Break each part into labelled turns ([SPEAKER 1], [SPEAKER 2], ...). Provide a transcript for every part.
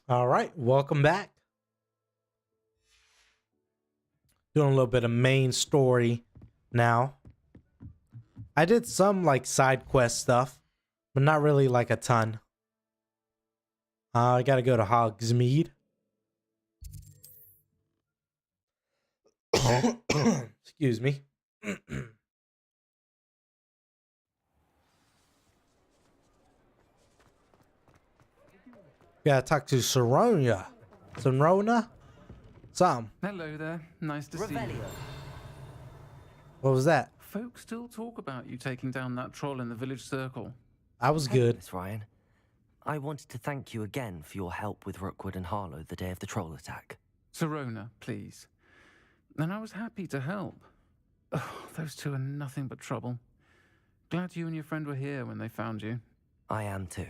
[SPEAKER 1] All right, welcome back. Doing a little bit of main story now. I did some like side quest stuff, but not really like a ton. I gotta go to Hogsmeade. Excuse me. Gotta talk to Sorona. Sorona? Something.
[SPEAKER 2] Hello there. Nice to see you.
[SPEAKER 1] What was that?
[SPEAKER 2] Folks still talk about you taking down that troll in the village circle.
[SPEAKER 1] I was
[SPEAKER 3] Hey,
[SPEAKER 1] good.
[SPEAKER 3] Miss Ryan. I wanted to thank you again for your help with Rookwood and Harlow the day of the troll attack.
[SPEAKER 2] Sorona, please. And I was happy to help. Oh, those two are nothing but trouble. Glad you and your friend were here when they found you.
[SPEAKER 3] I am too.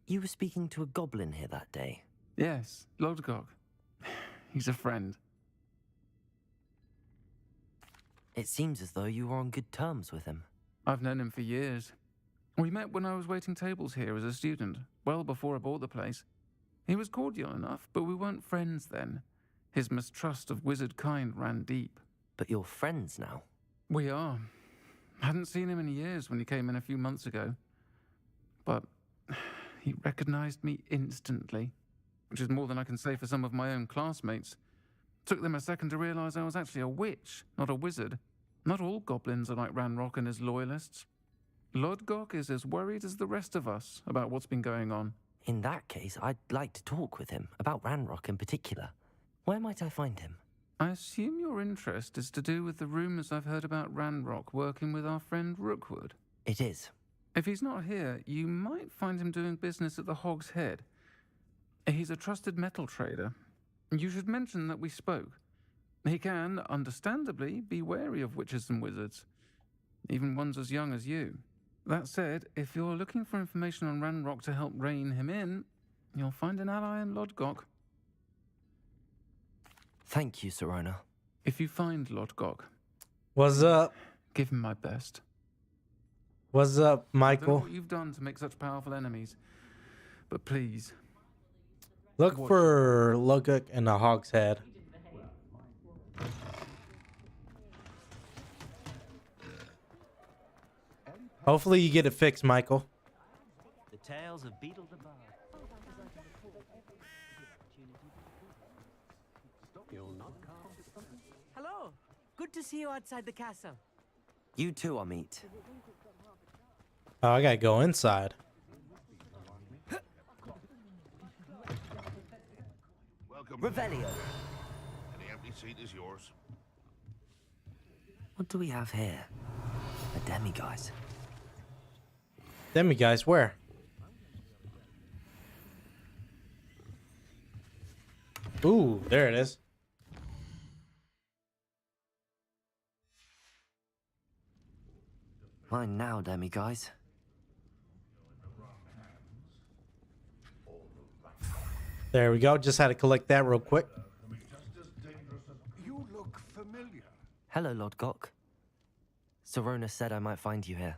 [SPEAKER 3] You were speaking to a goblin here that day.
[SPEAKER 2] Yes, Lodgok. He's a friend.
[SPEAKER 3] It seems as though you were on good terms with him.
[SPEAKER 2] I've known him for years. We met when I was waiting tables here as a student, well before I bought the place. He was cordial enough, but we weren't friends then. His mistrust of wizard kind ran deep.
[SPEAKER 3] But you're friends now.
[SPEAKER 2] We are. Hadn't seen him in years when he came in a few months ago. But he recognized me instantly, which is more than I can say for some of my own classmates. Took them a second to realize I was actually a witch, not a wizard. Not all goblins are like Ranrock and his loyalists. Lodgok is as worried as the rest of us about what's been going on.
[SPEAKER 3] In that case, I'd like to talk with him, about Ranrock in particular. Where might I find him?
[SPEAKER 2] I assume your interest is to do with the rumors I've heard about Ranrock working with our friend Rookwood.
[SPEAKER 3] It is.
[SPEAKER 2] If he's not here, you might find him doing business at the Hog's Head. He's a trusted metal trader. You should mention that we spoke. He can, understandably, be wary of witches and wizards, even ones as young as you. That said, if you're looking for information on Ranrock to help rein him in, you'll find an ally in Lodgok.
[SPEAKER 3] Thank you, Sorona.
[SPEAKER 2] If you find Lodgok,
[SPEAKER 1] What's up?
[SPEAKER 2] give him my best.
[SPEAKER 1] What's up,
[SPEAKER 2] I don't know
[SPEAKER 1] Michael?
[SPEAKER 2] what you've done to make such powerful enemies, but please,
[SPEAKER 1] Look for Loguk and the Hog's Head. Hopefully you get it fixed, Michael.
[SPEAKER 4] The tales of Beetle the Bard.
[SPEAKER 5] Hello. Good to see you outside the castle.
[SPEAKER 3] You too, Amit.
[SPEAKER 1] Oh, I gotta go inside.
[SPEAKER 4] Welcome.
[SPEAKER 3] Revelio.
[SPEAKER 4] Any empty seat is yours.
[SPEAKER 3] What do we have here? A demiguise.
[SPEAKER 1] Demi guys, where? Ooh, there it is.
[SPEAKER 3] Mine now, demiguise.
[SPEAKER 1] There we go. Just had to collect that real quick.
[SPEAKER 6] You look familiar.
[SPEAKER 3] Hello, Lodgok. Sorona said I might find you here.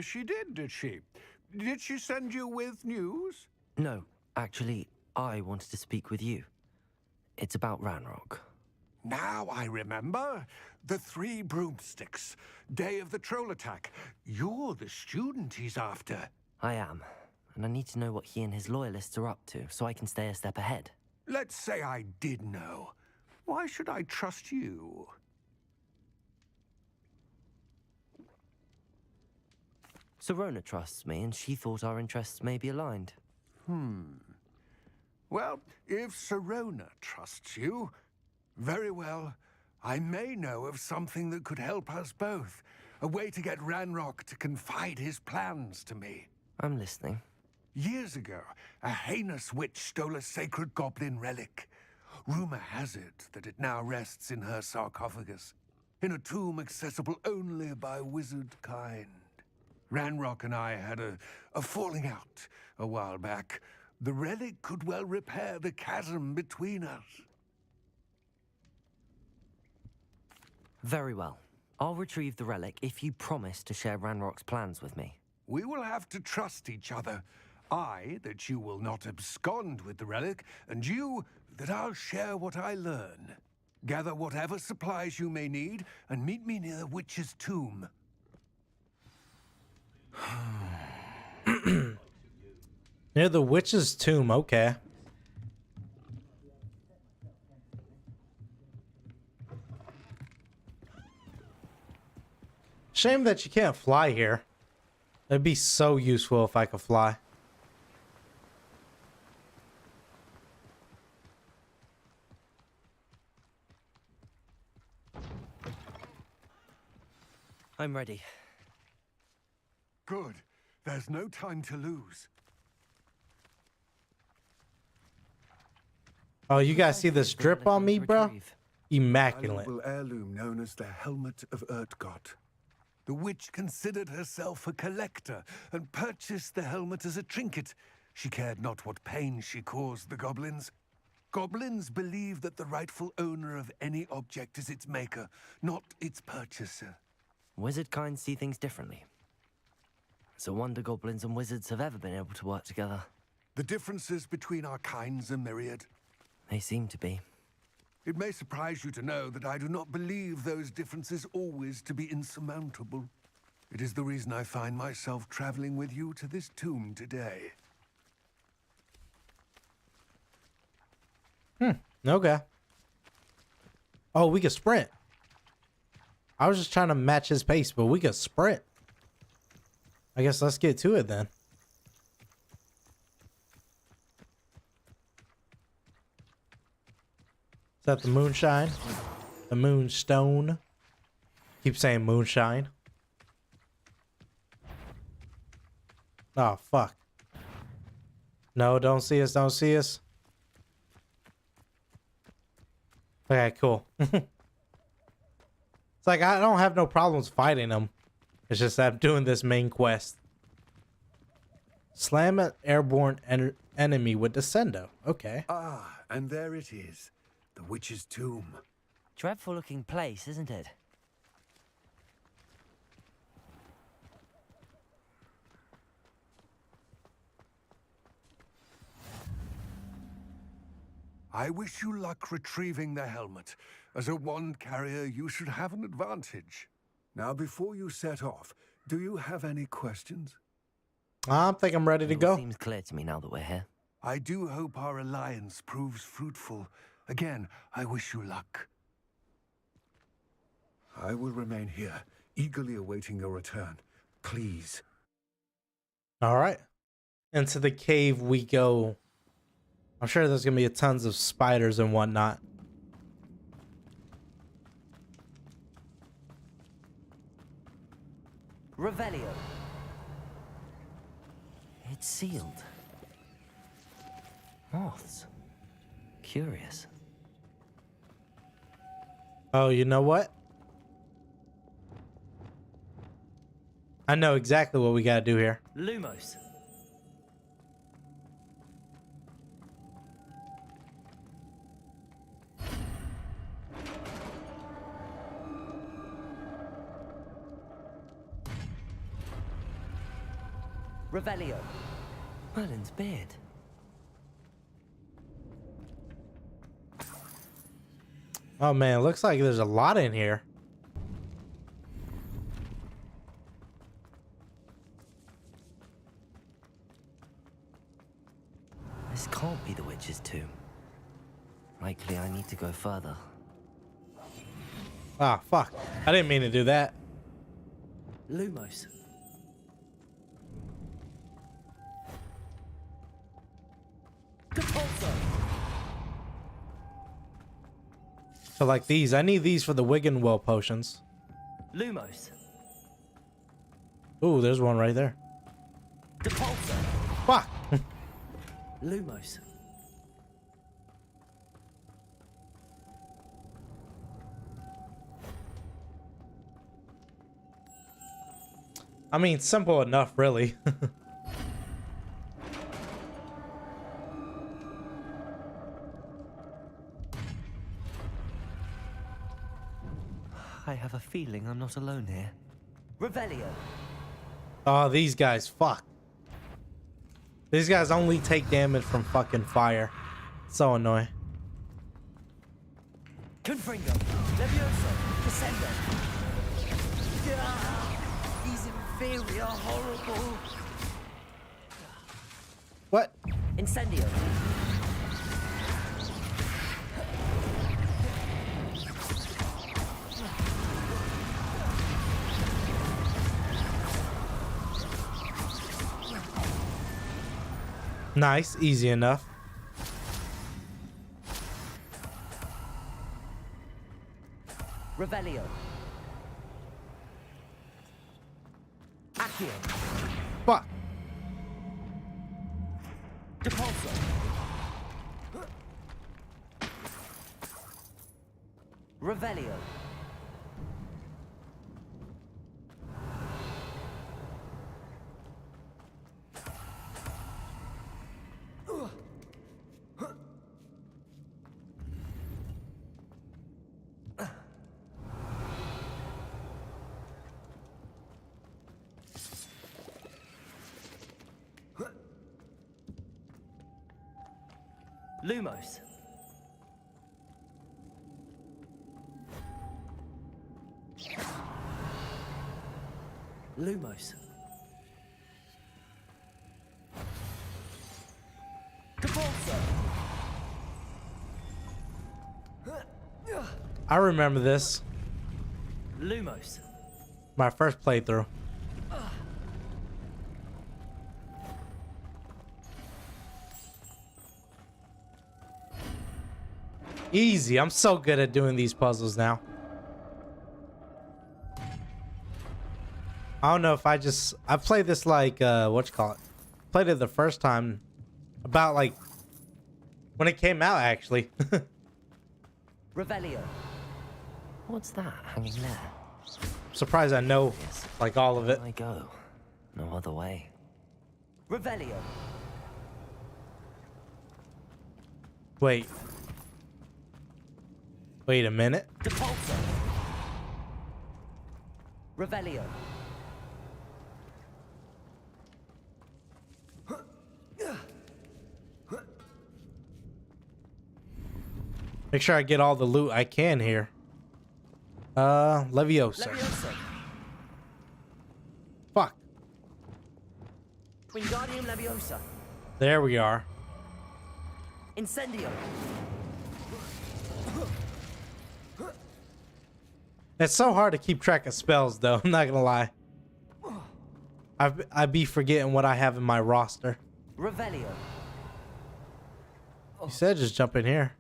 [SPEAKER 6] She did she? Did she send you with news?
[SPEAKER 3] No, actually, I wanted to speak with you. It's about Ranrock.
[SPEAKER 6] Now I remember. The three broomsticks. Day of the troll attack. You're the student he's after.
[SPEAKER 3] I am, and I need to know what he and his loyalists are up to so I can stay a step ahead.
[SPEAKER 6] Let's say I did know. Why should I trust you?
[SPEAKER 3] Sorona trusts me, and she thought our interests may be aligned.
[SPEAKER 6] Well, if Sorona trusts you, very well. I may know of something that could help us both. A way to get Ranrock to confide his plans to me.
[SPEAKER 3] I'm listening.
[SPEAKER 6] Years ago, a heinous witch stole a sacred goblin relic. Rumor has it that it now rests in her sarcophagus, in a tomb accessible only by wizard kind. Ranrock and I had a falling out a while back. The relic could well repair the chasm between us.
[SPEAKER 3] Very well. I'll retrieve the relic if you promise to share Ranrock's plans with me.
[SPEAKER 6] We will have to trust each other. I, that you will not abscond with the relic, and you, that I'll share what I learn. Gather whatever supplies you may need, and meet me near the witch's tomb.
[SPEAKER 1] Near the witch's tomb, okay. Shame that you can't fly here. It'd be so useful if I could fly.
[SPEAKER 3] I'm ready.
[SPEAKER 6] Good. There's no time to lose.
[SPEAKER 1] Oh, you guys see this drip on me, bro?
[SPEAKER 3] Retrieve.
[SPEAKER 1] Immaculate.
[SPEAKER 6] Valuable heirloom known as the Helmet of Urtgott. The witch considered herself a collector and purchased the helmet as a trinket. She cared not what pain she caused the goblins. Goblins believe that the rightful owner of any object is its maker, not its purchaser.
[SPEAKER 3] Wizard kind see things differently. It's a wonder goblins and wizards have ever been able to work together.
[SPEAKER 6] The differences between our kinds are myriad.
[SPEAKER 3] They seem to be.
[SPEAKER 6] It may surprise you to know that I do not believe those differences always to be insurmountable. It is the reason I find myself traveling with you to this tomb today.
[SPEAKER 1] Okay. Oh, we can sprint. I was just trying to match his pace, but we can sprint. I guess let's get to it then. Is that the moonshine? The moonstone? Keep saying moonshine. Oh, fuck. No, don't see us, don't see us. Okay, cool. It's like I don't have no problems fighting them. It's just that I'm doing this main quest. Slam an airborne enemy with Descendo. Okay.
[SPEAKER 6] Ah, and there it is. The witch's tomb.
[SPEAKER 3] Dreadful looking place, isn't it?
[SPEAKER 6] I wish you luck retrieving the helmet. As a wand carrier, you should have an advantage. Now, before you set off, do you have any questions?
[SPEAKER 1] I think I'm ready to
[SPEAKER 3] It all
[SPEAKER 1] go.
[SPEAKER 3] seems clear to me now that we're here.
[SPEAKER 6] I do hope our alliance proves fruitful. Again, I wish you luck. I will remain here, eagerly awaiting your return. Please.
[SPEAKER 1] All right. Into the cave we go. I'm sure there's going to be tons of spiders and whatnot.
[SPEAKER 3] Revelio. It's sealed. Moths. Curious.
[SPEAKER 1] Oh, you know what? I know exactly what we got to do here.
[SPEAKER 3] Lumos. Revelio. Merlin's beard.
[SPEAKER 1] Oh man, looks like there's a lot in here.
[SPEAKER 3] This can't be the witch's tomb. Likely I need to go further.
[SPEAKER 1] Ah, fuck. I didn't mean to do that.
[SPEAKER 3] Lumos.
[SPEAKER 1] So like these. I need these for the Wiggenwell potions.
[SPEAKER 3] Lumos.
[SPEAKER 1] Ooh, there's one right there.
[SPEAKER 3] Depulso.
[SPEAKER 1] Fuck.
[SPEAKER 3] Lumos.
[SPEAKER 1] I mean, simple enough, really.
[SPEAKER 3] I have a feeling I'm not alone here. Revelio.
[SPEAKER 1] Oh, these guys. Fuck. These guys only take damage from fucking fire. So annoying.
[SPEAKER 3] Confringo, Levioso, Descendo.
[SPEAKER 5] He's inferior, horrible.
[SPEAKER 1] What?
[SPEAKER 3] Incendio.
[SPEAKER 1] Nice, easy enough.
[SPEAKER 3] Revelio. Accio.
[SPEAKER 1] Fuck.
[SPEAKER 3] Depulso. Revelio. Lumos. Lumos. Depulso.
[SPEAKER 1] I remember this.
[SPEAKER 3] Lumos.
[SPEAKER 1] My first playthrough. Easy. I'm so good at doing these puzzles now. I don't know if I played this like what you call it? Played it the first time about like when it came out actually.
[SPEAKER 3] Revelio. What's that hanging there?
[SPEAKER 1] Surprised I know like all of it.
[SPEAKER 3] I go. No other way. Revelio.
[SPEAKER 1] Wait. Wait a minute.
[SPEAKER 3] Depulso. Revelio.
[SPEAKER 1] Make sure I get all the loot I can here. Leviosa.
[SPEAKER 3] Levioso.
[SPEAKER 1] Fuck.
[SPEAKER 3] Wingardium Leviosa.
[SPEAKER 1] There we are.
[SPEAKER 3] Incendio.
[SPEAKER 1] It's so hard to keep track of spells though, I'm not gonna lie. I be forgetting what I have in my roster.
[SPEAKER 3] Revelio.
[SPEAKER 1] You said just jump in here.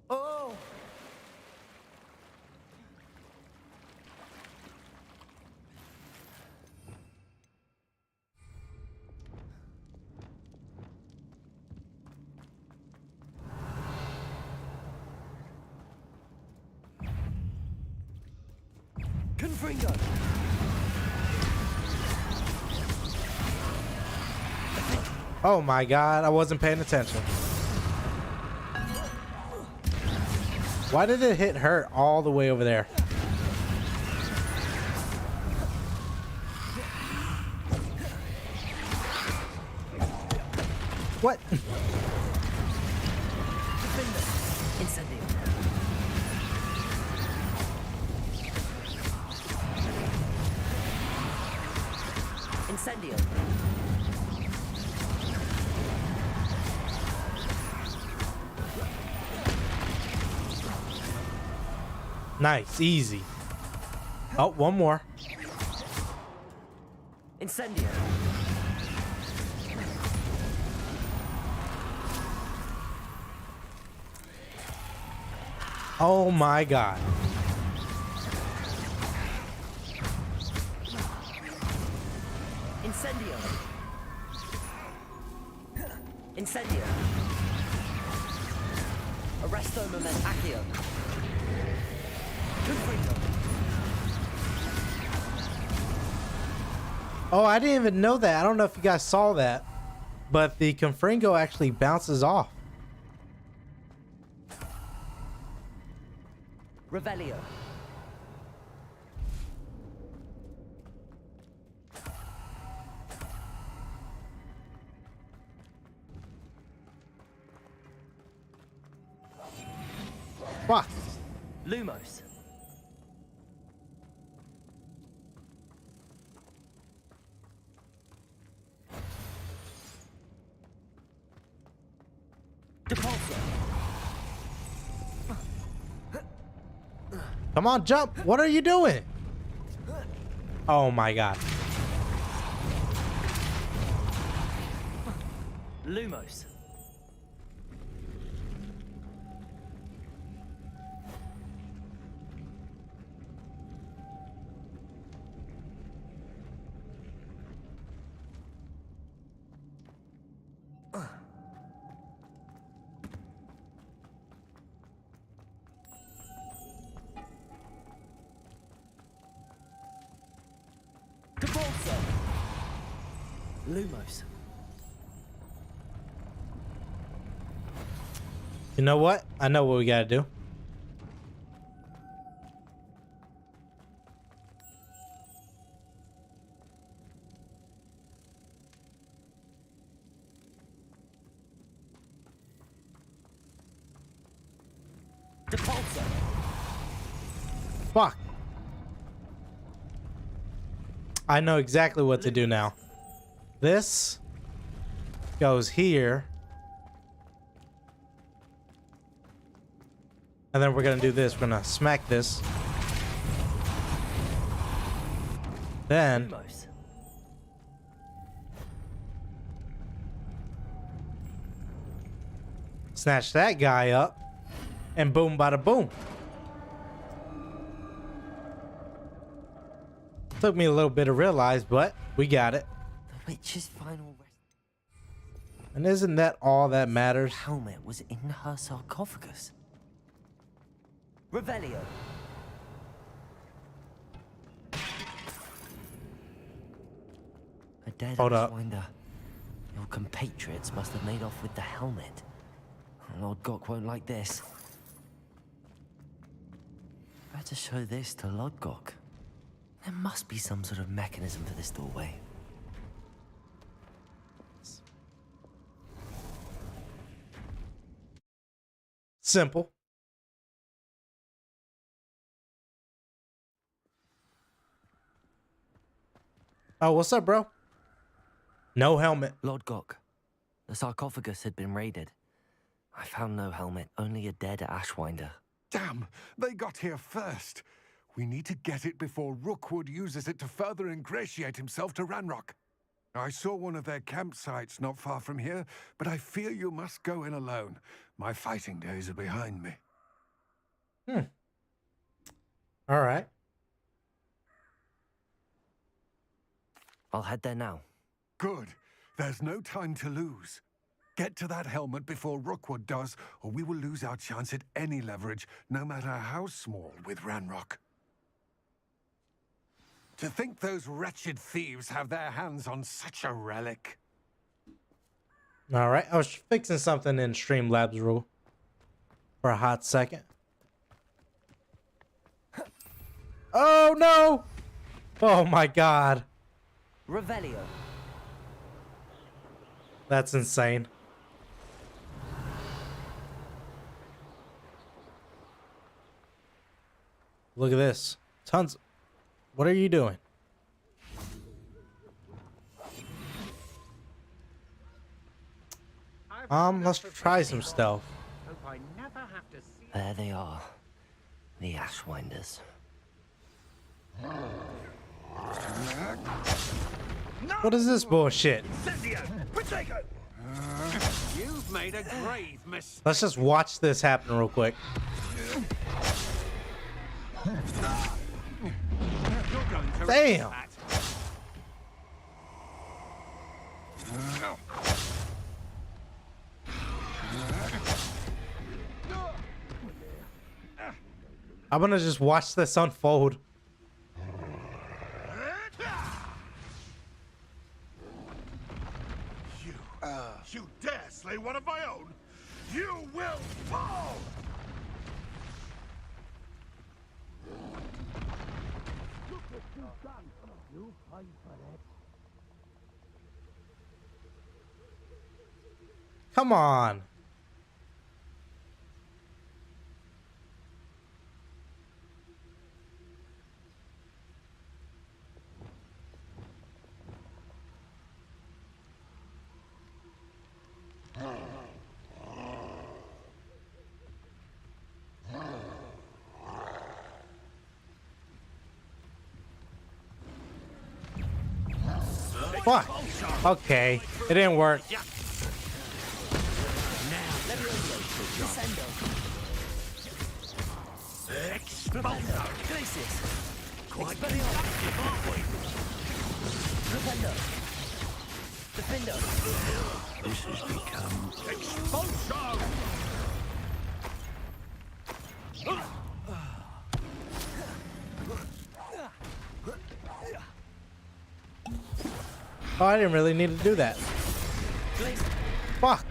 [SPEAKER 3] Oh. Confringo.
[SPEAKER 1] Oh my god, I wasn't paying attention. Why did it hit her all the way over there? What?
[SPEAKER 3] Incendio. Incendio.
[SPEAKER 1] Nice, easy. Oh, one more.
[SPEAKER 3] Incendio.
[SPEAKER 1] Oh my god.
[SPEAKER 3] Incendio. Incendio. Arresto moment accio. Confringo.
[SPEAKER 1] Oh, I didn't even know that. I don't know if you guys saw that, but the Confringo actually bounces off.
[SPEAKER 3] Revelio.
[SPEAKER 1] Fuck.
[SPEAKER 3] Lumos. Depulso.
[SPEAKER 1] Come on, jump. What are you doing? Oh my god.
[SPEAKER 3] Lumos. Depulso. Lumos.
[SPEAKER 1] You know what? I know what we gotta do.
[SPEAKER 3] Depulso.
[SPEAKER 1] Fuck. I know exactly what to do now. This goes here. And then we're gonna do this. We're gonna smack this. Then
[SPEAKER 3] Lumos.
[SPEAKER 1] snatch that guy up. And boom, bada boom. Took me a little bit to realize, but we got it.
[SPEAKER 3] The witch's final rest.
[SPEAKER 1] And isn't that all that matters?
[SPEAKER 3] Helmet was in her sarcophagus. Revelio. A dead
[SPEAKER 1] Hold up.
[SPEAKER 3] Ashwinder. Your compatriots must have made off with the helmet. Lord Gok won't like this. Better show this to Lord Gok. There must be some sort of mechanism for this doorway.
[SPEAKER 1] Simple. Oh, what's up, bro? No helmet.
[SPEAKER 3] Lord Gok, the sarcophagus had been raided. I found no helmet, only a dead Ashwinder.
[SPEAKER 6] Damn, they got here first. We need to get it before Rookwood uses it to further ingratiate himself to Ranrock. I saw one of their campsites not far from here, but I fear you must go in alone. My fighting days are behind me.
[SPEAKER 1] All right.
[SPEAKER 3] I'll head there now.
[SPEAKER 6] Good. There's no time to lose. Get to that helmet before Rookwood does, or we will lose our chance at any leverage, no matter how small, with Ranrock. To think those wretched thieves have their hands on such a relic.
[SPEAKER 1] All right. I was fixing something in Streamlabs rule for a hot second. Oh no! Oh my god.
[SPEAKER 3] Revelio.
[SPEAKER 1] That's insane. Look at this. Tons. What are you doing? Let's try some stealth.
[SPEAKER 3] There they are. The Ashwinders.
[SPEAKER 1] What is this bullshit?
[SPEAKER 4] You've made a grave mistake.
[SPEAKER 1] Let's just watch this happen real quick. Damn. I'm gonna just watch this unfold.
[SPEAKER 4] You dare slay one of my own? You will fall!
[SPEAKER 1] Come on. Fuck. Okay, it didn't work.
[SPEAKER 4] This has become expulsion.
[SPEAKER 1] Oh, I didn't really need to do that. Fuck.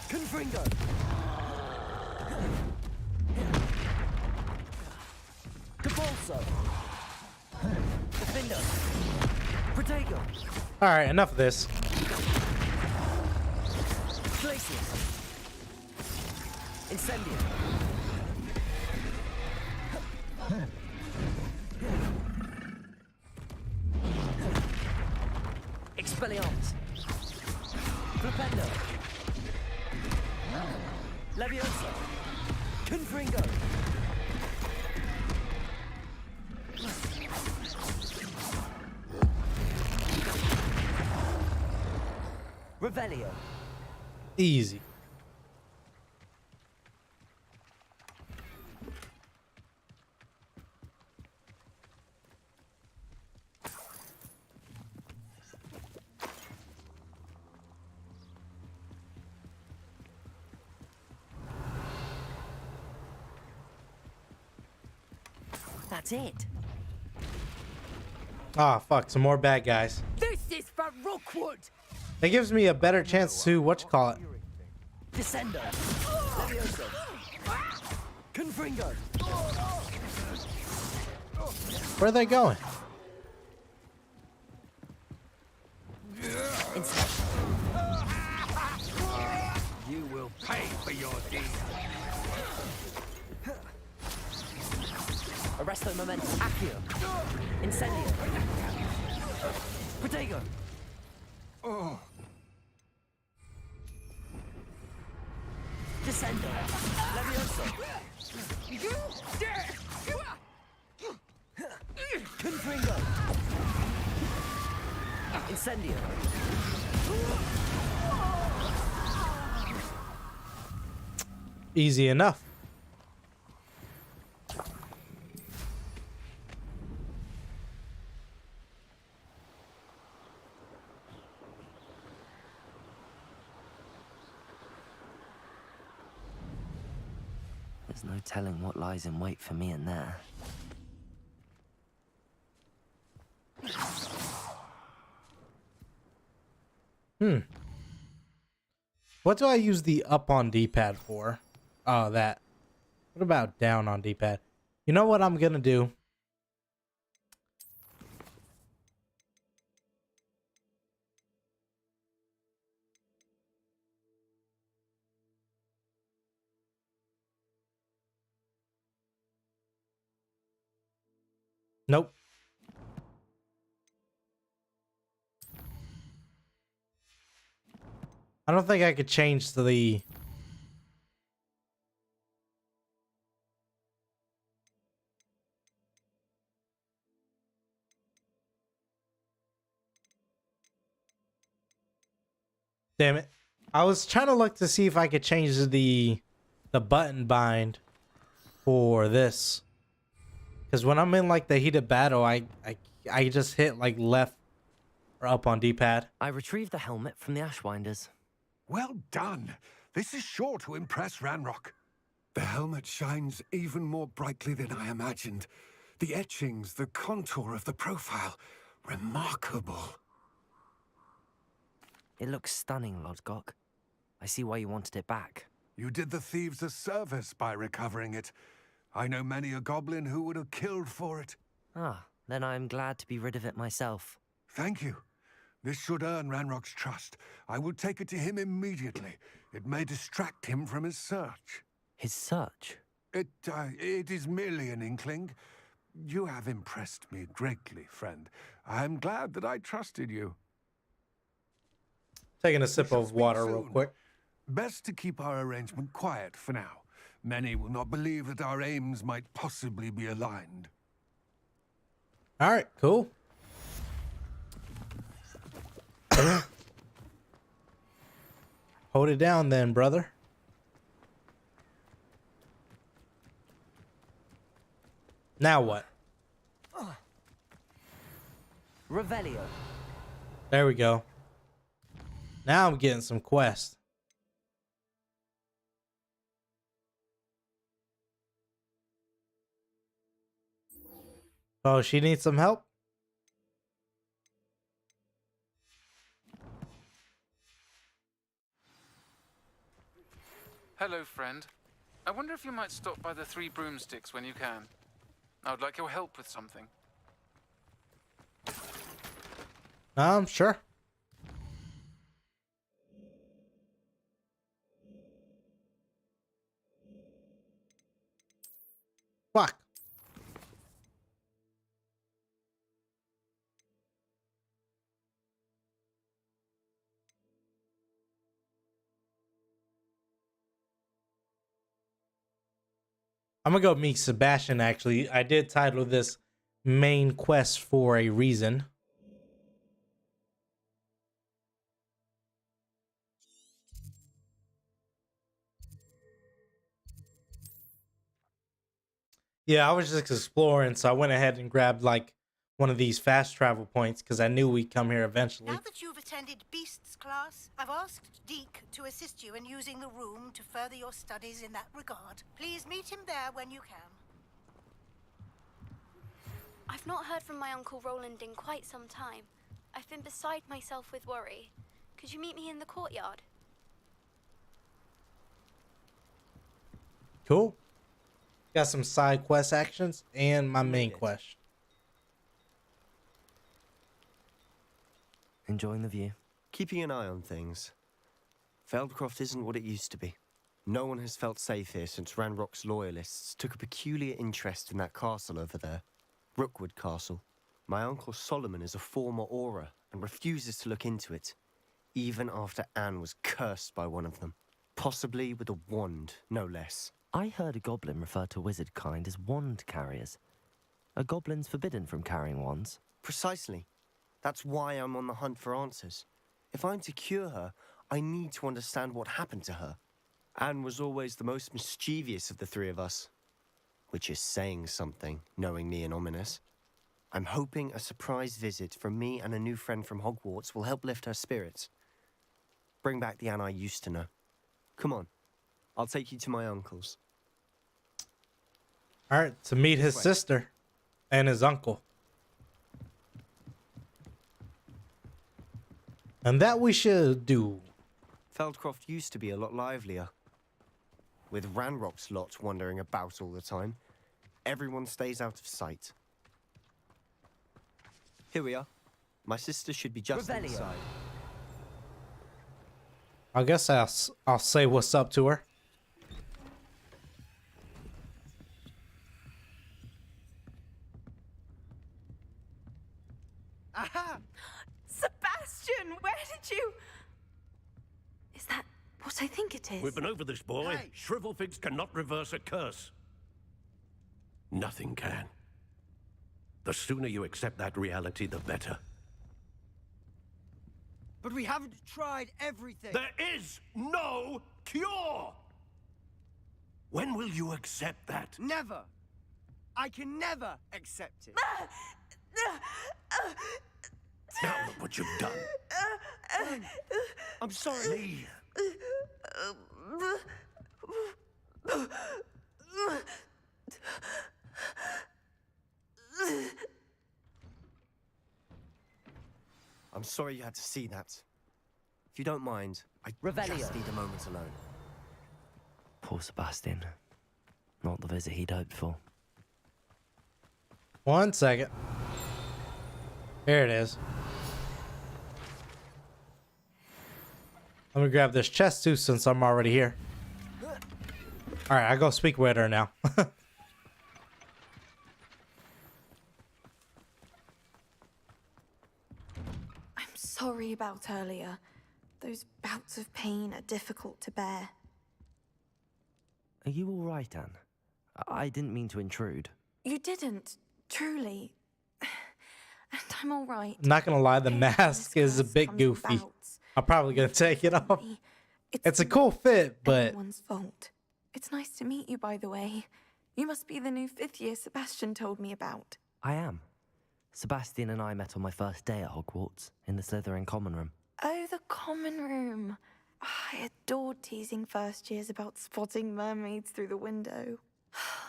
[SPEAKER 3] Confringo. Debolso. Defender. Protego.
[SPEAKER 1] All right, enough of this.
[SPEAKER 3] Glacius. Incendio. Expelliarmus. Flipendo. Leviosa. Confringo. Revelio.
[SPEAKER 1] Easy.
[SPEAKER 3] That's it.
[SPEAKER 1] Ah, fuck, some more bad guys.
[SPEAKER 5] This is for Rookwood.
[SPEAKER 1] That gives me a better chance to whatchamacallit.
[SPEAKER 3] Descendo. Leviosa. Confringo.
[SPEAKER 1] Where are they going?
[SPEAKER 3] Inspection.
[SPEAKER 4] You will pay for your deeds.
[SPEAKER 3] Arresto momentum. Accio. Incendio. Protego. Descendo. Levioso. Confringo. Incendio.
[SPEAKER 1] Easy enough.
[SPEAKER 3] There's no telling what lies in wait for me in there.
[SPEAKER 1] What do I use the up on D-pad for? Oh, that. What about down on D-pad? You know what I'm gonna do? Nope. I don't think I could change the... Damn it. I was trying to look to see if I could change the button bind for this. Because when I'm in like the heated battle, I just hit like left or up on D-pad.
[SPEAKER 3] I retrieved the helmet from the Ashwinders.
[SPEAKER 6] Well done. This is sure to impress Ranrock. The helmet shines even more brightly than I imagined. The etchings, the contour of the profile, remarkable.
[SPEAKER 3] It looks stunning, Lodgok. I see why you wanted it back.
[SPEAKER 6] You did the thieves a service by recovering it. I know many a goblin who would have killed for it.
[SPEAKER 3] Ah, then I am glad to be rid of it myself.
[SPEAKER 6] Thank you. This should earn Ranrock's trust. I will take it to him immediately. It may distract him from his search.
[SPEAKER 3] His search?
[SPEAKER 6] It is merely an inkling. You have impressed me greatly, friend. I am glad that I trusted you.
[SPEAKER 1] Taking a sip
[SPEAKER 6] shall
[SPEAKER 1] of
[SPEAKER 6] speak
[SPEAKER 1] water real
[SPEAKER 6] soon.
[SPEAKER 1] quick.
[SPEAKER 6] Best to keep our arrangement quiet for now. Many will not believe that our aims might possibly be aligned.
[SPEAKER 1] All right, cool. Hold it down then, brother. Now what?
[SPEAKER 3] Revelio.
[SPEAKER 1] There we go. Now I'm getting some quests. Oh, she needs some help?
[SPEAKER 2] Hello, friend. I wonder if you might stop by the Three Broomsticks when you can. I would like your help with something.
[SPEAKER 1] Sure. Fuck. I'm gonna go meet Sebastian, actually. I did title this main quest for a reason. Yeah, I was just exploring, so I went ahead and grabbed like one of these fast travel points because I knew we'd come here eventually.
[SPEAKER 7] Now that you've attended Beasts class, I've asked Deke to assist you in using the room to further your studies in that regard. Please meet him there when you can.
[SPEAKER 8] I've not heard from my Uncle Roland in quite some time. I've been beside myself with worry. Could you meet me in the courtyard?
[SPEAKER 1] Cool. Got some side quest actions and my main quest.
[SPEAKER 3] Enjoying the view.
[SPEAKER 9] Keeping an eye on things. Feldcroft isn't what it used to be. No one has felt safe here since Ranrock's loyalists took a peculiar interest in that castle over there. Rookwood Castle. My uncle Solomon is a former Auror and refuses to look into it, even after Anne was cursed by one of them. Possibly with a wand, no less.
[SPEAKER 3] I heard a goblin refer to wizard kind as wand carriers. Are goblins forbidden from carrying wands?
[SPEAKER 9] Precisely. That's why I'm on the hunt for answers. If I'm to cure her, I need to understand what happened to her. Anne was always the most mischievous of the three of us. Which is saying something, knowing me and ominous. I'm hoping a surprise visit from me and a new friend from Hogwarts will help lift her spirits. Bring back the Anne I used to know. Come on, I'll take you to my uncle's.
[SPEAKER 1] All right, to meet his sister and his uncle. And that we should do.
[SPEAKER 9] Feldcroft used to be a lot livelier. With Ranrock's lot wandering about all the time, everyone stays out of sight. Here we are. My sister should be just
[SPEAKER 3] Revelio.
[SPEAKER 9] inside.
[SPEAKER 1] I guess I'll say what's up to her.
[SPEAKER 5] Aha! Sebastian, where did you...
[SPEAKER 8] Is that what I think it is?
[SPEAKER 10] We've been over this, boy.
[SPEAKER 5] Hey.
[SPEAKER 10] Shrivelfigs cannot reverse a curse. Nothing can. The sooner you accept that reality, the better.
[SPEAKER 5] But we haven't tried everything.
[SPEAKER 10] There is no cure! When will you accept that?
[SPEAKER 5] Never. I can never accept it.
[SPEAKER 10] Now look what you've done.
[SPEAKER 5] I'm sorry.
[SPEAKER 10] Leave.
[SPEAKER 9] I'm sorry you had to see that. If you don't mind, I
[SPEAKER 3] Revelio.
[SPEAKER 9] just need a moment alone.
[SPEAKER 3] Poor Sebastian. Not the visit he'd hoped for.
[SPEAKER 1] 1 second. Here it is. Let me grab this chest too since I'm already here. Alright, I go speak with her now.
[SPEAKER 11] I'm sorry about earlier. Those bouts of pain are difficult to bear.
[SPEAKER 3] Are you all right, Anne? I didn't mean to intrude.
[SPEAKER 11] You didn't, truly. I'm all right.
[SPEAKER 1] I'm not gonna lie, the
[SPEAKER 11] Occasionally
[SPEAKER 1] mask
[SPEAKER 11] this
[SPEAKER 1] is a
[SPEAKER 11] curse
[SPEAKER 1] bit
[SPEAKER 11] comes in
[SPEAKER 1] goofy.
[SPEAKER 11] bouts.
[SPEAKER 1] I'm probably gonna take it off.
[SPEAKER 11] Frequently.
[SPEAKER 1] It's a cool fit, but
[SPEAKER 11] anyone's fault. It's nice to meet you, by the way. You must be the new 5th year Sebastian told me about.
[SPEAKER 3] I am. Sebastian and I met on my first day at Hogwarts, in the Slytherin common room.
[SPEAKER 11] Oh, the common room. I adored teasing first years about spotting mermaids through the window.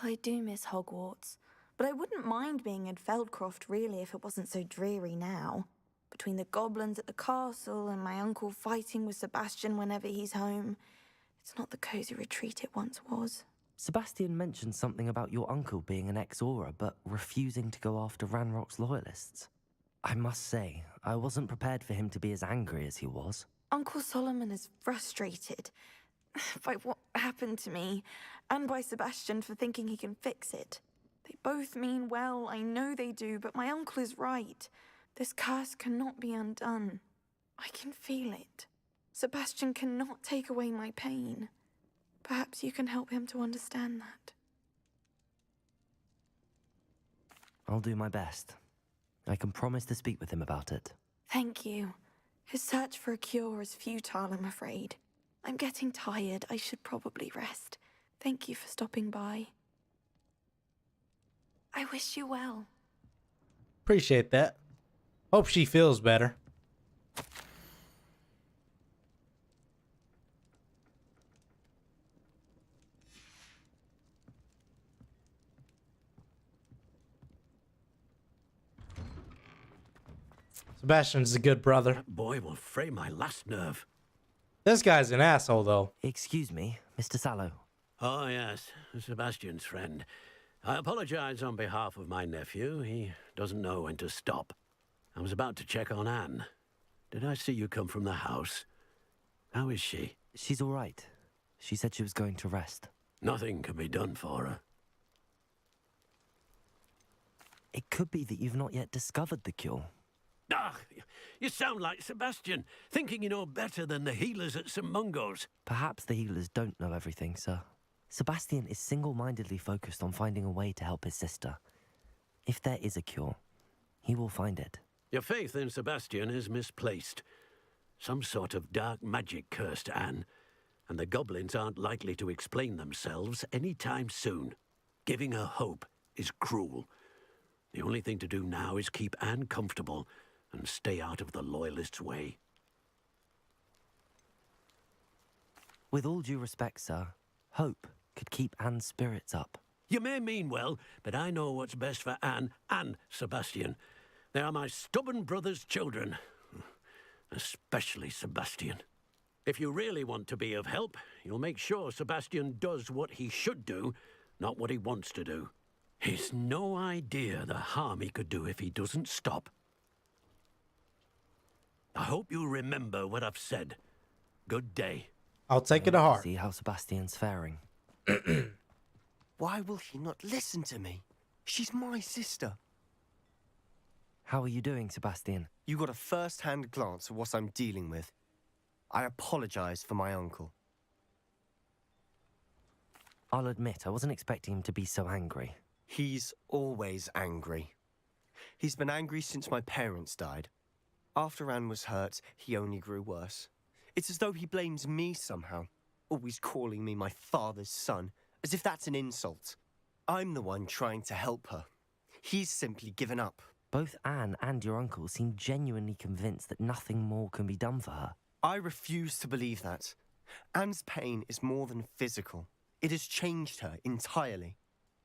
[SPEAKER 11] I do miss Hogwarts, but I wouldn't mind being in Feldcroft really if it wasn't so dreary now. Between the goblins at the castle and my uncle fighting with Sebastian whenever he's home, it's not the cozy retreat it once was.
[SPEAKER 3] Sebastian mentioned something about your uncle being an ex-Auror, but refusing to go after Ranrock's loyalists. I must say, I wasn't prepared for him to be as angry as he was.
[SPEAKER 11] Uncle Solomon is frustrated by what happened to me, and by Sebastian for thinking he can fix it. They both mean well, I know they do, but my uncle is right. This curse cannot be undone. I can feel it. Sebastian cannot take away my pain. Perhaps you can help him to understand that.
[SPEAKER 3] I'll do my best. I can promise to speak with him about it.
[SPEAKER 11] Thank you. His search for a cure is futile, I'm afraid. I'm getting tired. I should probably rest. Thank you for stopping by. I wish you well.
[SPEAKER 1] appreciate that. Hope she feels better. Sebastian's a good brother.
[SPEAKER 10] That boy will fray my last nerve.
[SPEAKER 1] This guy's an asshole, though.
[SPEAKER 3] Excuse me, Mr. Sallow.
[SPEAKER 10] Oh, yes, Sebastian's friend. I apologize on behalf of my nephew. He doesn't know when to stop. I was about to check on Anne. Did I see you come from the house? How is she?
[SPEAKER 3] She's all right. She said she was going to rest.
[SPEAKER 10] Nothing can be done for her.
[SPEAKER 3] It could be that you've not yet discovered the cure.
[SPEAKER 10] Ah, you sound like Sebastian, thinking you know better than the healers at St. Mungo's.
[SPEAKER 3] Perhaps the healers don't know everything, sir. Sebastian is single-mindedly focused on finding a way to help his sister. If there is a cure, he will find it.
[SPEAKER 10] Your faith in Sebastian is misplaced. Some sort of dark magic cursed Anne, and the goblins aren't likely to explain themselves any time soon. Giving her hope is cruel. The only thing to do now is keep Anne comfortable and stay out of the Loyalists' way.
[SPEAKER 3] With all due respect, sir, hope could keep Anne's spirits up.
[SPEAKER 10] You may mean well, but I know what's best for Anne and Sebastian. They are my stubborn brother's children. Especially Sebastian. If you really want to be of help, you'll make sure Sebastian does what he should do, not what he wants to do. He's no idea the harm he could do if he doesn't stop. I hope you remember what I've said. Good day.
[SPEAKER 1] I'll take it to heart.
[SPEAKER 3] See how Sebastian's faring.
[SPEAKER 9] Why will he not listen to me? She's my sister.
[SPEAKER 3] How are you doing, Sebastian?
[SPEAKER 9] You got a first-hand glance at what I'm dealing with. I apologize for my uncle.
[SPEAKER 3] I'll admit, I wasn't expecting him to be so angry.
[SPEAKER 9] He's always angry. He's been angry since my parents died. After Anne was hurt, he only grew worse. It's as though he blames me somehow, always calling me my father's son, as if that's an insult. I'm the one trying to help her. He's simply given up.
[SPEAKER 3] Both Anne and your uncle seem genuinely convinced that nothing more can be done for her.
[SPEAKER 9] I refuse to believe that. Anne's pain is more than physical. It has changed her entirely.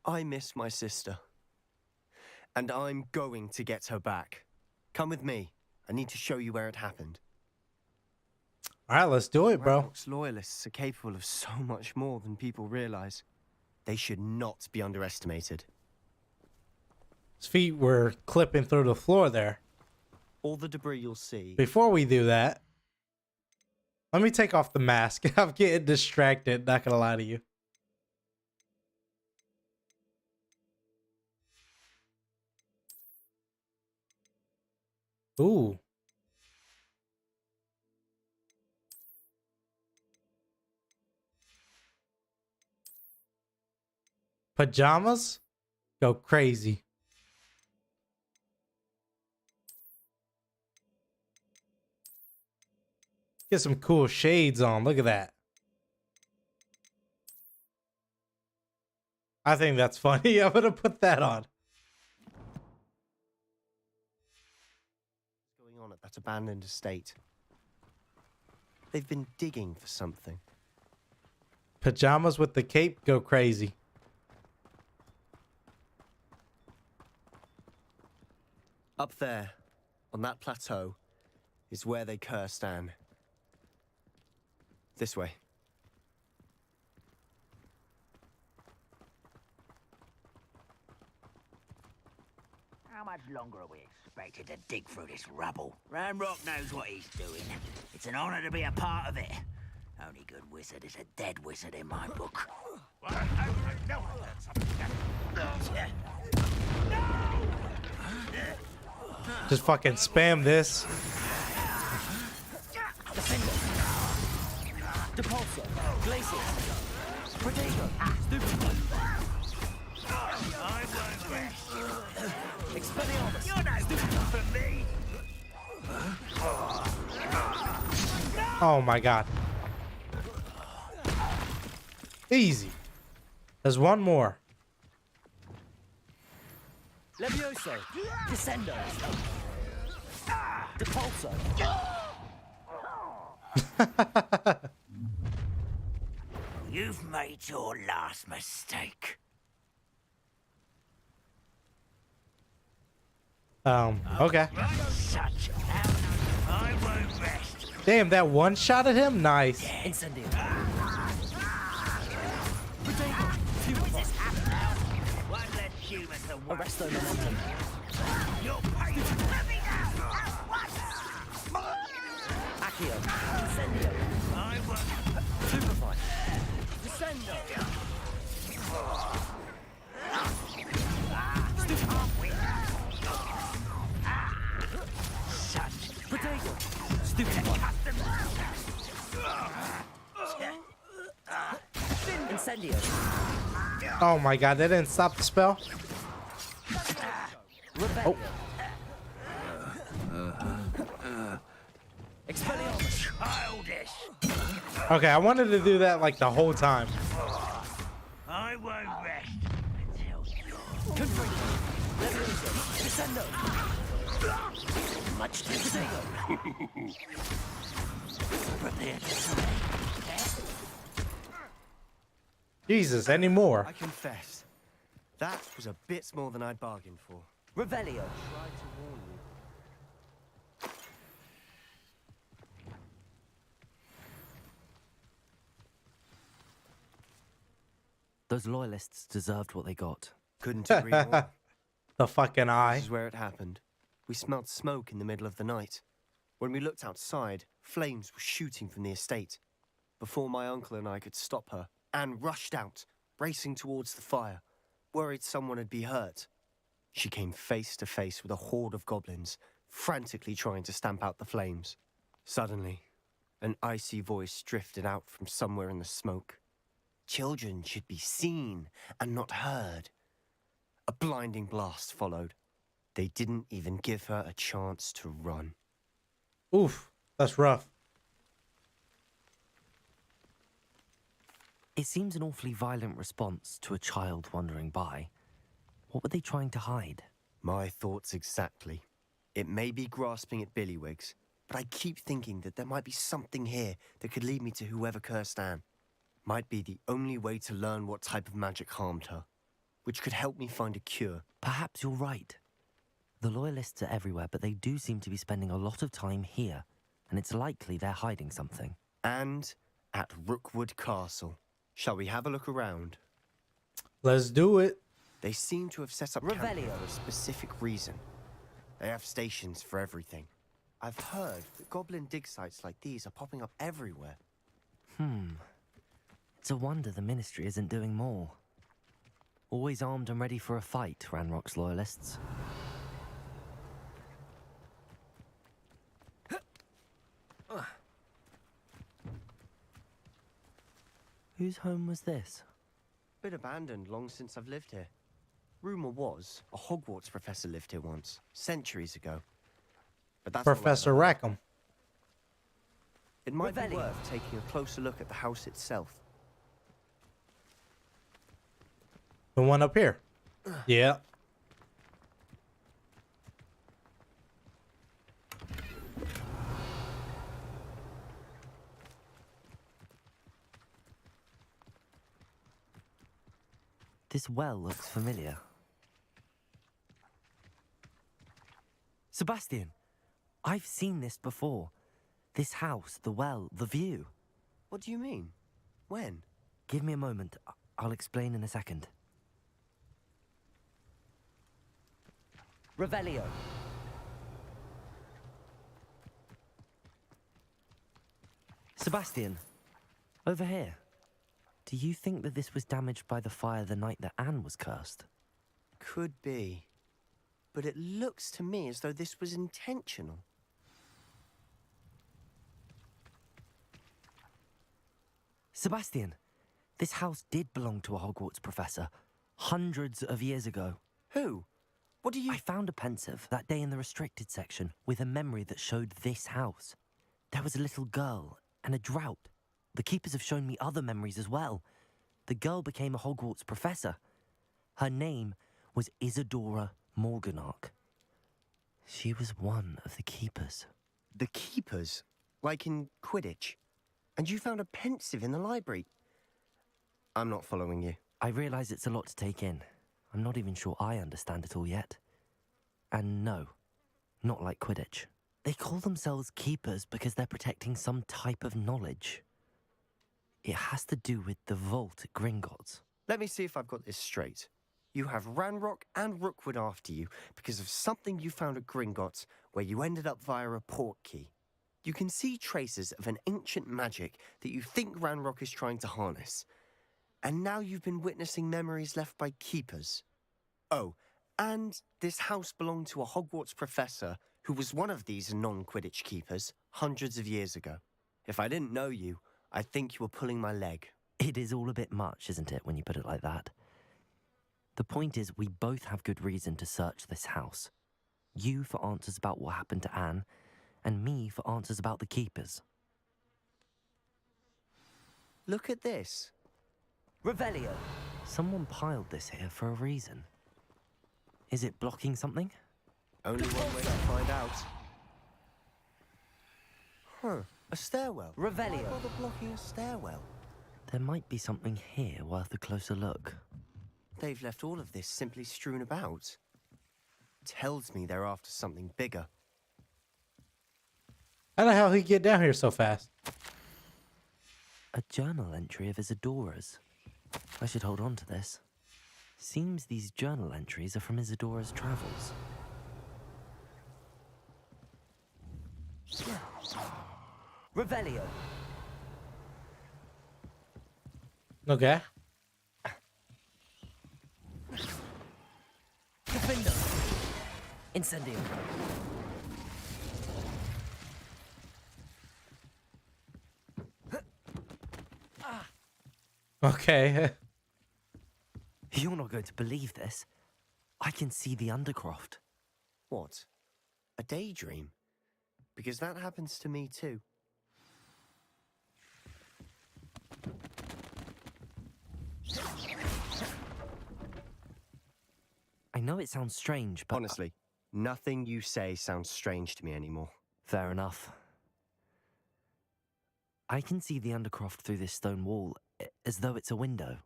[SPEAKER 9] I miss my sister. And I'm going to get her back. Come with me. I need to show you where it happened.
[SPEAKER 1] All right, let's do it, bro.
[SPEAKER 9] Ranrock's loyalists are capable of so much more than people realize. They should not be underestimated.
[SPEAKER 1] His feet were clipping through the floor there.
[SPEAKER 9] All the debris you'll see.
[SPEAKER 1] Before we do that, let me take off the mask. I'm getting distracted, not gonna lie to you. Ooh. Pajamas? Go crazy. Get some cool shades on. Look at that. I think that's funny. I'm gonna put that on.
[SPEAKER 9] What's going on at that abandoned estate? They've been digging for something.
[SPEAKER 1] Pajamas with the cape go crazy.
[SPEAKER 9] Up there, on that plateau, is where they cursed Anne. This way.
[SPEAKER 12] How much longer are we expected to dig through this rubble? Ranrock knows what he's doing. It's an honor to be a part of it. Only good wizard is a dead wizard in my book.
[SPEAKER 1] Just fucking spam this.
[SPEAKER 3] Depulso, Glacier, Protego, Stupid.
[SPEAKER 12] I won't rest.
[SPEAKER 3] Expelliarmus.
[SPEAKER 12] You're no good for me.
[SPEAKER 1] Oh my god. Easy. There's one more.
[SPEAKER 3] Levioso, Descendo, Depulso.
[SPEAKER 12] You've made your last mistake.
[SPEAKER 1] Okay.
[SPEAKER 12] Such I won't rest.
[SPEAKER 1] Damn, that one shot at him? Nice.
[SPEAKER 3] Incendio.
[SPEAKER 12] One less human to work.
[SPEAKER 3] Arresto Momentum.
[SPEAKER 12] You're paid.
[SPEAKER 3] Accio. Incendio.
[SPEAKER 12] I won't.
[SPEAKER 3] Superfly. Descendo. Potato. Stupefy. Incendio.
[SPEAKER 1] Oh my god, that didn't stop the spell?
[SPEAKER 3] Rebellion.
[SPEAKER 1] Oh.
[SPEAKER 3] Expelliarmus.
[SPEAKER 12] Childish.
[SPEAKER 1] Okay, I wanted to do that like the whole time.
[SPEAKER 12] I won't rest until you're.
[SPEAKER 3] Confringo. Levioso. Descendo. Much to potato.
[SPEAKER 12] Prepare to
[SPEAKER 1] Jesus, any more?
[SPEAKER 9] I confess, that was a bit more than I'd bargained for.
[SPEAKER 3] Revelio.
[SPEAKER 9] Tried to warn you.
[SPEAKER 3] Those loyalists deserved what they got.
[SPEAKER 9] Couldn't agree more.
[SPEAKER 1] The fucking eye.
[SPEAKER 9] This is where it happened. We smelled smoke in the middle of the night. When we looked outside, flames were shooting from the estate. Before my uncle and I could stop her, Anne rushed out, racing towards the fire, worried someone would be hurt. She came face to face with a horde of goblins, frantically trying to stamp out the flames. Suddenly, an icy voice drifted out from somewhere in the smoke. Children should be seen and not heard. A blinding blast followed. They didn't even give her a chance to run.
[SPEAKER 1] Oof, that's rough.
[SPEAKER 3] It seems an awfully violent response to a child wandering by. What were they trying to hide?
[SPEAKER 9] My thoughts exactly. It may be grasping at Billywigs, but I keep thinking that there might be something here that could lead me to whoever cursed Anne. Might be the only way to learn what type of magic harmed her, which could help me find a cure.
[SPEAKER 3] Perhaps you're right. The Loyalists are everywhere, but they do seem to be spending a lot of time here, and it's likely they're hiding something.
[SPEAKER 9] And at Rookwood Castle. Shall we have a look around?
[SPEAKER 1] Let's do it.
[SPEAKER 9] They seem to have set up camp
[SPEAKER 3] Revelio.
[SPEAKER 9] for a specific reason. They have stations for everything. I've heard that goblin dig sites like these are popping up everywhere.
[SPEAKER 3] It's a wonder the Ministry isn't doing more. Always armed and ready for a fight, Ranrock's Loyalists. Whose home was this?
[SPEAKER 9] Been abandoned long since I've lived here. Rumor was a Hogwarts professor lived here once, centuries ago. But that's all I
[SPEAKER 1] Professor
[SPEAKER 9] ever heard.
[SPEAKER 1] Rackham.
[SPEAKER 9] It might be
[SPEAKER 3] Revelio.
[SPEAKER 9] worth taking a closer look at the house itself.
[SPEAKER 1] The one up here. Yeah.
[SPEAKER 3] This well looks familiar. Sebastian, I've seen this before. This house, the well, the view.
[SPEAKER 9] What do you mean? When?
[SPEAKER 3] Give me a moment. I'll explain in a second. Revelio. Sebastian, over here. Do you think that this was damaged by the fire the night that Anne was cursed?
[SPEAKER 9] Could be. But it looks to me as though this was intentional.
[SPEAKER 3] Sebastian, this house did belong to a Hogwarts professor hundreds of years ago.
[SPEAKER 9] Who? What do you...
[SPEAKER 3] I found a pensive that day in the restricted section with a memory that showed this house. There was a little girl and a drought. The keepers have shown me other memories as well. The girl became a Hogwarts professor. Her name was Isadora Morganach. She was one of the keepers.
[SPEAKER 9] The keepers? Like in Quidditch? And you found a pensive in the library? I'm not following you.
[SPEAKER 3] I realise it's a lot to take in. I'm not even sure I understand it all yet. And no, not like Quidditch. They call themselves keepers because they're protecting some type of knowledge. It has to do with the vault at Gringotts.
[SPEAKER 9] Let me see if I've got this straight. You have Ranrock and Rookwood after you because of something you found at Gringotts where you ended up via a port key. You can see traces of an ancient magic that you think Ranrock is trying to harness. And now you've been witnessing memories left by keepers. Oh, and this house belonged to a Hogwarts professor who was one of these non-Quidditch keepers hundreds of years ago. If I didn't know you, I think you were pulling my leg.
[SPEAKER 3] It is all a bit much, isn't it, when you put it like that? The point is, we both have good reason to search this house. You for answers about what happened to Anne, and me for answers about the keepers.
[SPEAKER 9] Look at this.
[SPEAKER 3] Revelio. Someone piled this here for a reason. Is it blocking something?
[SPEAKER 9] Only one way to find out. Huh. A stairwell.
[SPEAKER 3] Revelio.
[SPEAKER 9] Why bother blocking a stairwell?
[SPEAKER 3] There might be something here worth a closer look.
[SPEAKER 9] They've left all of this simply strewn about. Tells me they're after something bigger.
[SPEAKER 1] How the hell he get down here so fast?
[SPEAKER 3] A journal entry of Isadora's. I should hold on to this. Seems these journal entries are from Isadora's travels. Revelio.
[SPEAKER 1] Okay.
[SPEAKER 3] Defender. Incendio.
[SPEAKER 1] Okay.
[SPEAKER 3] You're not going to believe this. I can see the Undercroft.
[SPEAKER 9] What? A daydream? Because that happens to me too.
[SPEAKER 3] I know it sounds strange, but...
[SPEAKER 9] Honestly, nothing you say sounds strange to me anymore.
[SPEAKER 3] Fair enough. I can see the Undercroft through this stone wall, as though it's a window.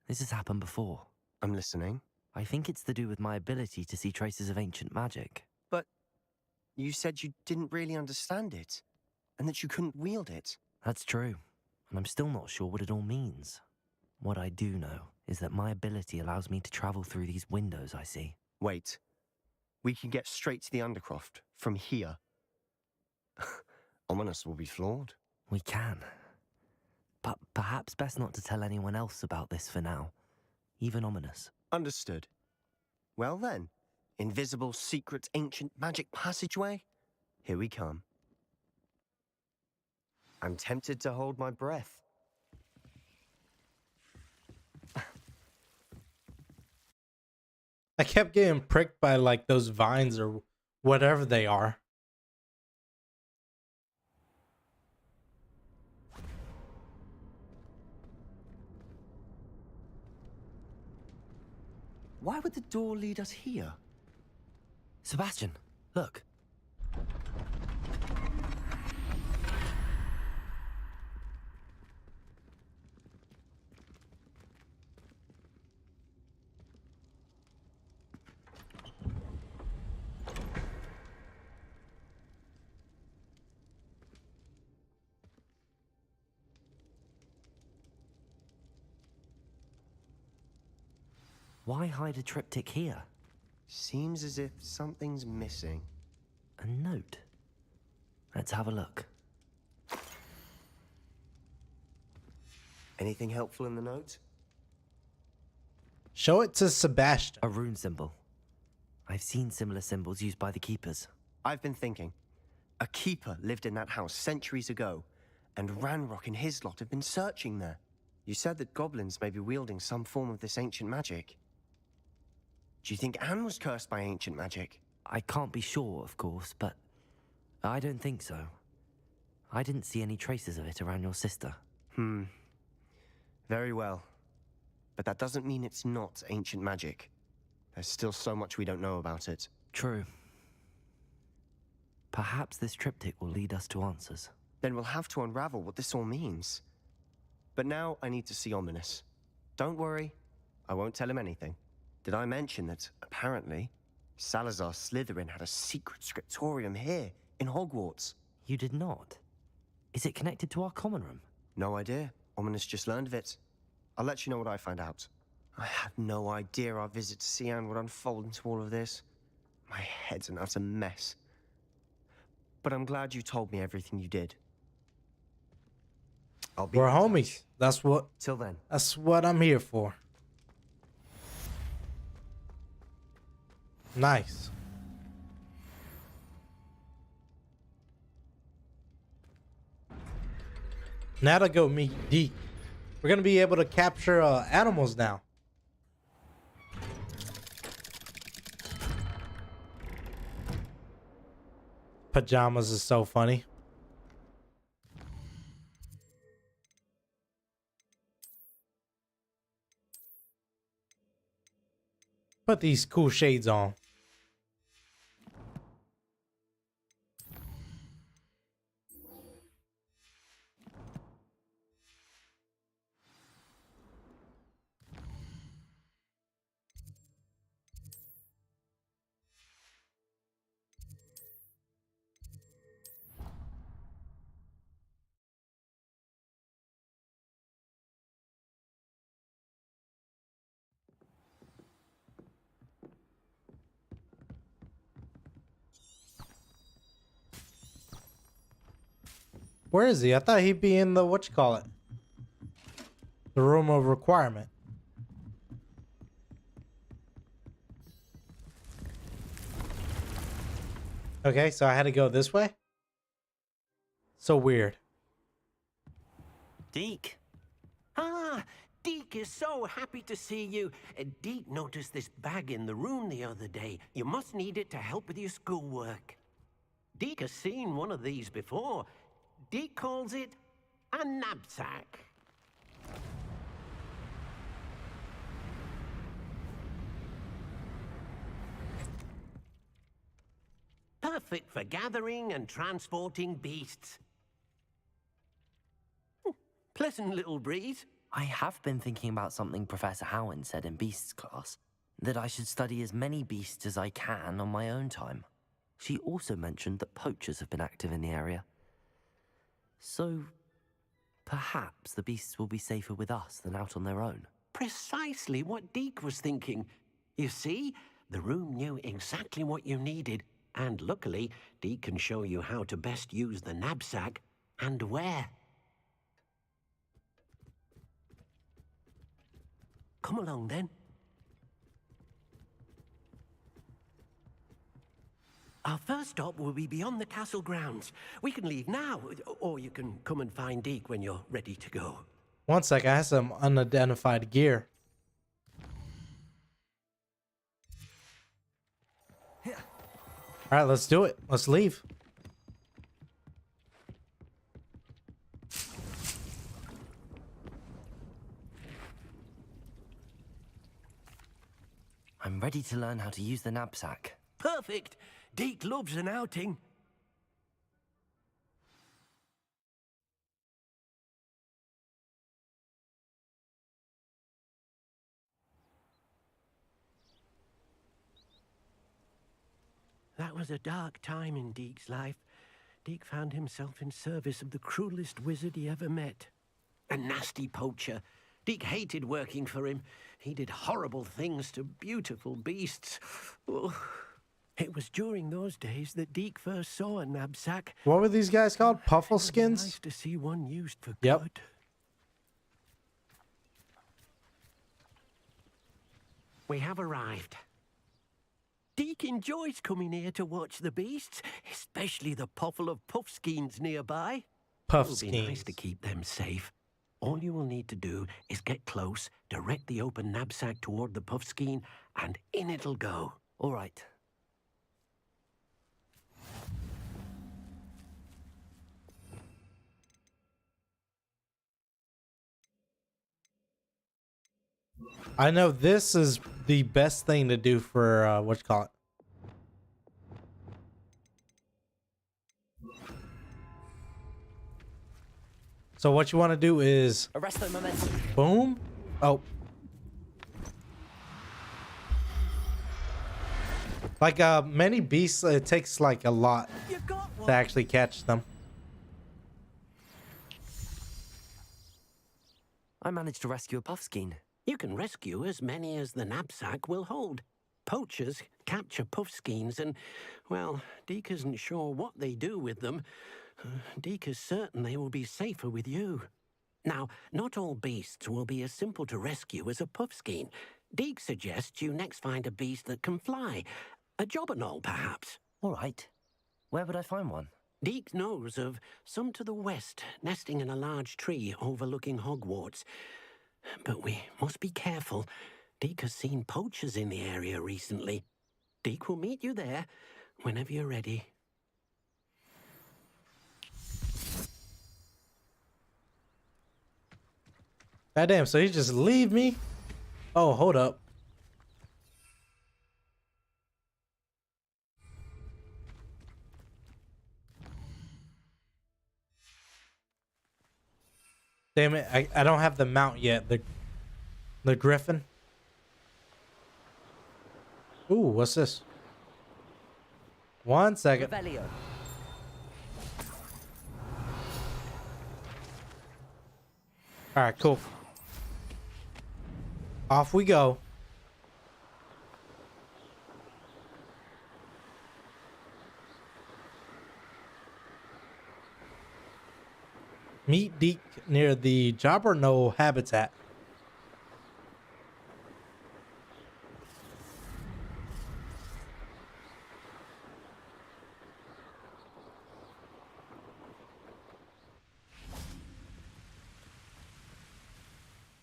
[SPEAKER 3] This has happened before.
[SPEAKER 9] I'm listening.
[SPEAKER 3] I think it's to do with my ability to see traces of ancient magic.
[SPEAKER 9] But you said you didn't really understand it, and that you couldn't wield it.
[SPEAKER 3] That's true, and I'm still not sure what it all means. What I do know is that my ability allows me to travel through these windows I see.
[SPEAKER 9] Wait. We can get straight to the Undercroft from here. Ominous will be flawed.
[SPEAKER 3] We can. But perhaps best not to tell anyone else about this for now. Even Ominous.
[SPEAKER 9] Understood. Well then, invisible, secret, ancient magic passageway? Here we come. I'm tempted to hold my breath.
[SPEAKER 1] I kept getting pricked by like those vines or whatever they are.
[SPEAKER 9] Why would the door lead us here?
[SPEAKER 3] Sebastian, look. Why hide a triptych here?
[SPEAKER 9] Seems as if something's missing.
[SPEAKER 3] A note. Let's have a look.
[SPEAKER 9] Anything helpful in the note?
[SPEAKER 1] Show it to Sebastian.
[SPEAKER 3] A rune symbol. I've seen similar symbols used by the keepers.
[SPEAKER 9] I've been thinking. A keeper lived in that house centuries ago, and Ranrock and his lot have been searching there. You said that goblins may be wielding some form of this ancient magic. Do you think Anne was cursed by ancient magic?
[SPEAKER 3] I can't be sure, of course, but I don't think so. I didn't see any traces of it around your sister.
[SPEAKER 9] Very well. But that doesn't mean it's not ancient magic. There's still so much we don't know about it.
[SPEAKER 3] True. Perhaps this triptych will lead us to answers.
[SPEAKER 9] Then we'll have to unravel what this all means. But now I need to see Ominous. Don't worry, I won't tell him anything. Did I mention that, apparently, Salazar Slytherin had a secret scriptorium here, in Hogwarts?
[SPEAKER 3] You did not? Is it connected to our common room?
[SPEAKER 9] No idea. Ominous just learned of it. I'll let you know what I find out. I had no idea our visit to Cian would unfold into all of this. My head's an utter mess. But I'm glad you told me everything you did. I'll be
[SPEAKER 1] We're
[SPEAKER 9] in touch.
[SPEAKER 1] homies. That's what.
[SPEAKER 9] Till then.
[SPEAKER 1] That's what I'm here for. Nice. Now to go meet Deke. We're gonna be able to capture animals now. Pajamas is so funny. Put these cool shades on. Where is he? I thought he'd be in the whatchamacallit? The room of requirement. Okay, so I had to go this way? So weird.
[SPEAKER 3] Deke!
[SPEAKER 10] Ah, Deke is so happy to see you. Deke noticed this bag in the room the other day. You must need it to help with your schoolwork. Deke has seen one of these before. Deke calls it a knapsack. Perfect for gathering and transporting beasts. Pleasant little breeze.
[SPEAKER 3] I have been thinking about something Professor Howard said in Beasts class, that I should study as many beasts as I can on my own time. She also mentioned that poachers have been active in the area. So, perhaps the beasts will be safer with us than out on their own.
[SPEAKER 10] Precisely what Deke was thinking. You see, the room knew exactly what you needed, and luckily, Deke can show you how to best use the knapsack and where. Come along then. Our first stop will be beyond the castle grounds. We can leave now, or you can come and find Deke when you're ready to go.
[SPEAKER 1] One sec, I have some unidentified gear. Alright, let's do it. Let's leave.
[SPEAKER 3] Ready to learn how to use the knapsack.
[SPEAKER 10] Perfect. Deke loves an outing. That was a dark time in Deke's life. Deke found himself in service of the cruelest wizard he ever met. A nasty poacher. Deke hated working for him. He did horrible things to beautiful beasts. Oh. It was during those days that Deke first saw a knapsack.
[SPEAKER 1] What were these guys called? Puffleskins?
[SPEAKER 10] Nice to see one used for
[SPEAKER 1] Yep.
[SPEAKER 10] good. We have arrived. Deke enjoys coming here to watch the beasts, especially the puffle of puffskeins nearby. It'll be nice to keep them safe. All you will need to do is get close, direct the open knapsack toward the puffskein, and in it'll go.
[SPEAKER 3] All right.
[SPEAKER 1] I know this is the best thing to do for what you call it. So what you want to do is
[SPEAKER 3] arrest the momentum.
[SPEAKER 1] Boom. Oh. Like many beasts, it takes like a lot to actually catch them.
[SPEAKER 3] I managed to rescue a puffskein.
[SPEAKER 10] You can rescue as many as the knapsack will hold. Poachers capture puffskeins and, well, Deke isn't sure what they do with them. Deke is certain they will be safer with you. Now, not all beasts will be as simple to rescue as a puffskein. Deke suggests you next find a beast that can fly. A jobberknoll, perhaps.
[SPEAKER 3] All right. Where would I find one?
[SPEAKER 10] Deke knows of some to the west, nesting in a large tree overlooking Hogwarts. But we must be careful. Deke has seen poachers in the area recently. Deke will meet you there whenever you're ready.
[SPEAKER 1] Goddamn, so he just leave me? Oh, hold up. Damn it, I don't have the mount yet. The griffin. Ooh, what's this? 1 second.
[SPEAKER 3] Revelio.
[SPEAKER 1] Alright, cool. Off we go. Meet Deke near the Jobberknoll habitat.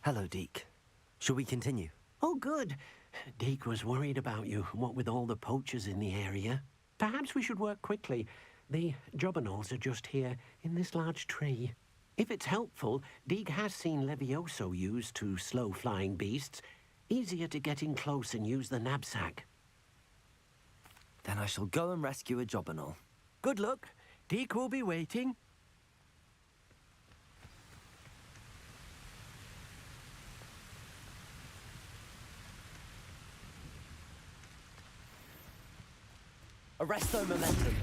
[SPEAKER 3] Hello, Deke. Shall we continue?
[SPEAKER 10] Oh, good. Deke was worried about you, what with all the poachers in the area. Perhaps we should work quickly. The jobberknolls are just here, in this large tree. If it's helpful, Deke has seen Levioso used to slow flying beasts. Easier to get in close and use the knapsack.
[SPEAKER 3] Then I shall go and rescue a jobberknoll.
[SPEAKER 10] Good luck. Deke will be waiting.
[SPEAKER 3] Arresto momentum.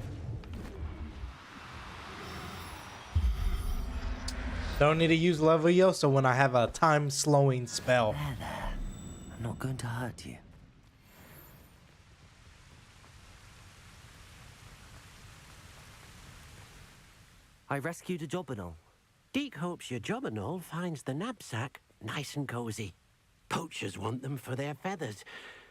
[SPEAKER 1] Don't need to use Levioso when I have a time slowing spell.
[SPEAKER 3] There. I'm not going to hurt you. I rescued a jobberknoll.
[SPEAKER 10] Deke hopes your jobberknoll finds the knapsack nice and cozy. Poachers want them for their feathers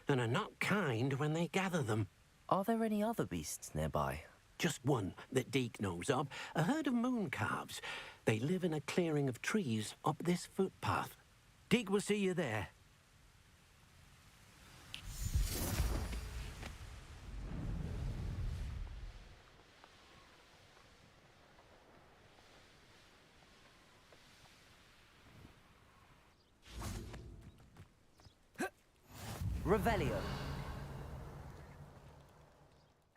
[SPEAKER 10] and are not kind when they gather them.
[SPEAKER 3] Are there any other beasts nearby?
[SPEAKER 10] Just one that Deke knows of, a herd of mooncalves. They live in a clearing of trees up this footpath. Deke will see you there.
[SPEAKER 3] Revelio.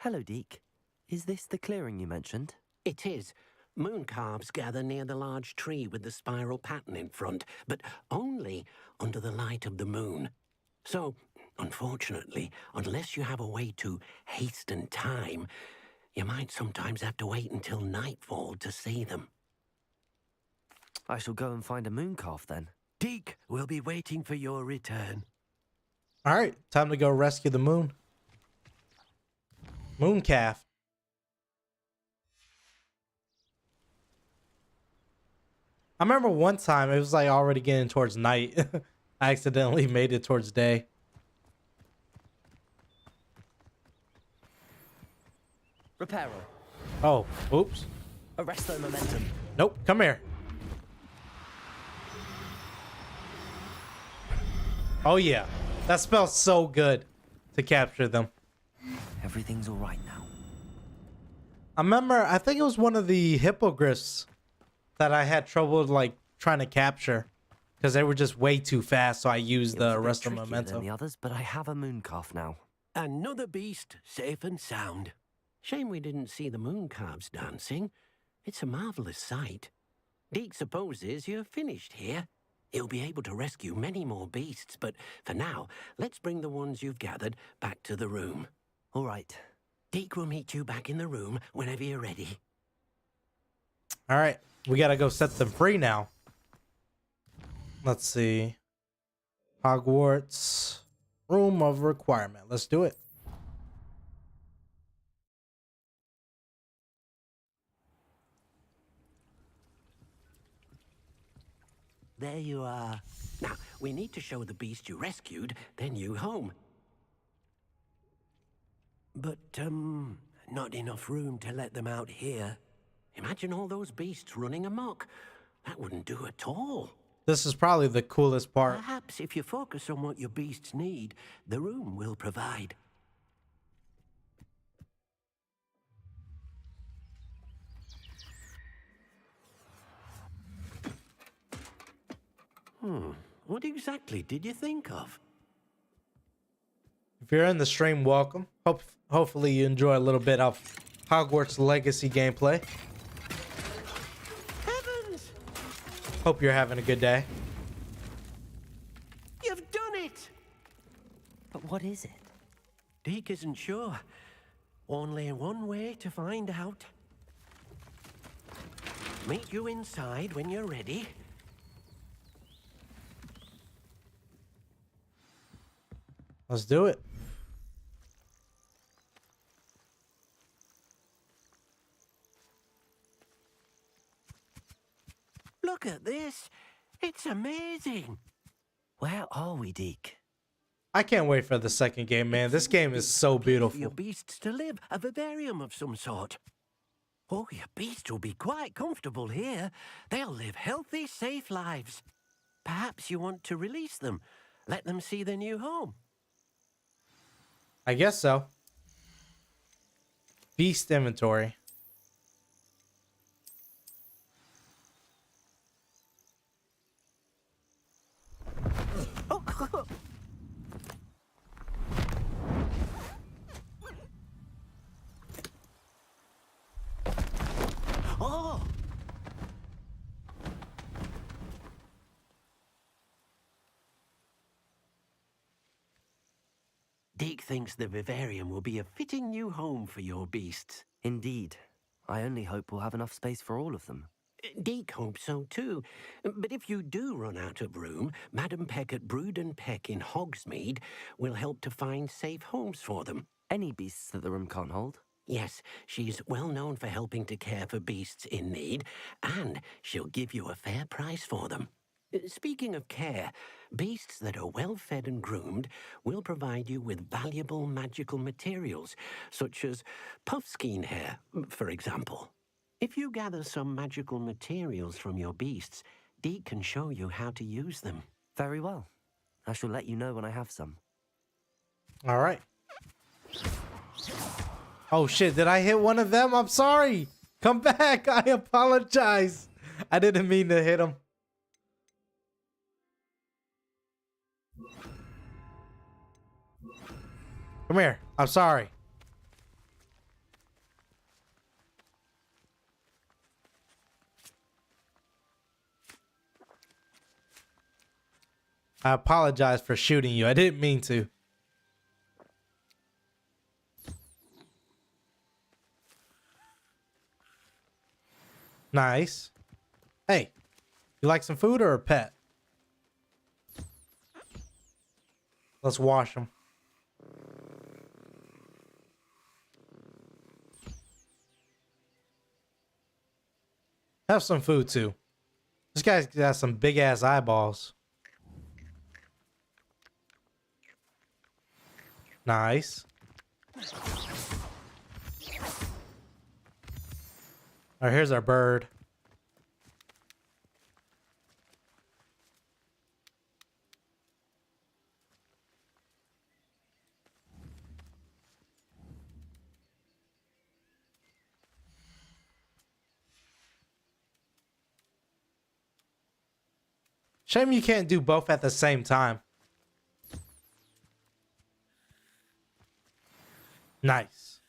[SPEAKER 3] Hello, Deke. Is this the clearing you mentioned?
[SPEAKER 10] It is. Moon calves gather near the large tree with the spiral pattern in front, but only under the light of the moon. So, unfortunately, unless you have a way to hasten time, you might sometimes have to wait until nightfall to see them.
[SPEAKER 3] I shall go and find a moon calf then.
[SPEAKER 10] Deke will be waiting for your return.
[SPEAKER 1] All right, time to go rescue the moon. Moon calf. I remember one time it was like already getting towards night. I accidentally made it towards day.
[SPEAKER 3] Reparo.
[SPEAKER 1] Oh, oops.
[SPEAKER 3] Arresto momentum.
[SPEAKER 1] Nope, come here. Oh yeah, that smells so good to capture them.
[SPEAKER 3] Everything's all right now.
[SPEAKER 1] I remember, I think it was one of the hippogriffs that I had trouble like trying to capture because they were just way too fast. So I used the rest of momentum.
[SPEAKER 3] Than the others, but I have a moon calf now.
[SPEAKER 10] Another beast, safe and sound. Shame we didn't see the moon calves dancing. It's a marvelous sight. Deke supposes you're finished here. He'll be able to rescue many more beasts, but for now, let's bring the ones you've gathered back to the room.
[SPEAKER 3] All right.
[SPEAKER 10] Deke will meet you back in the room whenever you're ready.
[SPEAKER 1] All right, we gotta go set them free now. Let's see. Hogwarts Room of Requirement. Let's do it.
[SPEAKER 10] There you are. Now, we need to show the beast you rescued their new home. But, not enough room to let them out here. Imagine all those beasts running amok. That wouldn't do at all.
[SPEAKER 1] This is probably the coolest part.
[SPEAKER 10] Perhaps if you focus on what your beasts need, the room will provide. What exactly did you think of?
[SPEAKER 1] If you're in the stream, welcome. Hopefully you enjoy a little bit of Hogwarts Legacy gameplay.
[SPEAKER 10] Heavens!
[SPEAKER 1] Hope you're having a good day.
[SPEAKER 10] You've done it!
[SPEAKER 3] But what is it?
[SPEAKER 10] Deke isn't sure. Only one way to find out. Meet you inside when you're ready.
[SPEAKER 1] Let's do it.
[SPEAKER 10] Look at this. It's amazing.
[SPEAKER 3] Where are we, Deke?
[SPEAKER 1] I can't wait for the second game, man. This game is so beautiful.
[SPEAKER 10] Your beasts to live, a vivarium of some sort. Oh, your beasts will be quite comfortable here. They'll live healthy, safe lives. Perhaps you want to release them. Let them see their new home.
[SPEAKER 1] I guess so. Beast inventory.
[SPEAKER 10] Oh! Deke thinks the vivarium will be a fitting new home for your beasts.
[SPEAKER 3] Indeed. I only hope we'll have enough space for all of them.
[SPEAKER 10] Deke hopes so too. But if you do run out of room, Madam Peck at Brood and Peck in Hogsmeade will help to find safe homes for them.
[SPEAKER 3] Any beasts that the room can't hold?
[SPEAKER 10] Yes, she's well known for helping to care for beasts in need, and she'll give you a fair price for them. Speaking of care, beasts that are well fed and groomed will provide you with valuable magical materials, such as puffskein hair, for example. If you gather some magical materials from your beasts, Deke can show you how to use them.
[SPEAKER 3] Very well. I shall let you know when I have some.
[SPEAKER 1] All right. Oh shit, did I hit one of them? I'm sorry. Come back. I apologize. I didn't mean to hit him. Come here. I'm sorry. I apologize for shooting you. I didn't mean to. Nice. Hey, you like some food or a pet? Let's wash them. Have some food too. This guy's got some big ass eyeballs. Nice. Alright, here's our bird. Shame you can't do both at the same time. Nice.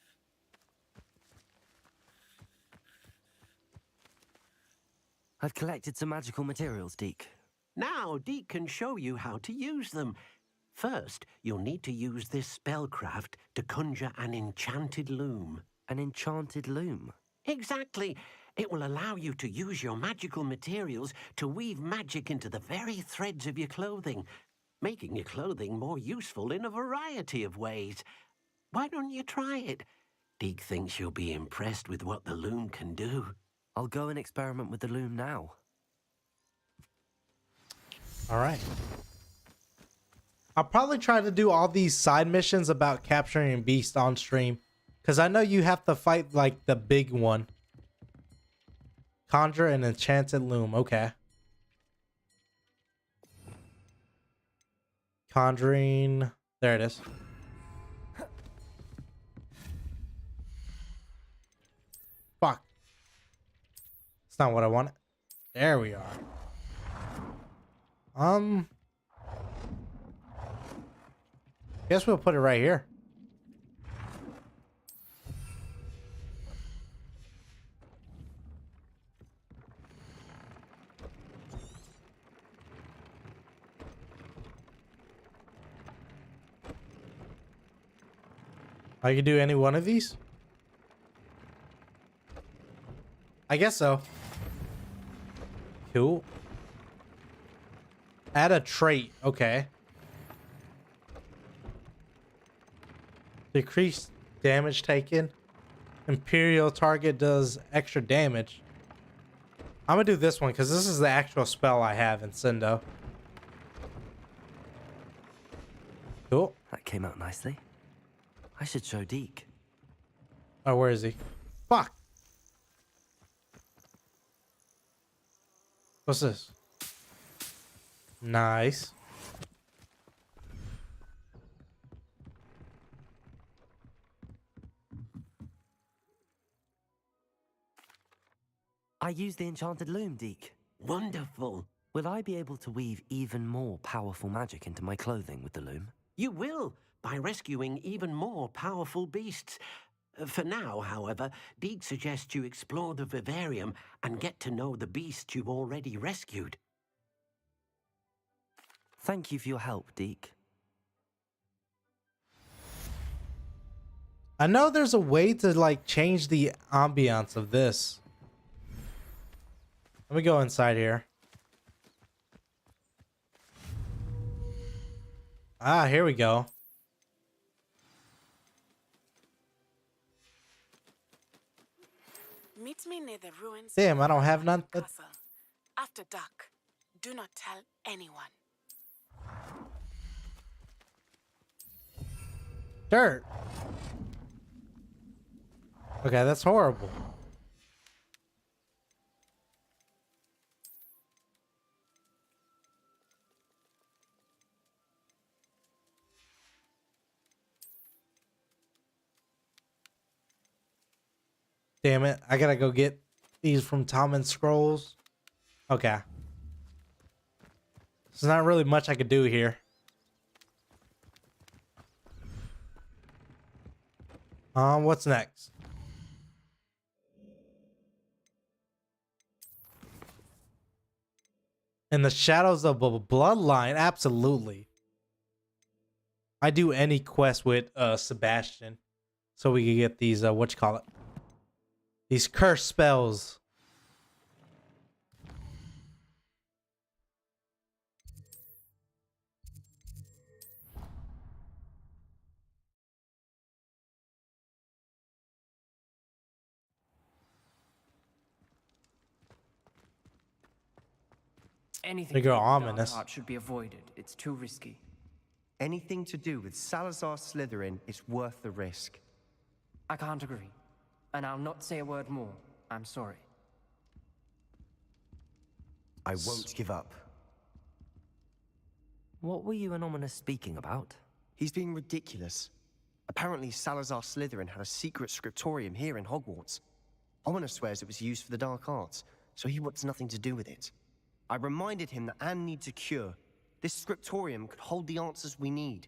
[SPEAKER 3] I've collected some magical materials, Deke.
[SPEAKER 10] Now, Deke can show you how to use them. First, you'll need to use this spellcraft to conjure an enchanted loom.
[SPEAKER 3] An enchanted loom?
[SPEAKER 10] Exactly. It will allow you to use your magical materials to weave magic into the very threads of your clothing, making your clothing more useful in a variety of ways. Why don't you try it? Deke thinks you'll be impressed with what the loom can do.
[SPEAKER 3] I'll go and experiment with the loom now.
[SPEAKER 1] Alright. I'll probably try to do all these side missions about capturing beasts on stream. Because I know you have to fight like the big one. Conjure an enchanted loom. Okay. Conjuring. There it is. Fuck. It's not what I wanted. There we are. Guess we'll put it right here. I can do any one of these? I guess so. Cool. Add a trait. Okay. Decrease damage taken. Imperial target does extra damage. I'm gonna do this one because this is the actual spell I have in Cindo. Cool.
[SPEAKER 3] That came out nicely. I should show Deke.
[SPEAKER 1] Oh, where is he? Fuck. What's this? Nice.
[SPEAKER 3] I use the enchanted loom, Deke.
[SPEAKER 10] Wonderful.
[SPEAKER 3] Will I be able to weave even more powerful magic into my clothing with the loom?
[SPEAKER 10] You will, by rescuing even more powerful beasts. For now, however, Deke suggests you explore the vivarium and get to know the beasts you've already rescued.
[SPEAKER 3] Thank you for your help, Deke.
[SPEAKER 1] I know there's a way to like change the ambiance of this. Let me go inside here. Ah, here we go.
[SPEAKER 13] Meet me near the ruins.
[SPEAKER 1] Damn, I don't have none.
[SPEAKER 13] Castle. After dark. Do not tell anyone.
[SPEAKER 1] Dirt. Okay, that's horrible. Damn it. I gotta go get these from Tom and Scrolls. Okay. There's not really much I could do here. What's next? In the shadows of a bloodline, absolutely. I do any quest with Sebastian, so we can get these these curse spells.
[SPEAKER 14] Anything
[SPEAKER 1] They
[SPEAKER 14] to do
[SPEAKER 1] go
[SPEAKER 14] with the Dark
[SPEAKER 1] ominous.
[SPEAKER 14] Art should be avoided. It's too risky.
[SPEAKER 9] Anything to do with Salazar Slytherin is worth the risk.
[SPEAKER 14] I can't agree. And I'll not say a word more. I'm sorry.
[SPEAKER 9] I won't give up.
[SPEAKER 3] What were you and Ominous speaking about?
[SPEAKER 9] He's being ridiculous. Apparently, Salazar Slytherin had a secret scriptorium here in Hogwarts. Ominous swears it was used for the dark arts, so he wants nothing to do with it. I reminded him that Anne needs a cure. This scriptorium could hold the answers we need.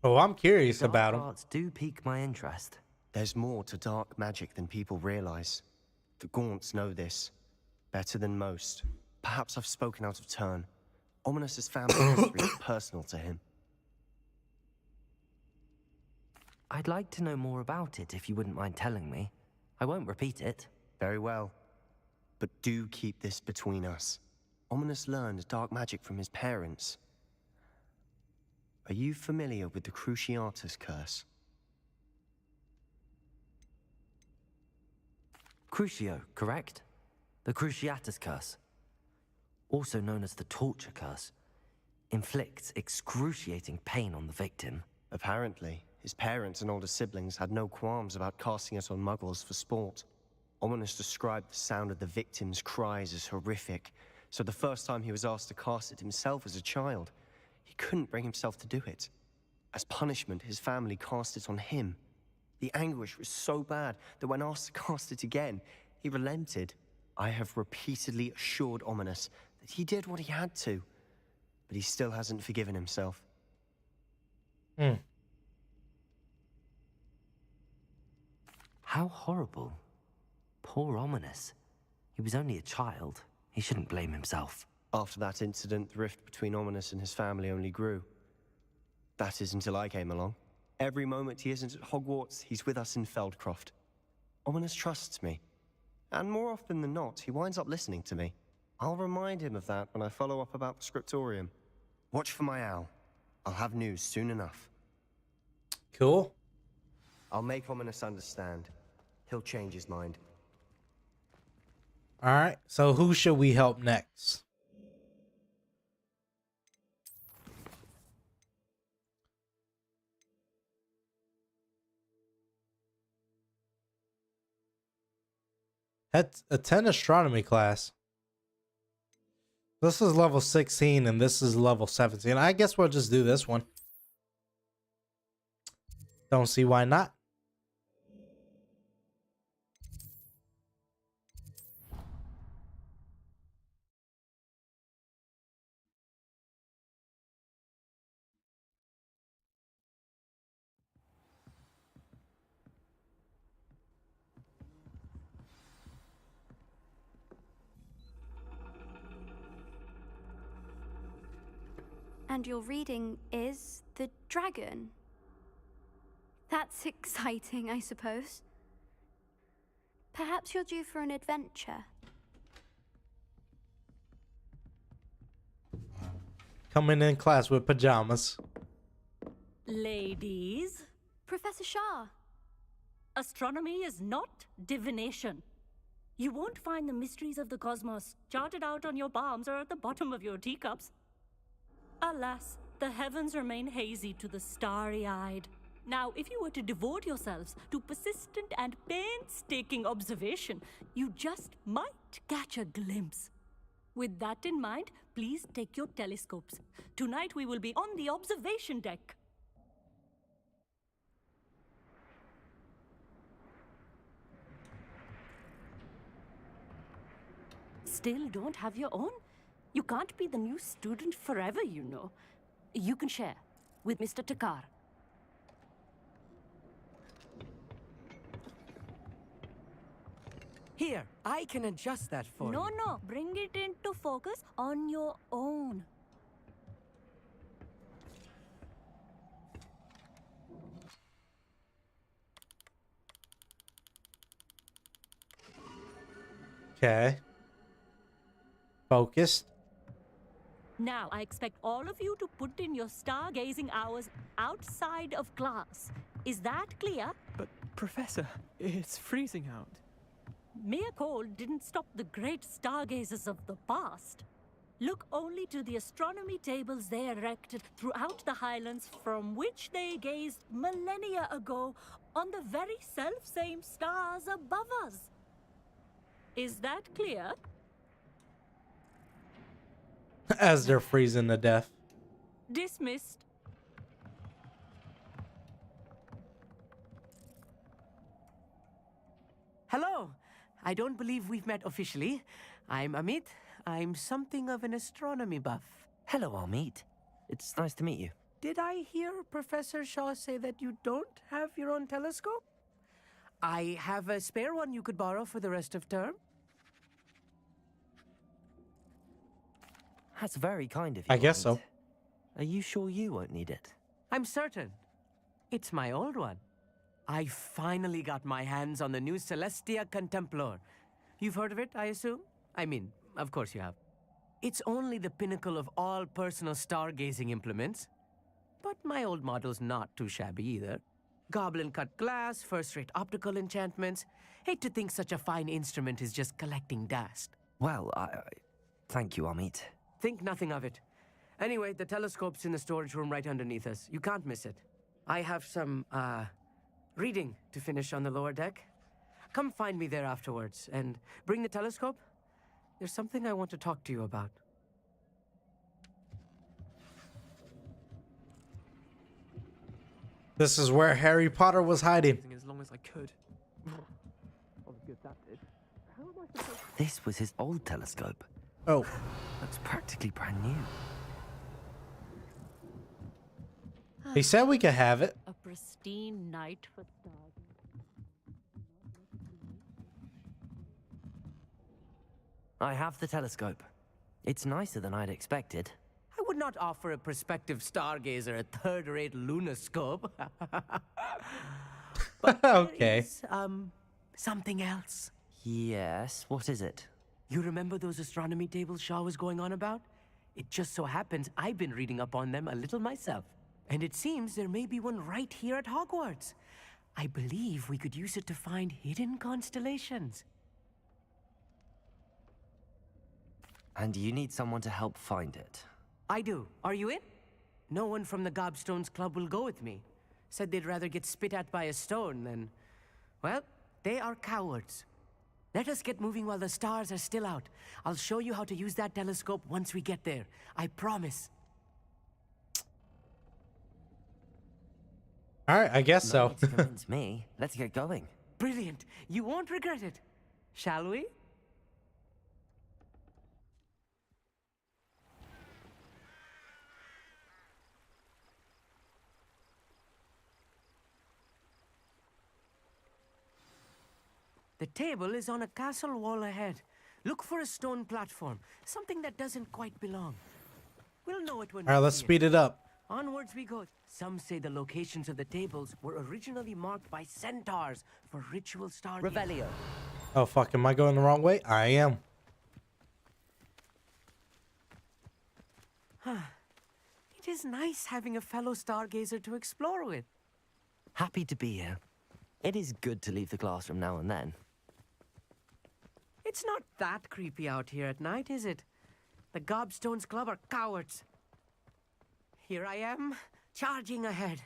[SPEAKER 1] Oh, I'm curious
[SPEAKER 3] Dark
[SPEAKER 1] about him.
[SPEAKER 3] arts do pique my interest.
[SPEAKER 9] There's more to dark magic than people realize. The Gaunts know this better than most. Perhaps I've spoken out of turn. Ominous's family history is personal to him.
[SPEAKER 3] I'd like to know more about it if you wouldn't mind telling me. I won't repeat it.
[SPEAKER 9] Very well. But do keep this between us. Ominous learned dark magic from his parents. Are you familiar with the Cruciatus curse?
[SPEAKER 3] Crucio, correct? The Cruciatus curse. Also known as the torture curse. Inflicts excruciating pain on the victim.
[SPEAKER 9] Apparently, his parents and older siblings had no qualms about casting it on muggles for sport. Ominous described the sound of the victim's cries as horrific, so the first time he was asked to cast it himself as a child, he couldn't bring himself to do it. As punishment, his family cast it on him. The anguish was so bad that when asked to cast it again, he relented. I have repeatedly assured Ominous that he did what he had to, but he still hasn't forgiven himself.
[SPEAKER 3] How horrible. Poor Ominous. He was only a child. He shouldn't blame himself.
[SPEAKER 9] After that incident, the rift between Ominous and his family only grew. That is until I came along. Every moment he isn't at Hogwarts, he's with us in Feldcroft. Ominous trusts me. And more often than not, he winds up listening to me. I'll remind him of that when I follow up about the scriptorium. Watch for my owl. I'll have news soon enough.
[SPEAKER 1] Cool.
[SPEAKER 9] I'll make Ominous understand. He'll change his mind.
[SPEAKER 1] All right. So who should we help next? Attend astronomy class. This is level 16 and this is level 17. I guess we'll just do this one. Don't see why not.
[SPEAKER 8] And your reading is The Dragon. That's exciting, I suppose. Perhaps you're due for an adventure.
[SPEAKER 1] Coming in class with pajamas.
[SPEAKER 15] Ladies,
[SPEAKER 8] Professor Shah.
[SPEAKER 15] astronomy is not divination. You won't find the mysteries of the cosmos charted out on your palms or at the bottom of your teacups. Alas, the heavens remain hazy to the starry-eyed. Now, if you were to devote yourselves to persistent and painstaking observation, you just might catch a glimpse. With that in mind, please take your telescopes. Tonight we will be on the observation deck. Still don't have your own? You can't be the new student forever, you know. You can share with Mr. Takar.
[SPEAKER 14] Here, I can adjust that for you.
[SPEAKER 15] No, bring it into focus on your own.
[SPEAKER 1] Okay. Focused.
[SPEAKER 15] Now, I expect all of you to put in your stargazing hours outside of class. Is that clear?
[SPEAKER 16] But, Professor, it's freezing out.
[SPEAKER 15] Mere cold didn't stop the great stargazers of the past. Look only to the astronomy tables they erected throughout the Highlands from which they gazed millennia ago on the very self-same stars above us. Is that clear?
[SPEAKER 1] As they're freezing to death.
[SPEAKER 15] Dismissed.
[SPEAKER 14] Hello. I don't believe we've met officially. I'm Amit. I'm something of an astronomy buff.
[SPEAKER 3] Hello, Amit. It's nice to meet you.
[SPEAKER 14] Did I hear Professor Shaw say that you don't have your own telescope? I have a spare one you could borrow for the rest of term.
[SPEAKER 3] That's very kind of you.
[SPEAKER 1] I guess
[SPEAKER 3] Amit.
[SPEAKER 1] so.
[SPEAKER 3] Are you sure you won't need it?
[SPEAKER 14] I'm certain. It's my old one. I finally got my hands on the new Celestia Contemplar. You've heard of it, I assume? I mean, of course you have. It's only the pinnacle of all personal stargazing implements. But my old model's not too shabby either. Goblin-cut glass, first-rate optical enchantments. Hate to think such a fine instrument is just collecting dust.
[SPEAKER 3] Well, thank you, Amit.
[SPEAKER 14] Think nothing of it. Anyway, the telescope's in the storage room right underneath us. You can't miss it. I have some, reading to finish on the lower deck. Come find me there afterwards, and bring the telescope. There's something I want to talk to you about.
[SPEAKER 1] This is where Harry Potter was hiding.
[SPEAKER 16] As long as I could. Obviously, that did. How am I supposed to...
[SPEAKER 3] This was his old telescope.
[SPEAKER 1] Oh.
[SPEAKER 3] Looks practically brand new.
[SPEAKER 1] He said we could have it.
[SPEAKER 15] A pristine night for stars.
[SPEAKER 3] I have the telescope. It's nicer than I'd expected.
[SPEAKER 14] I would not offer a prospective stargazer a third-rate lunoscope. But
[SPEAKER 1] okay.
[SPEAKER 14] there is, something else.
[SPEAKER 3] Yes, what is it?
[SPEAKER 14] You remember those astronomy tables Shaw was going on about? It just so happens I've been reading up on them a little myself. And it seems there may be one right here at Hogwarts. I believe we could use it to find hidden constellations.
[SPEAKER 3] And you need someone to help find it.
[SPEAKER 14] I do. Are you in? No one from the Gobstones Club will go with me. Said they'd rather get spit at by a stone than... Well, they are cowards. Let us get moving while the stars are still out. I'll show you how to use that telescope once we get there. I promise.
[SPEAKER 1] All right, I guess
[SPEAKER 3] No
[SPEAKER 1] so.
[SPEAKER 3] need to convince me. Let's get going.
[SPEAKER 14] Brilliant. You won't regret it. Shall we? The table is on a castle wall ahead. Look for a stone platform, something that doesn't quite belong. We'll know it when
[SPEAKER 1] All right,
[SPEAKER 14] we
[SPEAKER 1] let's
[SPEAKER 14] see
[SPEAKER 1] speed it up.
[SPEAKER 14] Onwards we go. Some say the locations of the tables were originally marked by centaurs for ritual stargazing.
[SPEAKER 3] Revelio.
[SPEAKER 1] Oh, fuck, am I going the wrong way? I am.
[SPEAKER 14] It is nice having a fellow stargazer to explore with.
[SPEAKER 3] Happy to be here. It is good to leave the classroom now and then.
[SPEAKER 14] It's not that creepy out here at night, is it? The Gobstones Club are cowards. Here I am, charging ahead.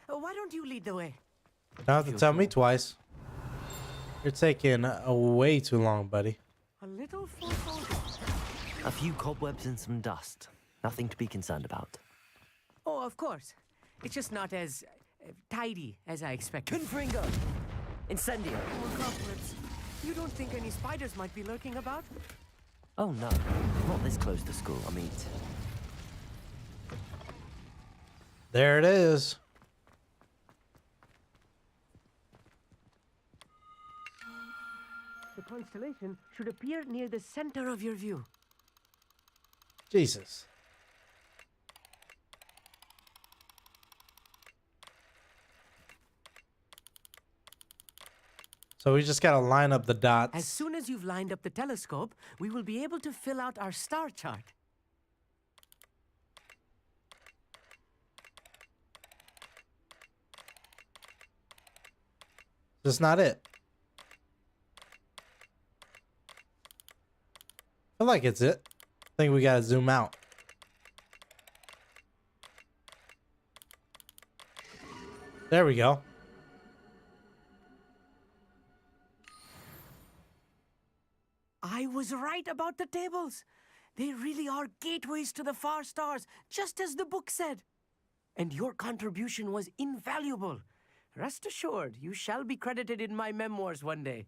[SPEAKER 14] Why don't you lead the way?
[SPEAKER 1] Don't have to tell me twice. You're taking way too long, buddy.
[SPEAKER 14] A little foreboding.
[SPEAKER 3] A few cobwebs and some dust. Nothing to be concerned about.
[SPEAKER 14] Oh, of course. It's just not as tidy as I expected.
[SPEAKER 3] Confringo! Incendio!
[SPEAKER 14] More cobwebs. You don't think any spiders might be lurking about?
[SPEAKER 3] Oh no, not this close to school, Amit.
[SPEAKER 1] There it is.
[SPEAKER 14] The constellation should appear near the center of your view.
[SPEAKER 1] Jesus. So we just gotta line up the dots.
[SPEAKER 14] As soon as you've lined up the telescope, we will be able to fill out our star chart.
[SPEAKER 1] That's not it. I feel like it's it. I think we gotta zoom out. There we go.
[SPEAKER 14] I was right about the tables. They really are gateways to the far stars, just as the book said. And your contribution was invaluable. Rest assured, you shall be credited in my memoirs one day.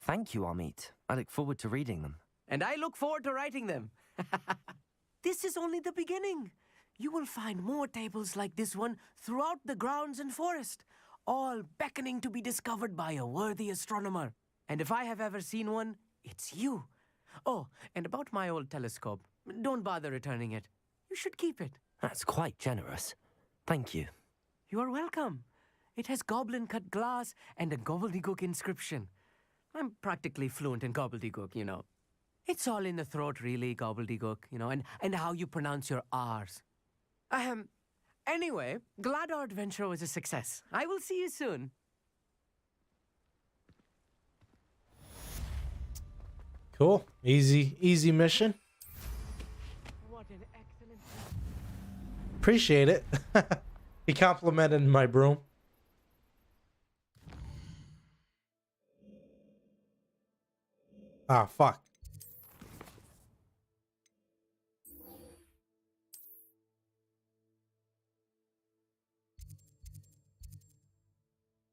[SPEAKER 3] Thank you, Amit. I look forward to reading them.
[SPEAKER 14] And I look forward to writing them. This is only the beginning. You will find more tables like this one throughout the grounds and forest, all beckoning to be discovered by a worthy astronomer. And if I have ever seen one, it's you. Oh, and about my old telescope, don't bother returning it. You should keep it.
[SPEAKER 3] That's quite generous. Thank you.
[SPEAKER 14] You are welcome. It has goblin-cut glass and a gobbledygook inscription. I'm practically fluent in gobbledygook, you know. It's all in the throat, really, gobbledygook, you know, and how you pronounce your R's. Anyway, glad our adventure was a success. I will see you soon.
[SPEAKER 1] Cool. Easy mission.
[SPEAKER 14] What an excellent...
[SPEAKER 1] Appreciate it. He complimented my broom. Ah, fuck.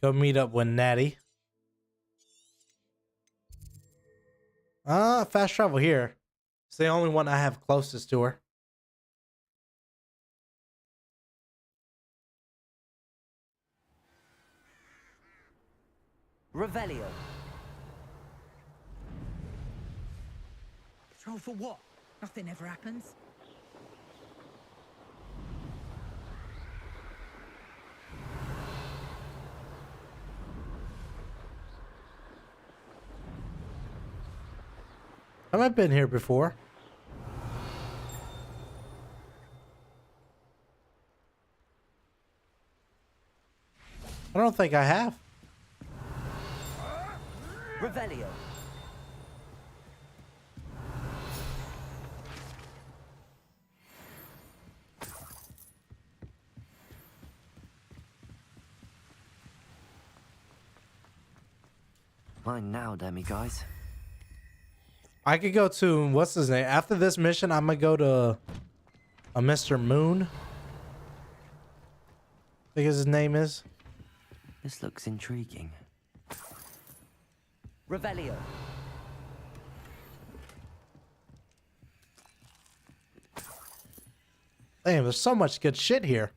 [SPEAKER 1] Go meet up with Natty. Fast travel here. It's the only one I have closest to her.
[SPEAKER 3] Revelio.
[SPEAKER 17] Patrol for what? Nothing ever happens.
[SPEAKER 1] Have I been here before? I don't think I have.
[SPEAKER 3] Revelio. Mine now, guys.
[SPEAKER 1] I could go to, what's his name? After this mission, I'm gonna go to a Mr. Moon. I think his name is.
[SPEAKER 3] This looks intriguing. Revelio.
[SPEAKER 1] Damn, there's so much good shit here.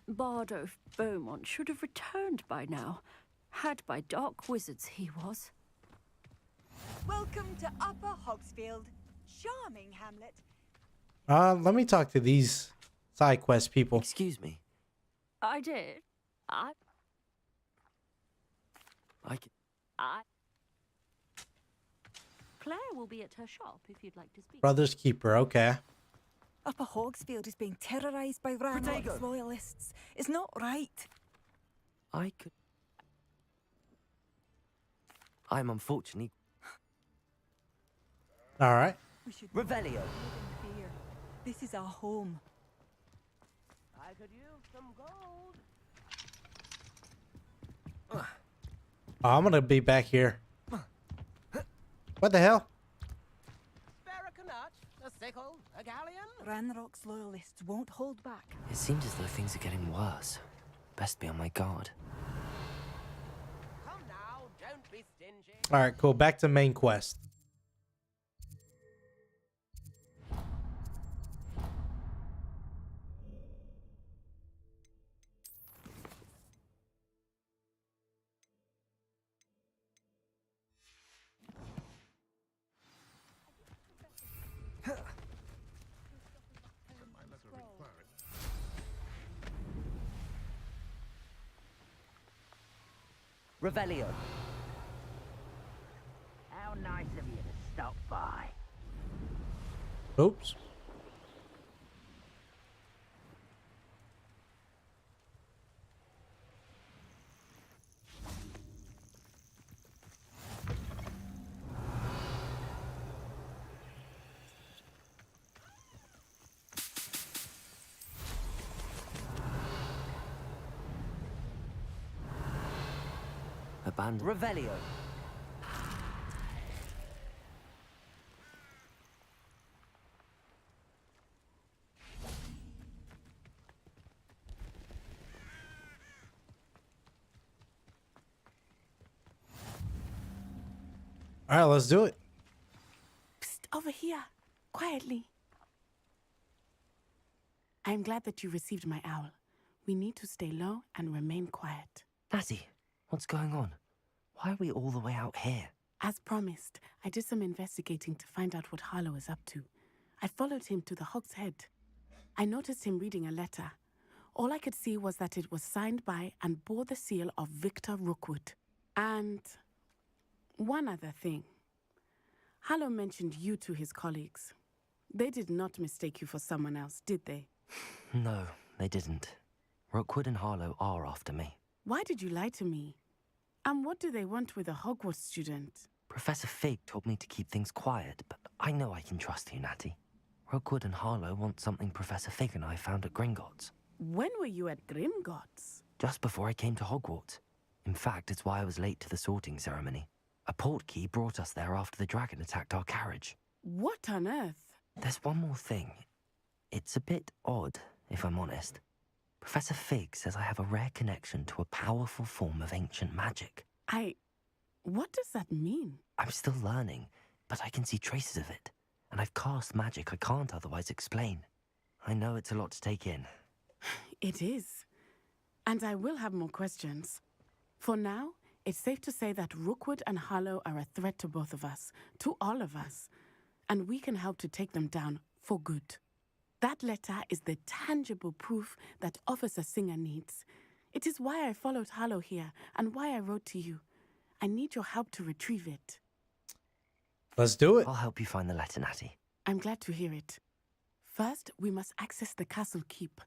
[SPEAKER 15] Bardo Beaumont should have returned by now. Had by dark wizards he was.
[SPEAKER 18] Welcome to Upper Hogsfield. Charming hamlet.
[SPEAKER 1] Let me talk to these side quest people.
[SPEAKER 3] Excuse me.
[SPEAKER 15] I did. I Claire will be at her shop if you'd like to speak.
[SPEAKER 1] Brother's Keeper, okay.
[SPEAKER 17] Upper Hogsfield is being terrorised by Ranrock's loyalists. It's not right.
[SPEAKER 3] I'm unfortunately...
[SPEAKER 1] Alright.
[SPEAKER 17] We should
[SPEAKER 3] Revelio.
[SPEAKER 17] live in fear. This is our home.
[SPEAKER 14] I could use some gold.
[SPEAKER 1] Oh, I'm gonna be back here. What the hell?
[SPEAKER 14] A sickle, a galleon?
[SPEAKER 17] Ranrock's loyalists won't hold back.
[SPEAKER 3] It seems as though things are getting worse. Best be on my guard.
[SPEAKER 14] Come now, don't be stingy.
[SPEAKER 1] Alright, cool. Back to main quest.
[SPEAKER 14] Revelio.
[SPEAKER 12] How nice of you to stop by.
[SPEAKER 1] Oops.
[SPEAKER 3] Abandoned.
[SPEAKER 14] Revelio.
[SPEAKER 1] All right, let's do it.
[SPEAKER 13] Psst, over here. Quietly. I am glad that you received my owl. We need to stay low and remain quiet.
[SPEAKER 3] Natty, what's going on? Why are we all the way out here?
[SPEAKER 13] As promised, I did some investigating to find out what Harlow is up to. I followed him to the Hog's Head. I noticed him reading a letter. All I could see was that it was signed by and bore the seal of Victor Rookwood. And one other thing. Harlow mentioned you to his colleagues. They did not mistake you for someone else, did they?
[SPEAKER 3] No, they didn't. Rookwood and Harlow are after me.
[SPEAKER 13] Why did you lie to me? And what do they want with a Hogwarts student?
[SPEAKER 3] Professor Fig told me to keep things quiet, but I know I can trust you, Natty. Rookwood and Harlow want something Professor Fig and I found at Gringotts.
[SPEAKER 13] When were you at Gringotts?
[SPEAKER 3] Just before I came to Hogwarts. In fact, it's why I was late to the sorting ceremony. A portkey brought us there after the dragon attacked our carriage.
[SPEAKER 13] What on earth?
[SPEAKER 3] There's one more thing. It's a bit odd, if I'm honest. Professor Fig says I have a rare connection to a powerful form of ancient magic.
[SPEAKER 13] What does that mean?
[SPEAKER 3] I'm still learning, but I can see traces of it. And I've cast magic I can't otherwise explain. I know it's a lot to take in.
[SPEAKER 13] It is. And I will have more questions. For now, it's safe to say that Rookwood and Harlow are a threat to both of us, to all of us. And we can help to take them down for good. That letter is the tangible proof that Officer Singer needs. It is why I followed Harlow here and why I wrote to you. I need your help to retrieve it.
[SPEAKER 1] Let's do it.
[SPEAKER 3] I'll help you find the letter, Natty.
[SPEAKER 13] I'm glad to hear it. First, we must access the castle keep.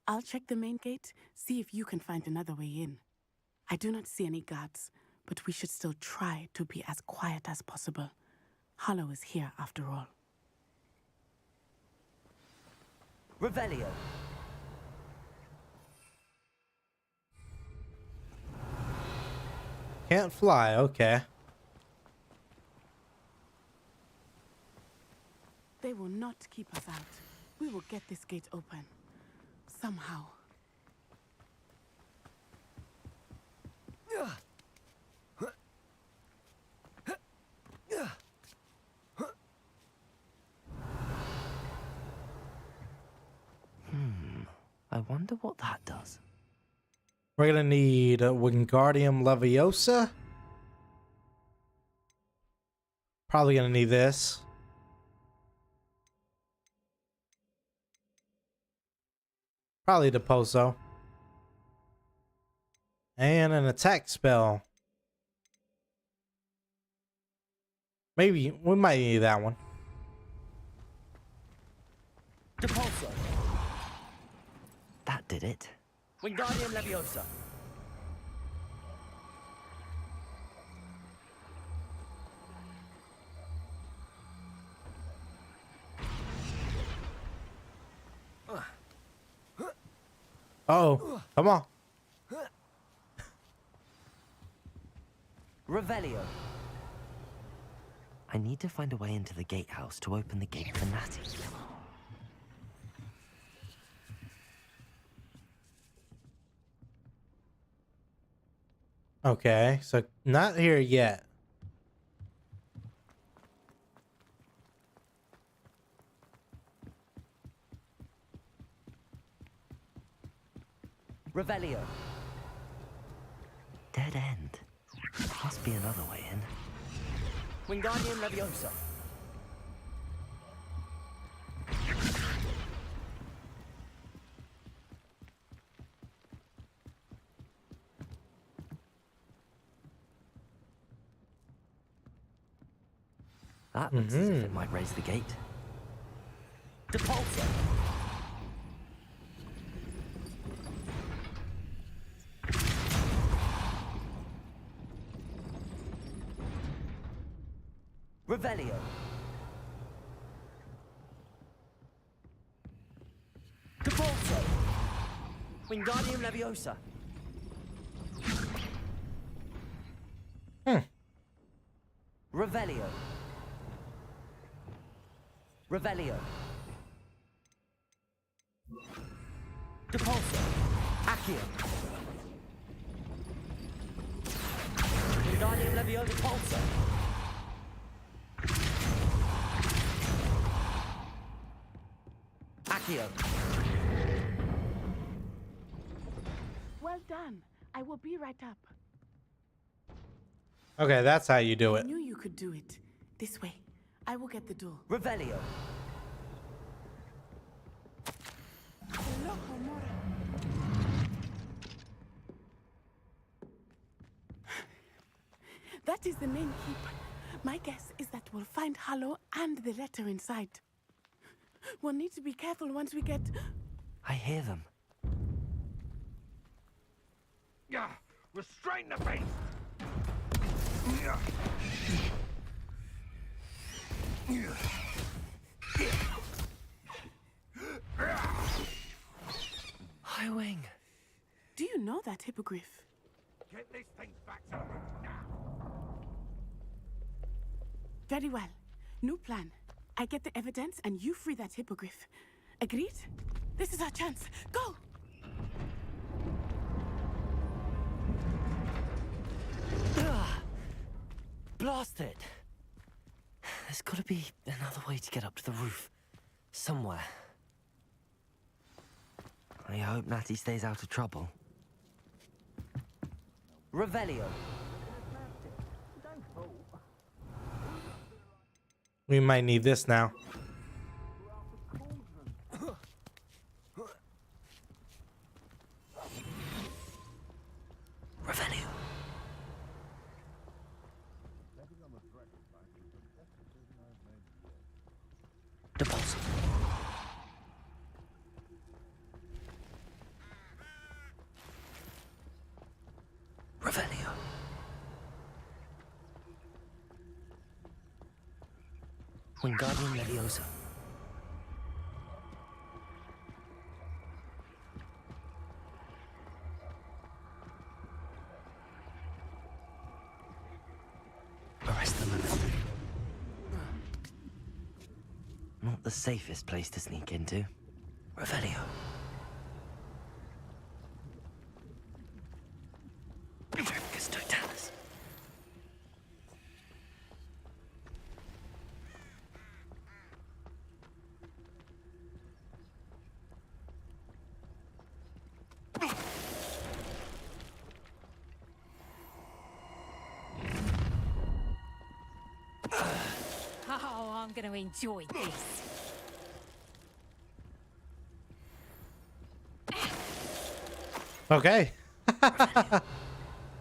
[SPEAKER 13] I'll check the main gate, see if you can find another way in. I do not see any guards, but we should still try to be as quiet as possible. Harlow is here after all.
[SPEAKER 14] Revelio.
[SPEAKER 1] Can't fly, okay.
[SPEAKER 13] They will not keep us out. We will get this gate open. Somehow.
[SPEAKER 3] I wonder what that does.
[SPEAKER 1] We're gonna need Wingardium Leviosa. Probably gonna need this. Probably the Pozo. And an attack spell. Maybe we might need that one.
[SPEAKER 14] Depulso.
[SPEAKER 3] That did it.
[SPEAKER 14] Wingardium Leviosa.
[SPEAKER 1] Oh, come on.
[SPEAKER 14] Revelio.
[SPEAKER 3] I need to find a way into the gatehouse to open the gate for Natty.
[SPEAKER 1] Okay, so not here yet.
[SPEAKER 14] Revelio.
[SPEAKER 3] Dead end. Must be another way in.
[SPEAKER 14] Wingardium Leviosa.
[SPEAKER 3] That looks as if it might raise the gate. Depulso! Revelio. Depulso! Wingardium Leviosa. Revelio. Revelio. Depulso. Accio. Wingardium Leviosa Depulso. Accio.
[SPEAKER 13] Well done. I will be right up.
[SPEAKER 1] Okay, that's how you do
[SPEAKER 13] I
[SPEAKER 1] it.
[SPEAKER 13] knew you could do it. This way. I will get the door.
[SPEAKER 3] Revelio.
[SPEAKER 13] That is the main keep. My guess is that we'll find Hallow and the letter inside. We'll need to be careful once we get...
[SPEAKER 3] I hear them.
[SPEAKER 4] Yeah, restrain the beast! Yeah.
[SPEAKER 3] Highwing.
[SPEAKER 13] Do you know that hippogriff?
[SPEAKER 4] Get this thing back to the room now.
[SPEAKER 13] Very well. New plan. I get the evidence and you free that hippogriff. Agreed? This is our chance. Go!
[SPEAKER 3] Blast it! There's gotta be another way to get up to the roof. Somewhere. I hope Natty stays out of trouble. Revelio.
[SPEAKER 1] We might need this now.
[SPEAKER 3] Revelio. Deposit. Revelio. Wingardium Leviosa. Arrest them. Not the safest place to sneak into. Revelio. Triplicus Totalis.
[SPEAKER 19] Oh, I'm going to enjoy this.
[SPEAKER 1] Okay.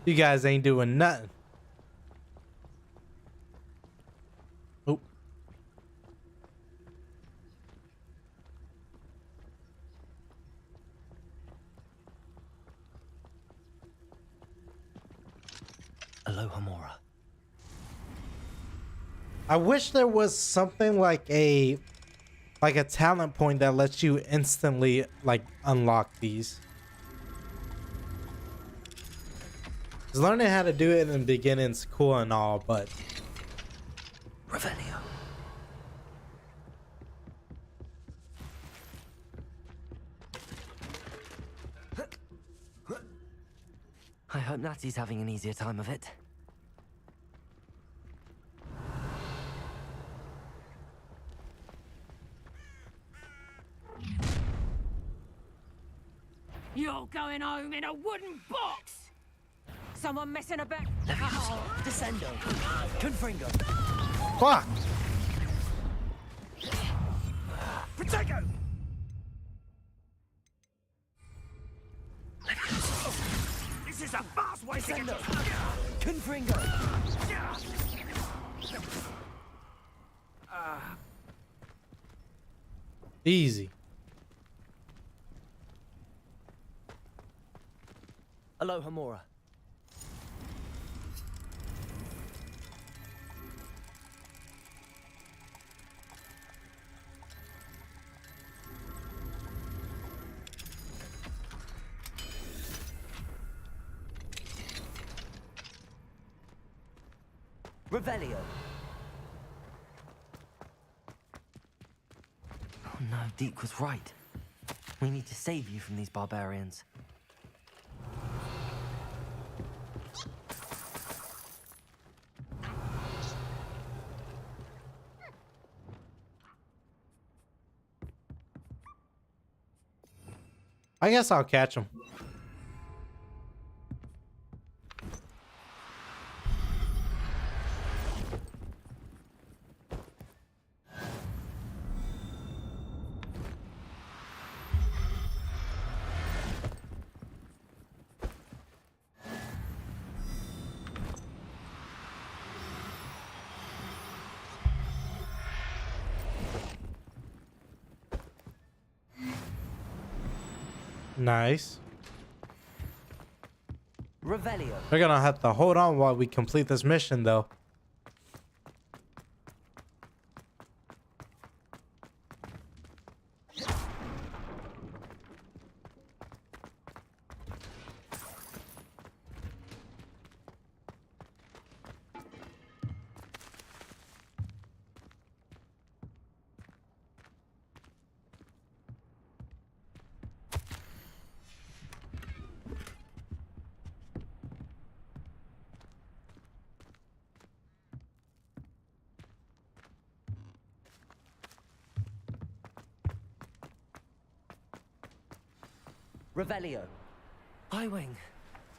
[SPEAKER 1] You guys ain't doing nothing. Oh.
[SPEAKER 3] Alohomora.
[SPEAKER 1] I wish there was something like a talent point that lets you instantly like unlock these. 'Cause learning how to do it in the beginning's cool and all, but
[SPEAKER 3] Revelio. I hope Natty's having an easier time of it.
[SPEAKER 19] You're going home in a wooden box! Someone messing about.
[SPEAKER 3] Leviosa. Descendo. Confringo.
[SPEAKER 1] fuck.
[SPEAKER 4] Protego! This is a fast way to get...
[SPEAKER 3] Confringo.
[SPEAKER 1] Easy.
[SPEAKER 9] Aloha Mora. Revelio.
[SPEAKER 3] Oh no, Deke was right. We need to save you from these barbarians.
[SPEAKER 1] I guess I'll catch him. Nice.
[SPEAKER 3] Revelio.
[SPEAKER 1] We're gonna have to hold on while we complete this mission, though.
[SPEAKER 3] Revelio. Highwing.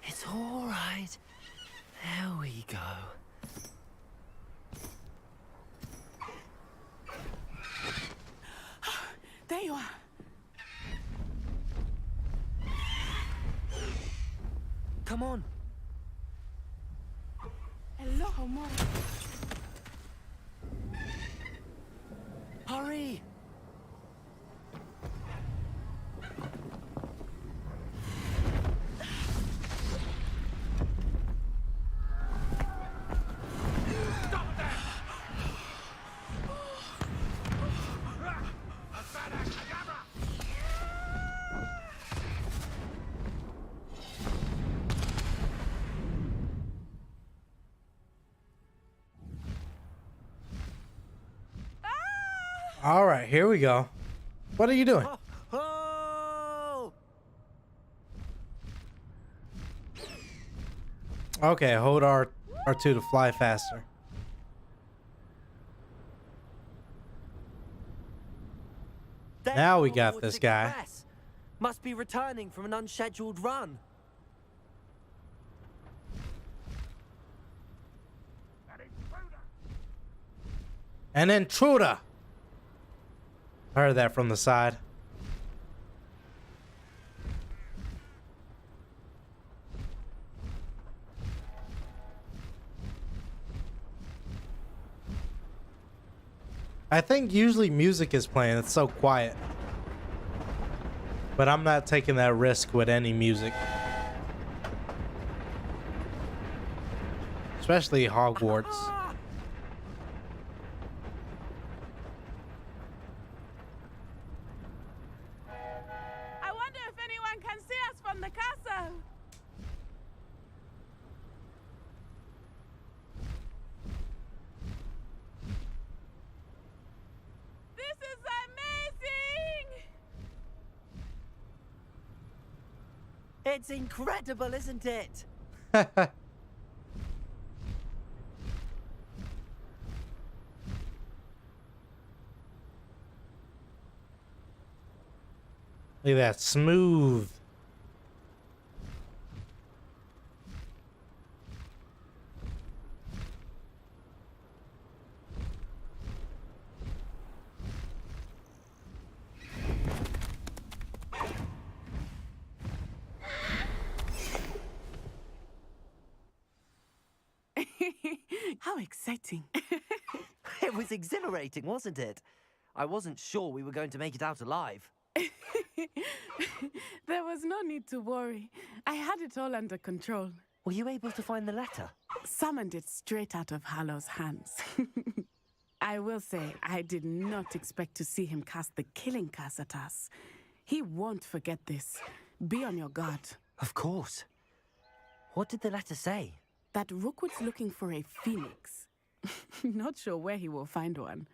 [SPEAKER 3] It's all right. There we go.
[SPEAKER 13] There you are.
[SPEAKER 3] Come on.
[SPEAKER 13] Hello, Mora.
[SPEAKER 3] Hurry.
[SPEAKER 1] All right, here we go. What are you doing?
[SPEAKER 3] Oh!
[SPEAKER 1] Okay, hold R2 to fly faster. Now we got this guy.
[SPEAKER 3] Must be returning from an unscheduled run.
[SPEAKER 1] An intruder. I heard that from the side. I think usually music is playing. It's so quiet. But I'm not taking that risk with any music. Especially Hogwarts.
[SPEAKER 13] I wonder if anyone can see us from the castle. This is amazing!
[SPEAKER 3] It's incredible, isn't it?
[SPEAKER 1] Look at that, smooth.
[SPEAKER 13] How exciting.
[SPEAKER 3] It was exhilarating, wasn't it? I wasn't sure we were going to make it out alive.
[SPEAKER 13] There was no need to worry. I had it all under control.
[SPEAKER 3] Were you able to find the letter?
[SPEAKER 13] Summoned it straight out of Hallow's hands. I will say, I did not expect to see him cast the killing curse at us. He won't forget this. Be on your guard.
[SPEAKER 3] Of course. What did the letter say?
[SPEAKER 13] That Rookwood's looking for a phoenix. Not sure where he will find one.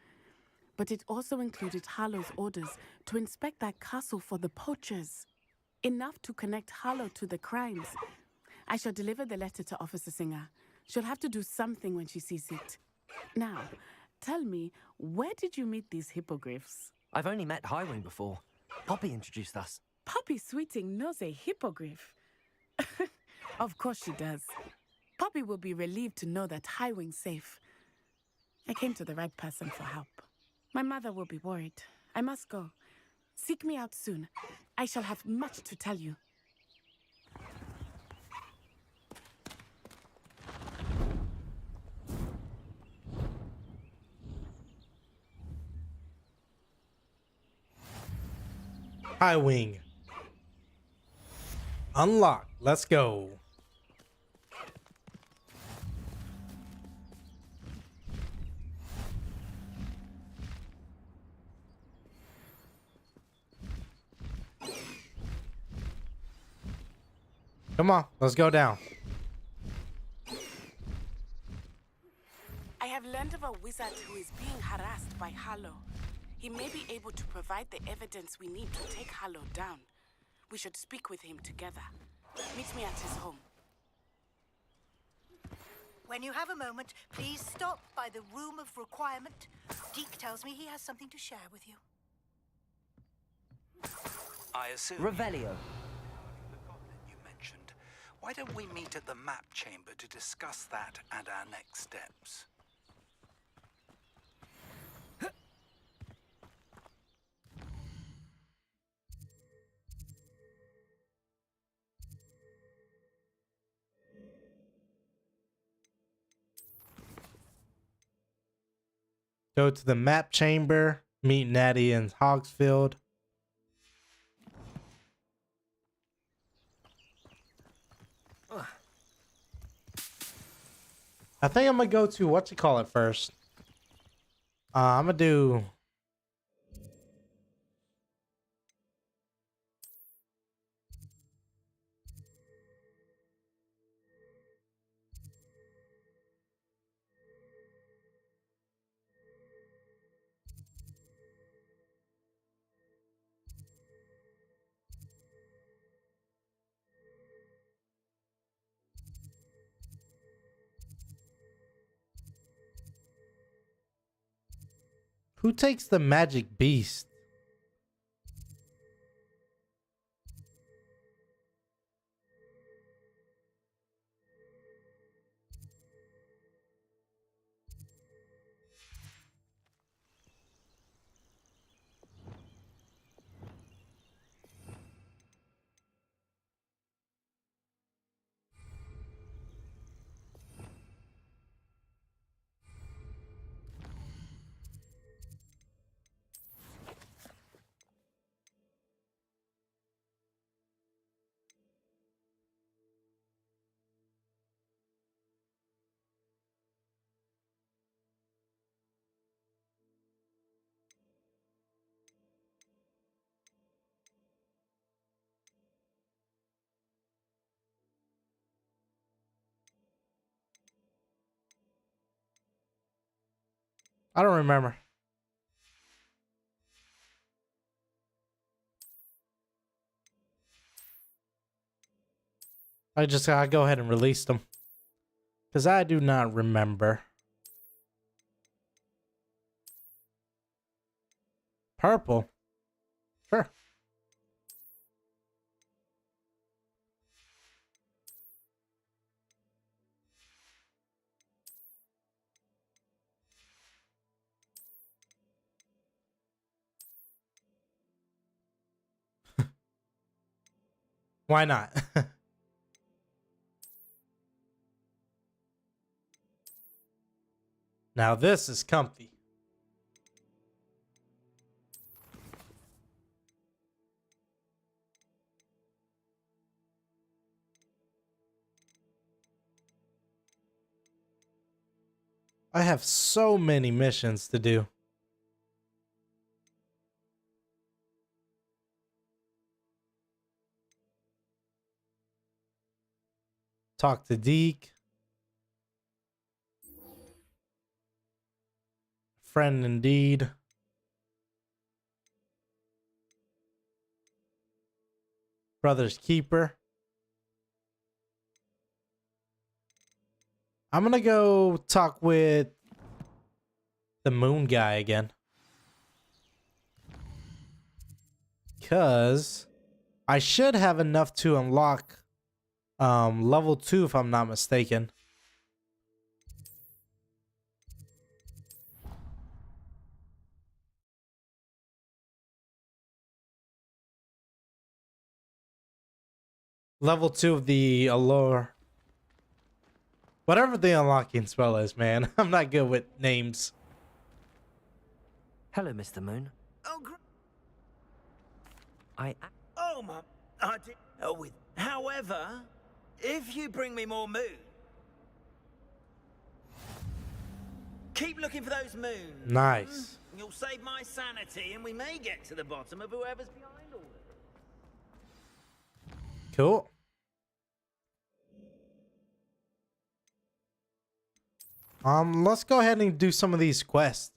[SPEAKER 13] But it also included Hallow's orders to inspect that castle for the poachers. Enough to connect Hallow to the crimes. I shall deliver the letter to Officer Singer. She'll have to do something when she sees it. Now, tell me, where did you meet these hippogriffs?
[SPEAKER 3] I've only met Highwing before. Poppy introduced us.
[SPEAKER 13] Poppy Sweeting knows a hippogriff. Of course she does. Poppy will be relieved to know that Highwing's safe. I came to the right person for help. My mother will be worried. I must go. Seek me out soon. I shall have much to tell you.
[SPEAKER 1] High wing. Unlock. Let's go. Come on, let's go down.
[SPEAKER 13] I have learned of a wizard who is being harassed by Hallow. He may be able to provide the evidence we need to take Hallow down. We should speak with him together. Meet me at his home.
[SPEAKER 7] When you have a moment, please stop by the Room of Requirement. Deke tells me he has something to share with you.
[SPEAKER 20] I assume...
[SPEAKER 3] Revelio.
[SPEAKER 20] You mentioned. Why don't we meet at the map chamber to discuss that and our next steps?
[SPEAKER 1] Go to the map chamber, meet Natty in Hogsfield. I think I'm gonna go to what you call it first. I'm gonna do who takes the magic beast? I don't remember. I just gotta go ahead and release them. Because I do not remember. Purple? Sure. Why not? Now this is comfy. I have so many missions to do. Talk to Deke. Friend indeed. Brother's keeper. I'm gonna go talk with the moon guy again. Cause I should have enough to unlock level 2 if I'm not mistaken. Level 2 of the allure. Whatever the unlocking spell is, man. I'm not good with names.
[SPEAKER 3] Hello, Mr. Moon.
[SPEAKER 12] Oh my! However, if you bring me more moon, keep looking for those moons.
[SPEAKER 1] Nice.
[SPEAKER 12] You'll save my sanity, and we may get to the bottom of whoever's behind all this.
[SPEAKER 1] Cool. Let's go ahead and do some of these quests.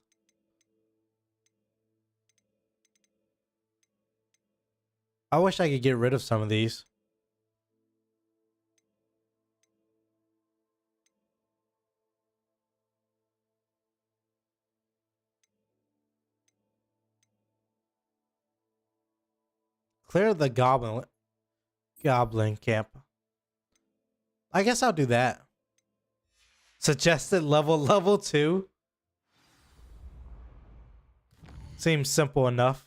[SPEAKER 1] I wish I could get rid of some of these. Clear the goblin camp. I guess I'll do that. Suggested level 2. Seems simple enough.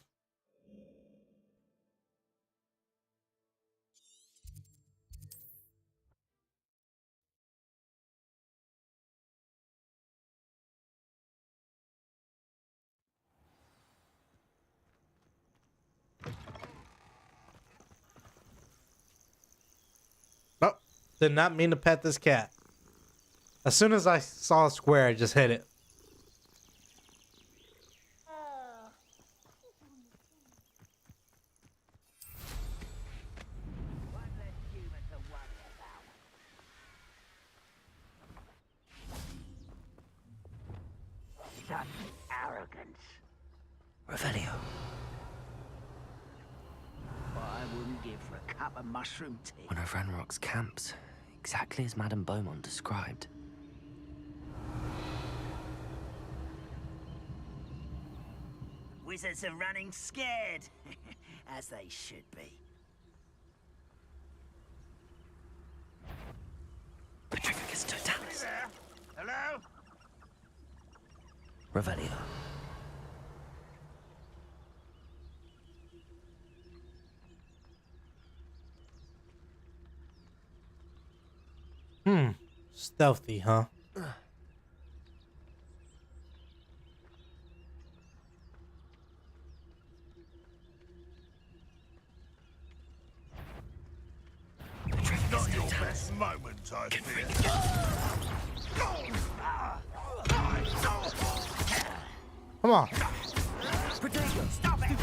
[SPEAKER 1] Oh, did not mean to pet this cat. As soon as I saw a square, I just hit it.
[SPEAKER 12] Such arrogance.
[SPEAKER 3] Revelio.
[SPEAKER 12] I wouldn't give for a cup of mushroom tea.
[SPEAKER 3] One of Ranrock's camps, exactly as Madame Beaumont described.
[SPEAKER 12] Wizards are running scared, as they should be.
[SPEAKER 3] Petrificus Totalis.
[SPEAKER 12] Hello?
[SPEAKER 3] Revelio.
[SPEAKER 1] Stealthy, huh?
[SPEAKER 4] Not your best moment, I fear.
[SPEAKER 1] Come on.
[SPEAKER 12] Stop it!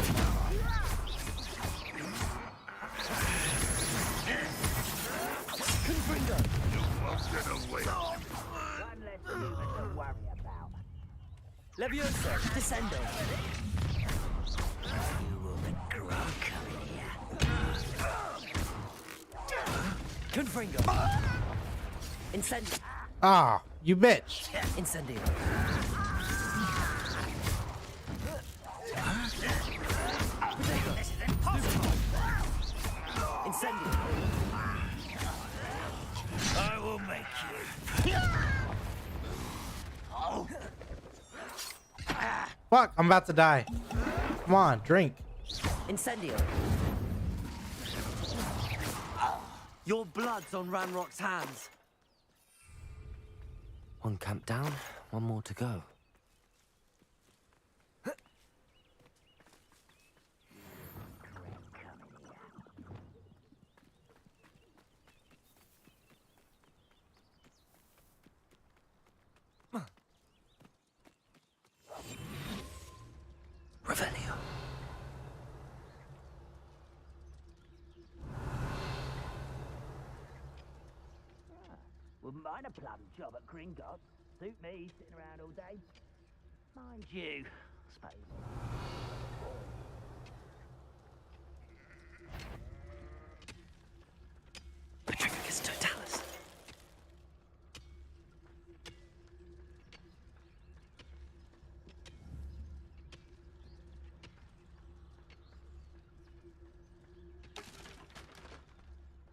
[SPEAKER 12] One less human to worry about.
[SPEAKER 3] Levioso, descendo.
[SPEAKER 12] You will regret coming here.
[SPEAKER 3] Confringo. Incendio.
[SPEAKER 1] Ah, you bitch.
[SPEAKER 3] Incendio.
[SPEAKER 12] This is impossible.
[SPEAKER 3] Incendio.
[SPEAKER 12] I will make you. Oh.
[SPEAKER 1] Fuck, I'm about to die. Come on, drink.
[SPEAKER 3] Incendio. Your blood's on Ranrock's hands. One camp down, one more to go.
[SPEAKER 12] Wouldn't mind a plum job at Gringotts. Suit me, sitting around all day. Mind you, I suppose.
[SPEAKER 3] Petrificus totalis.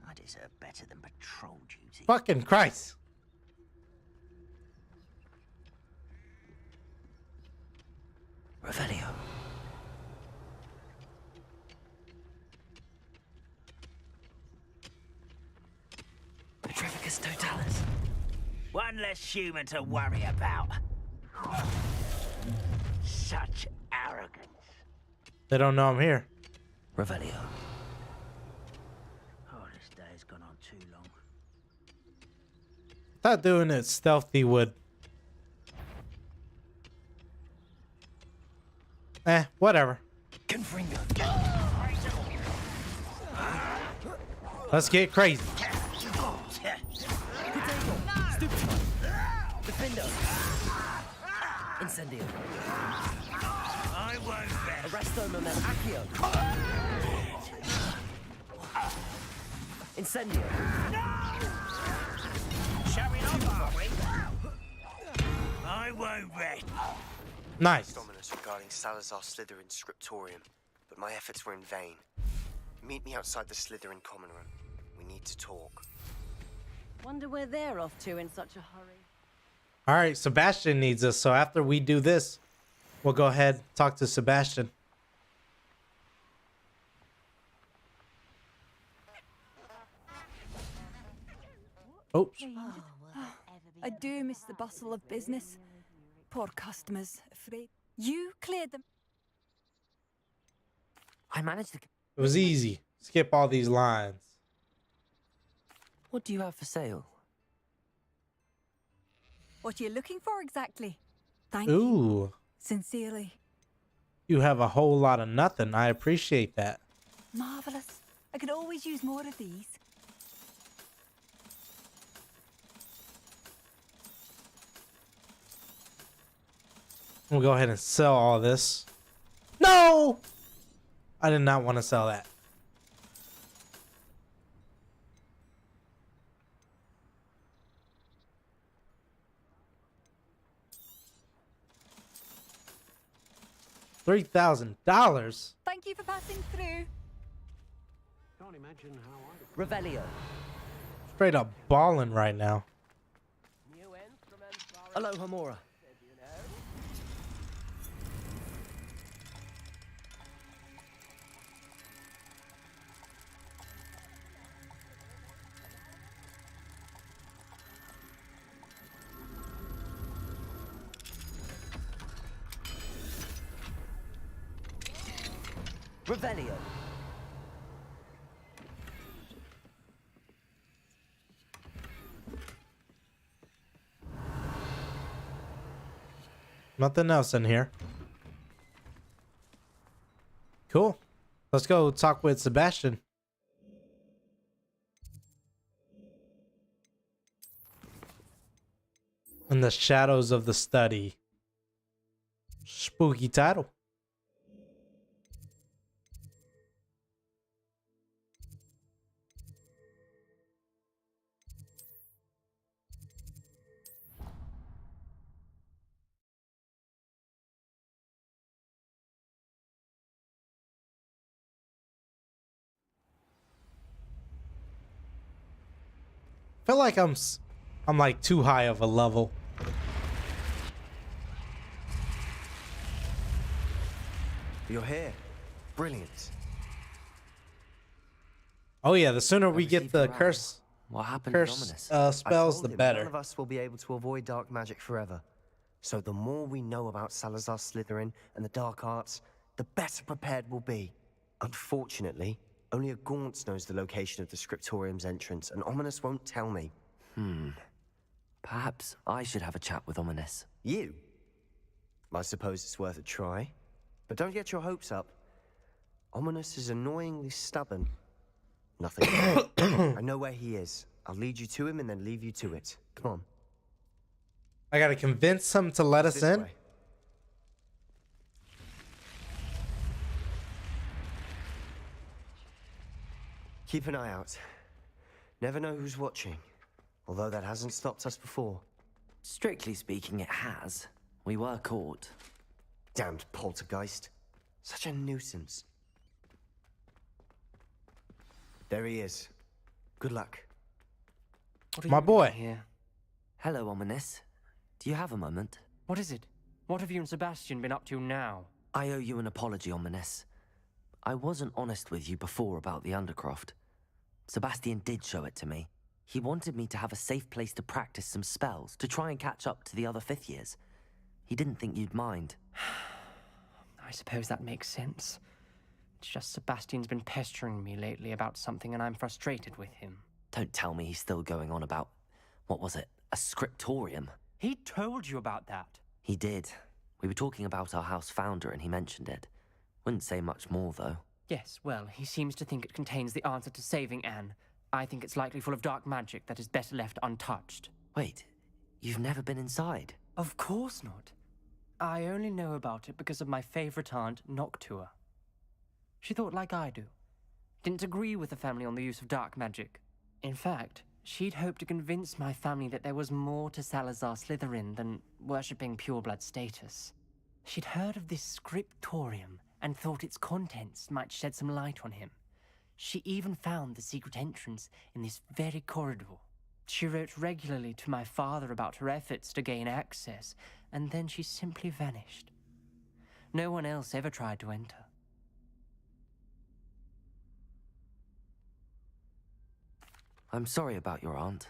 [SPEAKER 12] I deserve better than patrol duty.
[SPEAKER 1] Fucking Christ.
[SPEAKER 3] Revelio. Petrificus totalis.
[SPEAKER 12] One less human to worry about. Such arrogance.
[SPEAKER 1] They don't know I'm here.
[SPEAKER 3] Revelio.
[SPEAKER 12] Oh, this day has gone on too long.
[SPEAKER 1] Thought doing it stealthy would. Whatever.
[SPEAKER 3] Confringo.
[SPEAKER 1] Let's get crazy.
[SPEAKER 3] Defendo. Incendio.
[SPEAKER 12] I won't bet.
[SPEAKER 3] Arresto non accio. Incendio.
[SPEAKER 12] Showing off, are we? I won't bet.
[SPEAKER 1] Nice.
[SPEAKER 9] Dominus regarding Salazar Slytherin scriptorium, but my efforts were in vain. Meet me outside the Slytherin common room. We need to talk.
[SPEAKER 21] Wonder where they're off to in such a hurry.
[SPEAKER 1] All right, Sebastian needs us. So after we do this, we'll go ahead and talk to Sebastian. Oops.
[SPEAKER 17] I do miss the bustle of business. Poor customers, afraid. You cleared them.
[SPEAKER 3] I managed to...
[SPEAKER 1] It was easy. Skip all these lines.
[SPEAKER 3] What do you have for sale?
[SPEAKER 17] What are you looking for exactly? Thank you.
[SPEAKER 1] Ooh.
[SPEAKER 17] Sincerely.
[SPEAKER 1] You have a whole lot of nothing. I appreciate that.
[SPEAKER 17] Marvelous. I could always use more of these.
[SPEAKER 1] We'll go ahead and sell all this. No! I did not want to sell that. $3,000.
[SPEAKER 17] Thank you for passing through.
[SPEAKER 10] Can't imagine how I...
[SPEAKER 3] Revelio.
[SPEAKER 1] Straight up balling right now.
[SPEAKER 3] Aloha Mora. Revelio.
[SPEAKER 1] Nothing else in here. Cool. Let's go talk with Sebastian. In the shadows of the study. Spooky title. Feel like I'm like too high of a level.
[SPEAKER 9] You're here. Brilliant.
[SPEAKER 1] Oh yeah, the sooner we get the curse,
[SPEAKER 9] What happened
[SPEAKER 1] curse
[SPEAKER 9] I
[SPEAKER 1] spells,
[SPEAKER 9] told
[SPEAKER 1] the
[SPEAKER 9] him
[SPEAKER 1] better.
[SPEAKER 9] None of us will be able to avoid dark magic forever. So the more we know about Salazar Slytherin and the dark arts, the better prepared we'll be. Unfortunately, only a Gaunt's knows the location of the Scriptorium's entrance, and Ominous won't tell me.
[SPEAKER 3] Perhaps I should have a chat with Ominous.
[SPEAKER 9] You? I suppose it's worth a try. But don't get your hopes up. Ominous is annoyingly stubborn. Nothing. I know where he is. I'll lead you to him and then leave you to it. Come on.
[SPEAKER 1] I gotta convince him to let us
[SPEAKER 9] This
[SPEAKER 1] in.
[SPEAKER 9] way. Keep an eye out. Never know who's watching. Although that hasn't stopped us before.
[SPEAKER 3] Strictly speaking, it has. We were caught.
[SPEAKER 9] Damned poltergeist. Such a nuisance. There he is. Good luck.
[SPEAKER 1] My boy.
[SPEAKER 14] Here.
[SPEAKER 3] Hello, Ominous. Do you have a moment?
[SPEAKER 14] What is it? What have you and Sebastian been up to now?
[SPEAKER 3] I owe you an apology, Ominous. I wasn't honest with you before about the Undercroft. Sebastian did show it to me. He wanted me to have a safe place to practice some spells, to try and catch up to the other 5th years. He didn't think you'd mind.
[SPEAKER 14] I suppose that makes sense. It's just Sebastian's been pestering me lately about something and I'm frustrated with him.
[SPEAKER 3] Don't tell me he's still going on about, what was it, a scriptorium?
[SPEAKER 14] He told you about that.
[SPEAKER 3] He did. We were talking about our house founder and he mentioned it. Wouldn't say much more, though.
[SPEAKER 14] Yes, well, he seems to think it contains the answer to saving Anne. I think it's likely full of dark magic that is better left untouched.
[SPEAKER 3] Wait, you've never been inside?
[SPEAKER 14] Of course not. I only know about it because of my favorite aunt, Noctua. She thought like I do. Didn't agree with the family on the use of dark magic. In fact, she'd hoped to convince my family that there was more to Salazar Slytherin than worshipping pureblood status. She'd heard of this scriptorium and thought its contents might shed some light on him. She even found the secret entrance in this very corridor. She wrote regularly to my father about her efforts to gain access, and then she simply vanished. No one else ever tried to enter.
[SPEAKER 3] I'm sorry about your aunt.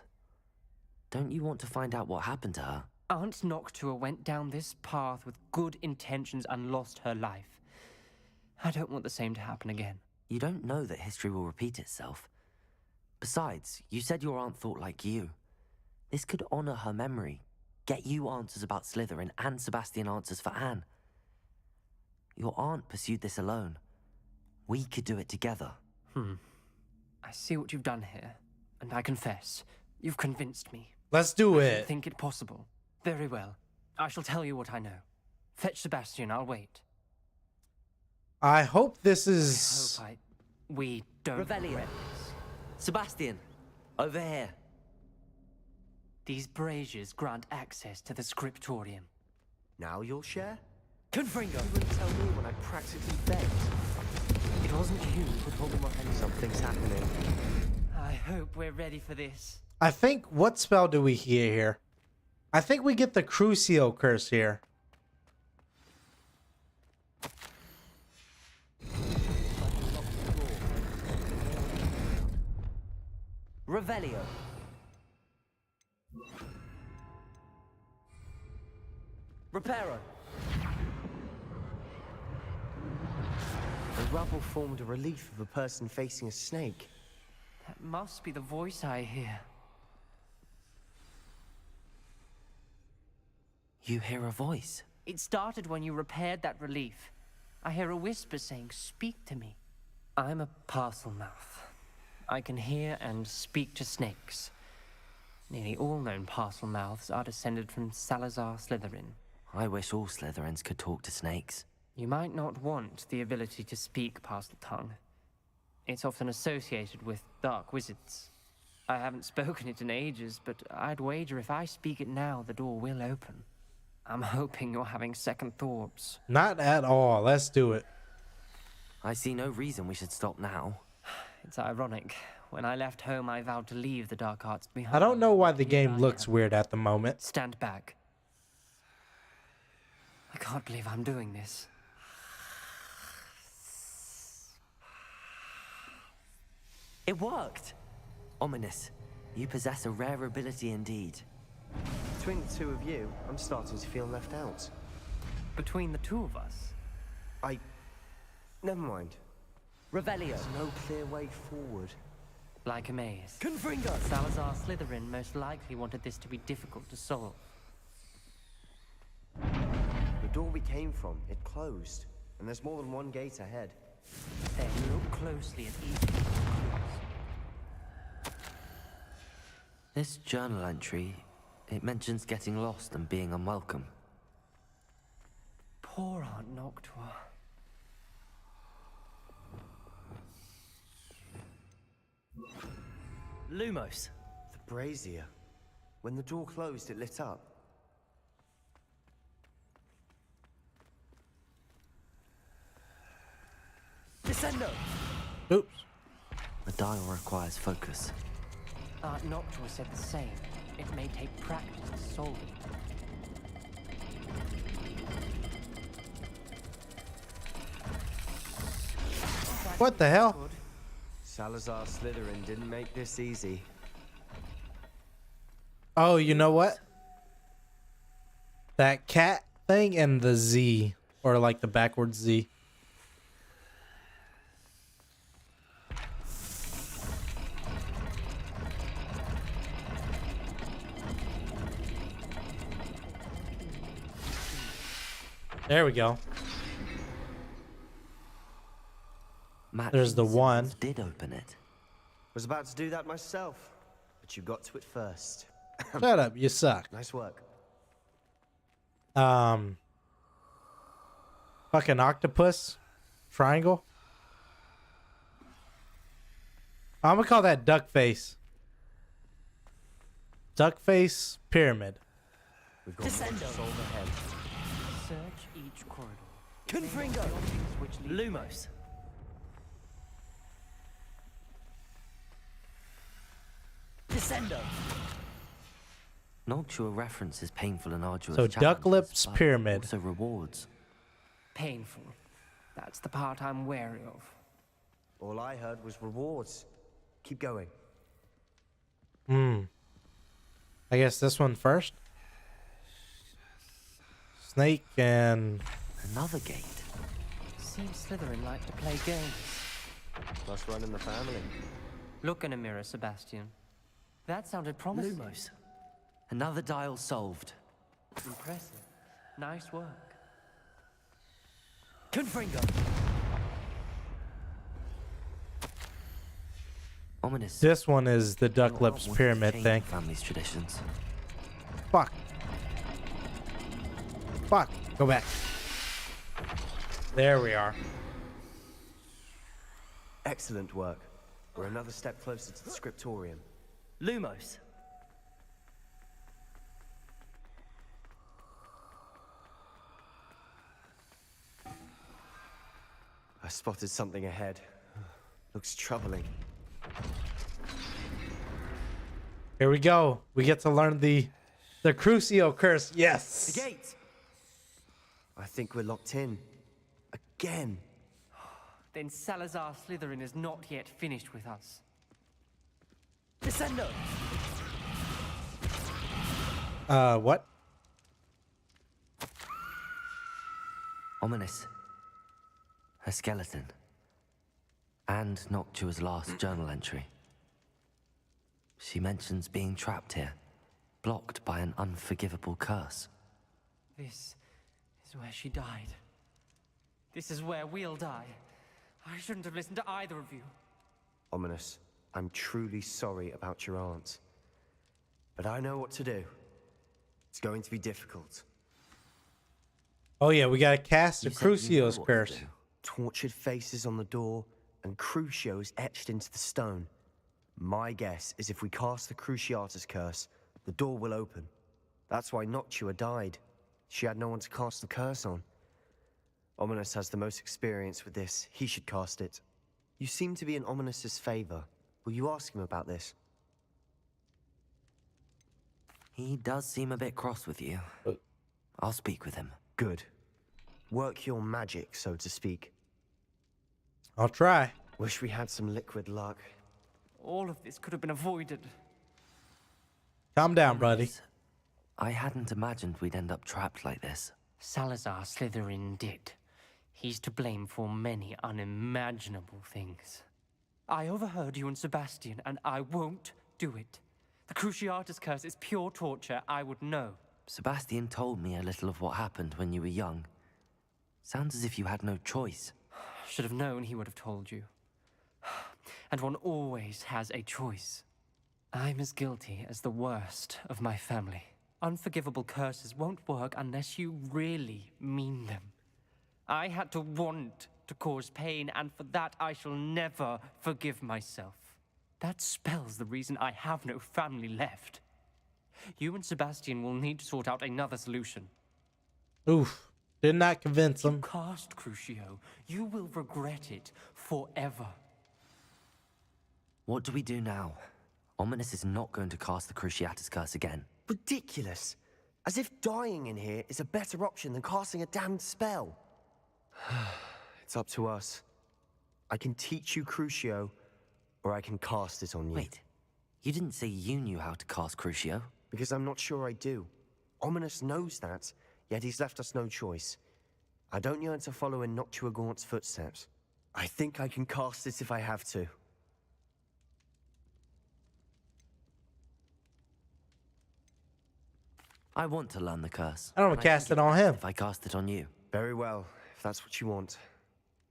[SPEAKER 3] Don't you want to find out what happened to her?
[SPEAKER 14] Aunt Noctua went down this path with good intentions and lost her life. I don't want the same to happen again.
[SPEAKER 3] You don't know that history will repeat itself. Besides, you said your aunt thought like you. This could honor her memory, get you answers about Slytherin and Sebastian answers for Anne. Your aunt pursued this alone. We could do it together.
[SPEAKER 14] I see what you've done here, and I confess, you've convinced me.
[SPEAKER 1] Let's do
[SPEAKER 14] I
[SPEAKER 1] it.
[SPEAKER 14] didn't think it possible. Very well. I shall tell you what I know. Fetch Sebastian, I'll wait.
[SPEAKER 1] I hope this is...
[SPEAKER 14] We don't
[SPEAKER 3] Revelio.
[SPEAKER 14] regret this.
[SPEAKER 3] Sebastian, over here.
[SPEAKER 14] These braziers grant access to the scriptorium.
[SPEAKER 9] Now you'll share?
[SPEAKER 3] Confringo!
[SPEAKER 9] You wouldn't tell me when I practically begged.
[SPEAKER 14] It wasn't you who told me what I knew.
[SPEAKER 9] Something's happening.
[SPEAKER 14] I hope we're ready for this.
[SPEAKER 1] I think, what spell do we hear here? I think we get the Crucio curse here.
[SPEAKER 3] Revelio. Reparo.
[SPEAKER 9] The rubble formed a relief of a person facing a snake.
[SPEAKER 14] That must be the voice I hear.
[SPEAKER 3] You hear a voice?
[SPEAKER 14] It started when you repaired that relief. I hear a whisper saying, "Speak to me." I'm a parcel mouth. I can hear and speak to snakes. Nearly all known parcel mouths are descended from Salazar Slytherin.
[SPEAKER 3] I wish all Slytherins could talk to snakes.
[SPEAKER 14] You might not want the ability to speak parcel tongue. It's often associated with dark wizards. I haven't spoken it in ages, but I'd wager if I speak it now, the door will open. I'm hoping you're having second thoughts.
[SPEAKER 1] Not at all. Let's do it.
[SPEAKER 3] I see no reason we should stop now.
[SPEAKER 14] It's ironic. When I left home, I vowed to leave the dark arts behind.
[SPEAKER 1] I don't know why the game looks weird at the moment.
[SPEAKER 14] Stand back. I can't believe I'm doing this.
[SPEAKER 3] It worked! Ominous, you possess a rare ability indeed.
[SPEAKER 9] Between the two of you, I'm starting to feel left out.
[SPEAKER 14] Between the two of us?
[SPEAKER 9] Never mind.
[SPEAKER 3] Revelio.
[SPEAKER 9] There's no clear way forward.
[SPEAKER 14] Like a maze.
[SPEAKER 3] Confringo!
[SPEAKER 14] Salazar Slytherin most likely wanted this to be difficult to solve.
[SPEAKER 9] The door we came from, it closed. And there's more than one gate ahead.
[SPEAKER 14] Then look closely at each of the clues.
[SPEAKER 3] This journal entry, it mentions getting lost and being unwelcome.
[SPEAKER 14] Poor Aunt Noctua.
[SPEAKER 3] Lumos.
[SPEAKER 9] The brazier. When the door closed, it lit up.
[SPEAKER 14] Descendo!
[SPEAKER 1] Oops.
[SPEAKER 3] The dial requires focus.
[SPEAKER 14] Aunt Noctua said the same. It may take practice to solve it.
[SPEAKER 1] What the hell?
[SPEAKER 9] Salazar Slytherin didn't make this easy.
[SPEAKER 1] Oh, you know what? That cat thing and the Z, or like the backwards Z. There we go. There's the one.
[SPEAKER 3] Did open it.
[SPEAKER 9] Was about to do that myself, but you got to it first.
[SPEAKER 1] Shut up, you suck.
[SPEAKER 9] Nice work.
[SPEAKER 1] Fucking octopus triangle. I'm gonna call that duck face. Duck face pyramid.
[SPEAKER 9] We've got
[SPEAKER 14] Descendo.
[SPEAKER 9] ahead.
[SPEAKER 14] Search each corridor.
[SPEAKER 3] Confringo. Lumos.
[SPEAKER 14] Descendo.
[SPEAKER 3] Noctua references painful and arduous
[SPEAKER 1] So duck
[SPEAKER 3] challenges,
[SPEAKER 1] lips
[SPEAKER 3] but
[SPEAKER 1] pyramid.
[SPEAKER 3] also rewards.
[SPEAKER 14] Painful. That's the part I'm wary of.
[SPEAKER 9] All I heard was rewards. Keep going.
[SPEAKER 1] I guess this one first. Snake and
[SPEAKER 3] Another gate.
[SPEAKER 14] Seems Slytherin like to play games.
[SPEAKER 9] Must run in the family.
[SPEAKER 14] Look in a mirror, Sebastian. That sounded promising.
[SPEAKER 3] Lumos. Another dial solved.
[SPEAKER 14] Impressive. Nice work.
[SPEAKER 3] Confringo. Ominous.
[SPEAKER 1] this one is the duck lips pyramid thing.
[SPEAKER 3] Family's traditions.
[SPEAKER 1] Fuck. Fuck. Go back. There we are.
[SPEAKER 9] Excellent work. We're another step closer to the scriptorium.
[SPEAKER 3] Lumos.
[SPEAKER 9] I spotted something ahead. Looks troubling.
[SPEAKER 1] Here we go. We get to learn the Crucio curse. Yes.
[SPEAKER 9] The gate! I think we're locked in. Again.
[SPEAKER 14] Then Salazar Slytherin is not yet finished with us. Descendo!
[SPEAKER 1] What?
[SPEAKER 3] Ominous. A skeleton. And Noctua's last journal entry. She mentions being trapped here, blocked by an unforgivable curse.
[SPEAKER 14] This is where she died. This is where we'll die. I shouldn't have listened to either of you.
[SPEAKER 9] Ominous, I'm truly sorry about your aunt. But I know what to do. It's going to be difficult.
[SPEAKER 1] Oh yeah, we gotta cast the
[SPEAKER 9] You said you know
[SPEAKER 1] Crucio's
[SPEAKER 9] what to
[SPEAKER 1] curse.
[SPEAKER 9] do. Tortured faces on the door and Crucios etched into the stone. My guess is if we cast the Cruciatus curse, the door will open. That's why Noctua died. She had no one to cast the curse on. Ominous has the most experience with this. He should cast it. You seem to be in Ominous's favor. Will you ask him about this?
[SPEAKER 3] He does seem a bit cross with you. I'll speak with him.
[SPEAKER 9] Good. Work your magic, so to speak.
[SPEAKER 1] I'll try.
[SPEAKER 9] Wish we had some liquid luck.
[SPEAKER 14] All of this could have been avoided.
[SPEAKER 1] Calm down, buddy.
[SPEAKER 3] I hadn't imagined we'd end up trapped like this.
[SPEAKER 14] Salazar Slytherin did. He's to blame for many unimaginable things. I overheard you and Sebastian, and I won't do it. The Cruciatus curse is pure torture. I would know.
[SPEAKER 3] Sebastian told me a little of what happened when you were young. Sounds as if you had no choice.
[SPEAKER 14] Should have known he would have told you. And one always has a choice.
[SPEAKER 6] I'm as guilty as the worst of my family. Unforgivable curses won't work unless you really mean them. I had to want to cause pain, and for that I shall never forgive myself. That spell's the reason I have no family left. You and Sebastian will need to sort out another solution.
[SPEAKER 1] Oof. Did not convince him.
[SPEAKER 6] You cast Crucio. You will regret it forever.
[SPEAKER 3] What do we do now? Ominous is not going to cast the Cruciatus curse again.
[SPEAKER 9] Ridiculous. As if dying in here is a better option than casting a damned spell. It's up to us. I can teach you Crucio, or I can cast it on you.
[SPEAKER 3] Wait, you didn't say you knew how to cast Crucio?
[SPEAKER 9] Because I'm not sure I do. Ominous knows that, yet he's left us no choice. I don't yearn to follow in Noctuagaunt's footsteps. I think I can cast it if I have to.
[SPEAKER 3] I want to learn the curse.
[SPEAKER 1] I don't want to cast it on him.
[SPEAKER 3] If I cast it on you.
[SPEAKER 9] Very well, if that's what you want.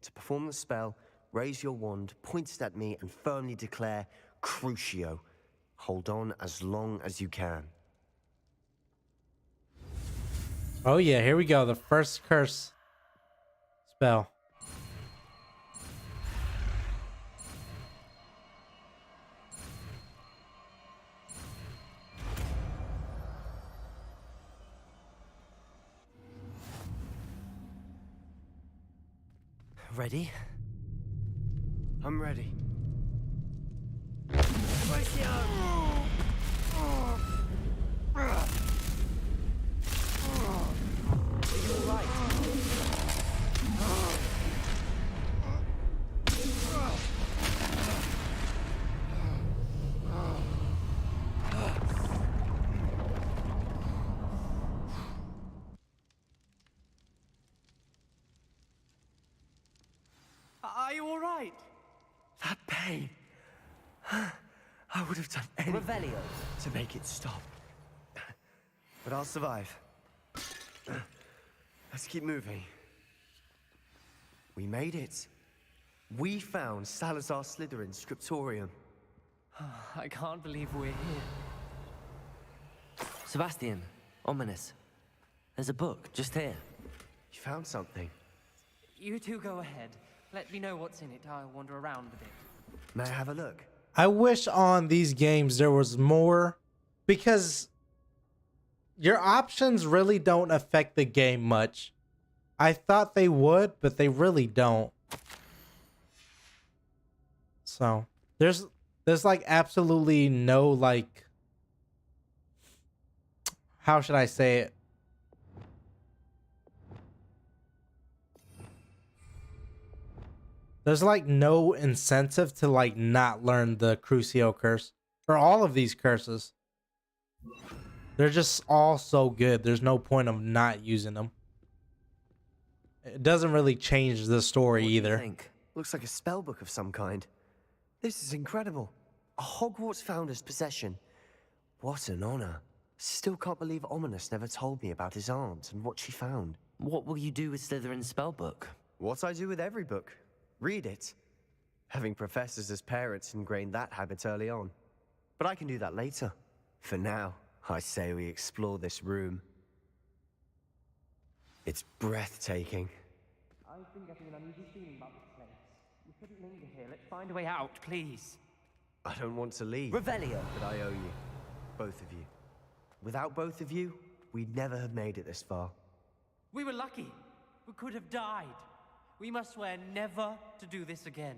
[SPEAKER 9] To perform the spell, raise your wand, point it at me, and firmly declare Crucio. Hold on as long as you can.
[SPEAKER 1] Oh yeah, here we go. The first curse spell.
[SPEAKER 3] Ready?
[SPEAKER 9] I'm ready.
[SPEAKER 6] Are you all right?
[SPEAKER 9] That pain. I would have done anything
[SPEAKER 3] Revelio.
[SPEAKER 9] to make it stop. But I'll survive. Let's keep moving. We made it. We found Salazar Slytherin's scriptorium.
[SPEAKER 6] I can't believe we're here.
[SPEAKER 3] Sebastian, Ominous. There's a book just here.
[SPEAKER 9] You found something.
[SPEAKER 6] You two go ahead. Let me know what's in it. I'll wander around a bit.
[SPEAKER 9] May I have a look?
[SPEAKER 1] I wish on these games there was more, because your options really don't affect the game much. I thought they would, but they really don't. So there's like absolutely no, like, how should I say it? There's like no incentive to like not learn the Crucio curse, or all of these curses. They're just all so good. There's no point of not using them. It doesn't really change the story either.
[SPEAKER 9] Looks like a spell book of some kind. This is incredible. A Hogwarts founder's possession. What an honor. Still can't believe Ominous never told me about his aunt and what she found.
[SPEAKER 3] What will you do with Slytherin's spellbook?
[SPEAKER 9] What I do with every book. Read it. Having professors as parents ingrained that habit early on. But I can do that later. For now, I say we explore this room. It's breathtaking.
[SPEAKER 6] I've been getting an uneasy feeling about this place. We shouldn't linger here. Let's find a way out, please.
[SPEAKER 9] I don't want to leave.
[SPEAKER 3] Revelio.
[SPEAKER 9] But I owe you. Both of you. Without both of you, we'd never have made it this far.
[SPEAKER 6] We were lucky. We could have died. We must swear never to do this again.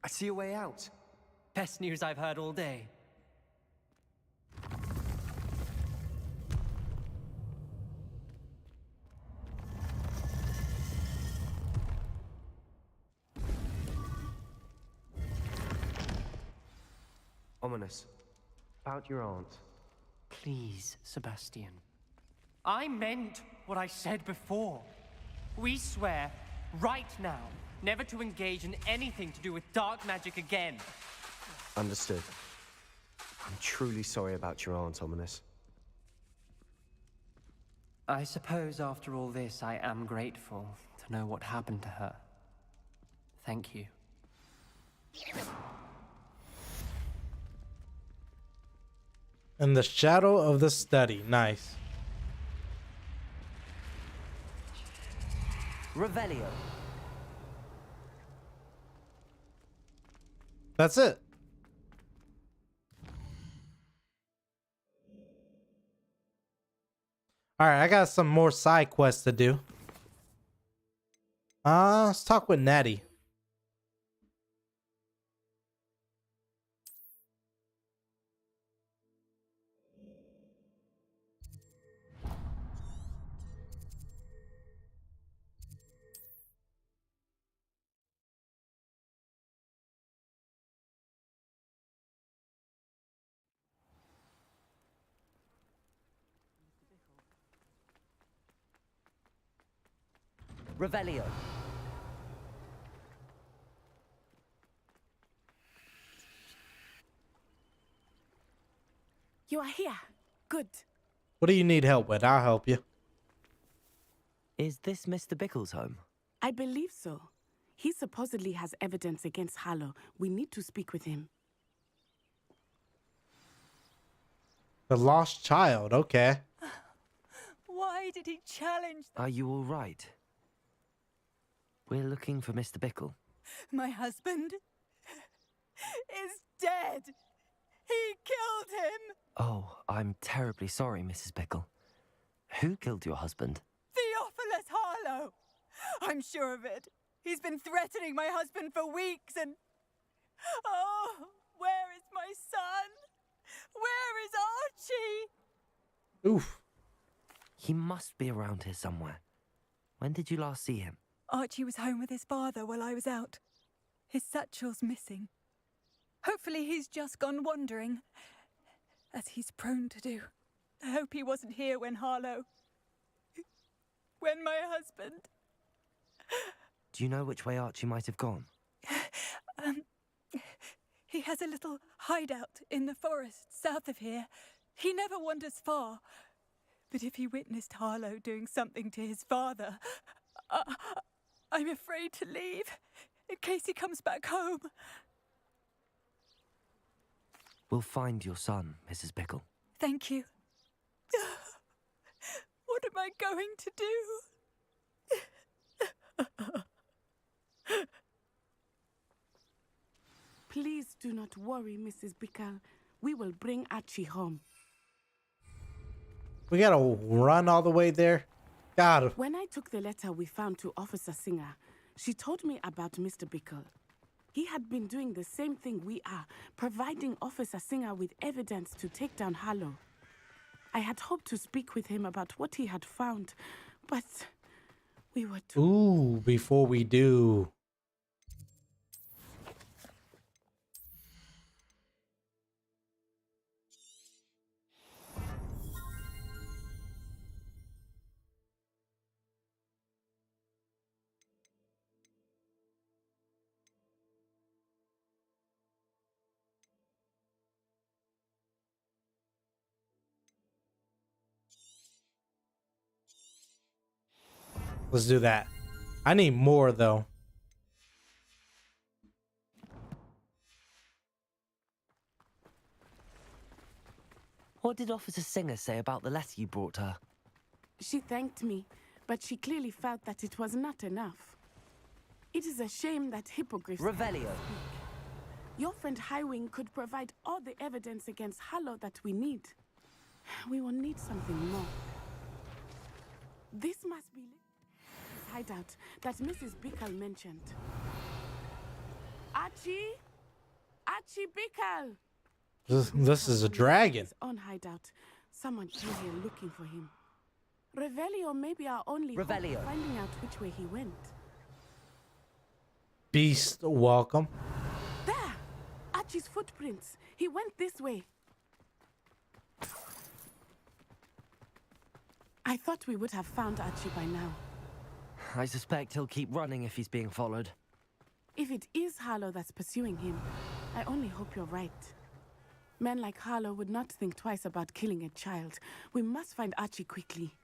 [SPEAKER 9] I see a way out.
[SPEAKER 6] Best news I've heard all day.
[SPEAKER 9] Ominous. About your aunt.
[SPEAKER 6] Please, Sebastian. I meant what I said before. We swear, right now, never to engage in anything to do with dark magic again.
[SPEAKER 9] Understood. I'm truly sorry about your aunt, Ominous.
[SPEAKER 6] I suppose after all this, I am grateful to know what happened to her. Thank you.
[SPEAKER 1] In the shadow of the study. Nice.
[SPEAKER 3] Revelio.
[SPEAKER 1] That's it. Alright, I got some more side quests to do. Let's talk with Natty.
[SPEAKER 3] Revelio.
[SPEAKER 13] You are here. Good.
[SPEAKER 1] What do you need help with? I'll help you.
[SPEAKER 3] Is this Mr. Bickle's home?
[SPEAKER 13] I believe so. He supposedly has evidence against Harlow. We need to speak with him.
[SPEAKER 1] The lost child, okay.
[SPEAKER 18] Why did he challenge them?
[SPEAKER 3] Are you all right? We're looking for Mr. Bickle.
[SPEAKER 18] My husband is dead. He killed him.
[SPEAKER 3] Oh, I'm terribly sorry, Mrs. Bickle. Who killed your husband?
[SPEAKER 18] Theophilus Harlow. I'm sure of it. He's been threatening my husband for weeks and... Oh, where is my son? Where is Archie?
[SPEAKER 1] Oof.
[SPEAKER 3] He must be around here somewhere. When did you last see him?
[SPEAKER 18] Archie was home with his father while I was out. His satchel's missing. Hopefully he's just gone wandering, as he's prone to do. I hope he wasn't here when Harlow... when my husband...
[SPEAKER 3] Do you know which way Archie might have gone?
[SPEAKER 18] He has a little hideout in the forest south of here. He never wanders far. But if he witnessed Harlow doing something to his father, I'm afraid to leave, in case he comes back home.
[SPEAKER 3] We'll find your son, Mrs. Bickle.
[SPEAKER 18] Thank you. What am I going to do?
[SPEAKER 13] Please do not worry, Mrs. Bickle. We will bring Archie home.
[SPEAKER 1] We gotta run all the way there. God.
[SPEAKER 13] When I took the letter we found to Officer Singer, she told me about Mr. Bickle. He had been doing the same thing we are, providing Officer Singer with evidence to take down Harlow. I had hoped to speak with him about what he had found, but we were too...
[SPEAKER 1] Ooh, before we do... Let's do that. I need more, though.
[SPEAKER 3] What did Officer Singer say about the letter you brought her?
[SPEAKER 13] She thanked me, but she clearly felt that it was not enough. It is a shame that hippogriffs...
[SPEAKER 3] Revelio.
[SPEAKER 13] Your friend Highwing could provide all the evidence against Harlow that we need. We will need something more. This must be his hideout that Mrs. Bickle mentioned. Archie? Archie Bickle!
[SPEAKER 1] This is a dragon.
[SPEAKER 13] His own hideout. Someone came here looking for him. Revelio may be our only hope of finding out which way he went.
[SPEAKER 1] Beast, welcome.
[SPEAKER 13] There! Archie's footprints. He went this way. I thought we would have found Archie by now.
[SPEAKER 3] I suspect he'll keep running if he's being followed.
[SPEAKER 13] If it is Harlow that's pursuing him, I only hope you're right. Men like Harlow would not think twice about killing a child. We must find Archie quickly.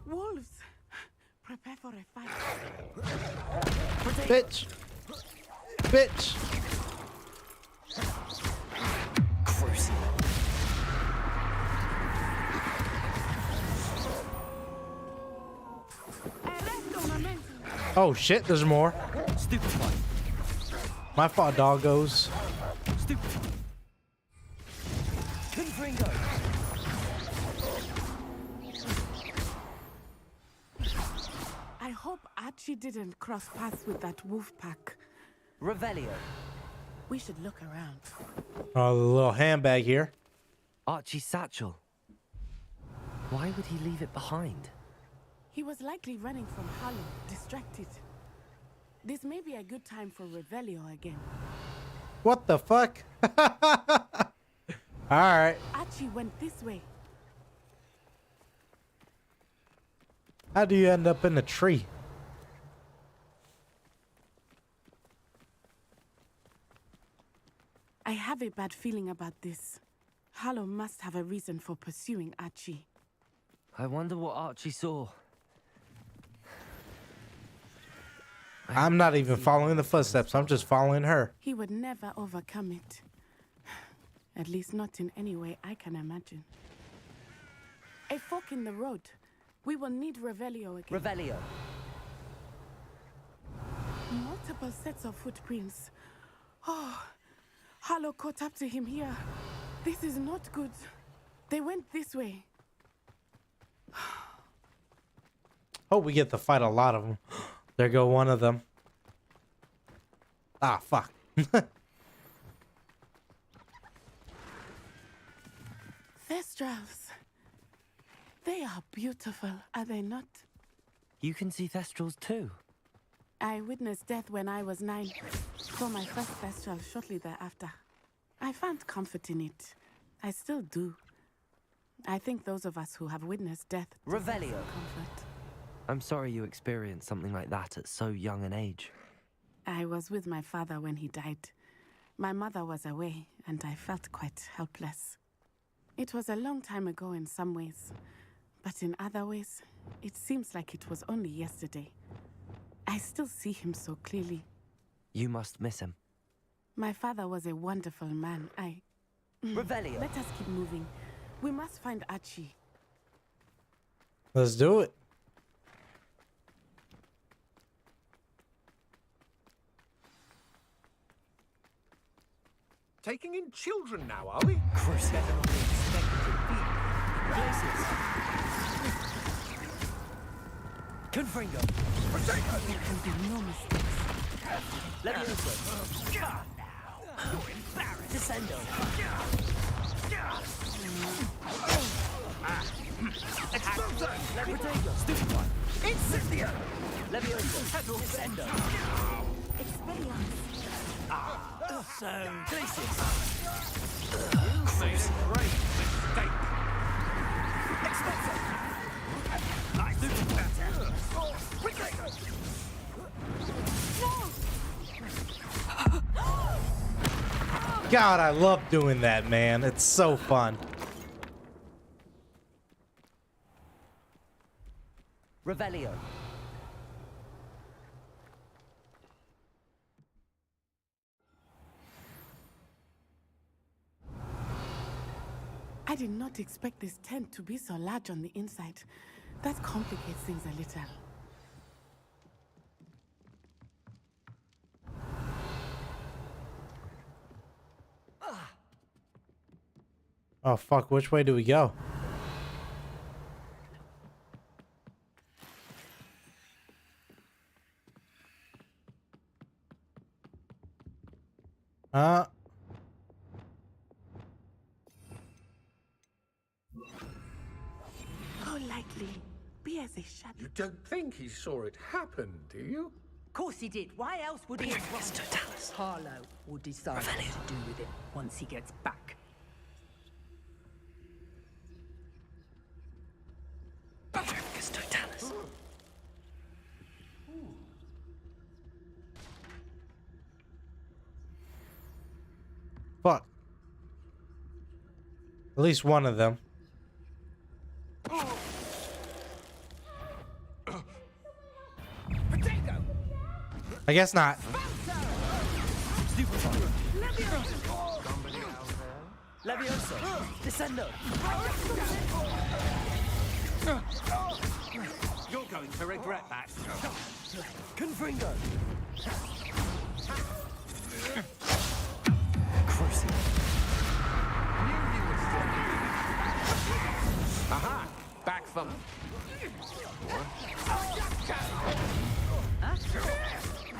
[SPEAKER 13] Wolves! Prepare for a fight.
[SPEAKER 1] Bitch! Bitch! Oh shit, there's more. My fault, doggos.
[SPEAKER 13] I hope Archie didn't cross paths with that wolf pack.
[SPEAKER 3] Revelio.
[SPEAKER 13] We should look around.
[SPEAKER 1] Oh, the little handbag here.
[SPEAKER 3] Archie's satchel. Why would he leave it behind?
[SPEAKER 13] He was likely running from Harlow, distracted. This may be a good time for Revelio again.
[SPEAKER 1] What the fuck? Alright.
[SPEAKER 13] Archie went this way.
[SPEAKER 1] How do you end up in a tree?
[SPEAKER 13] I have a bad feeling about this. Harlow must have a reason for pursuing Archie.
[SPEAKER 3] I wonder what Archie saw.
[SPEAKER 1] I'm not even following the footsteps. I'm just following her.
[SPEAKER 13] He would never overcome it. At least not in any way I can imagine. A fork in the road. We will need Revelio again.
[SPEAKER 3] Revelio.
[SPEAKER 13] Multiple sets of footprints. Oh, Harlow caught up to him here. This is not good. They went this way.
[SPEAKER 1] Hope we get to fight a lot of them. There go one of them. Ah, fuck.
[SPEAKER 13] Thestrals. They are beautiful, are they not?
[SPEAKER 3] You can see Thestrals too.
[SPEAKER 13] I witnessed death when I was 9. Saw my first Thestral shortly thereafter. I found comfort in it. I still do. I think those of us who have witnessed death
[SPEAKER 3] Revelio.
[SPEAKER 13] Comfort.
[SPEAKER 3] I'm sorry you experienced something like that at so young an age.
[SPEAKER 13] I was with my father when he died. My mother was away, and I felt quite helpless. It was a long time ago in some ways, but in other ways, it seems like it was only yesterday. I still see him so clearly.
[SPEAKER 3] You must miss him.
[SPEAKER 13] My father was a wonderful man.
[SPEAKER 3] Revelio.
[SPEAKER 13] Let us keep moving. We must find Archie.
[SPEAKER 1] Let's do it.
[SPEAKER 2] Taking in children now, are we?
[SPEAKER 3] Chris.
[SPEAKER 2] Better not be expected
[SPEAKER 3] Places. Confringo.
[SPEAKER 13] There can be no mistakes.
[SPEAKER 3] Levioso.
[SPEAKER 12] Come now. You're embarrassed.
[SPEAKER 3] Descendo.
[SPEAKER 12] Explosion!
[SPEAKER 3] Protego. Stupid one.
[SPEAKER 12] Incendio!
[SPEAKER 3] Levioso. Descendo.
[SPEAKER 13] Expelliarmus.
[SPEAKER 3] So, Glacius.
[SPEAKER 2] You made a great mistake.
[SPEAKER 12] Expulso! Nice. Protego!
[SPEAKER 1] God, I love doing that, man. It's so fun.
[SPEAKER 3] Revelio.
[SPEAKER 13] I did not expect this tent to be so large on the inside. That complicates things a little.
[SPEAKER 1] Oh, fuck. Which way do we go?
[SPEAKER 13] Go lightly. Be as a shadow.
[SPEAKER 2] You don't think he saw it happen, do you?
[SPEAKER 22] Of course he did. Why else would he have run? Harlow will decide what to do with him once he gets back.
[SPEAKER 1] At least one of them. I guess not.
[SPEAKER 3] Levioso! Descendo!
[SPEAKER 2] You're going to regret that.
[SPEAKER 3] Confringo!
[SPEAKER 2] Aha! Back from.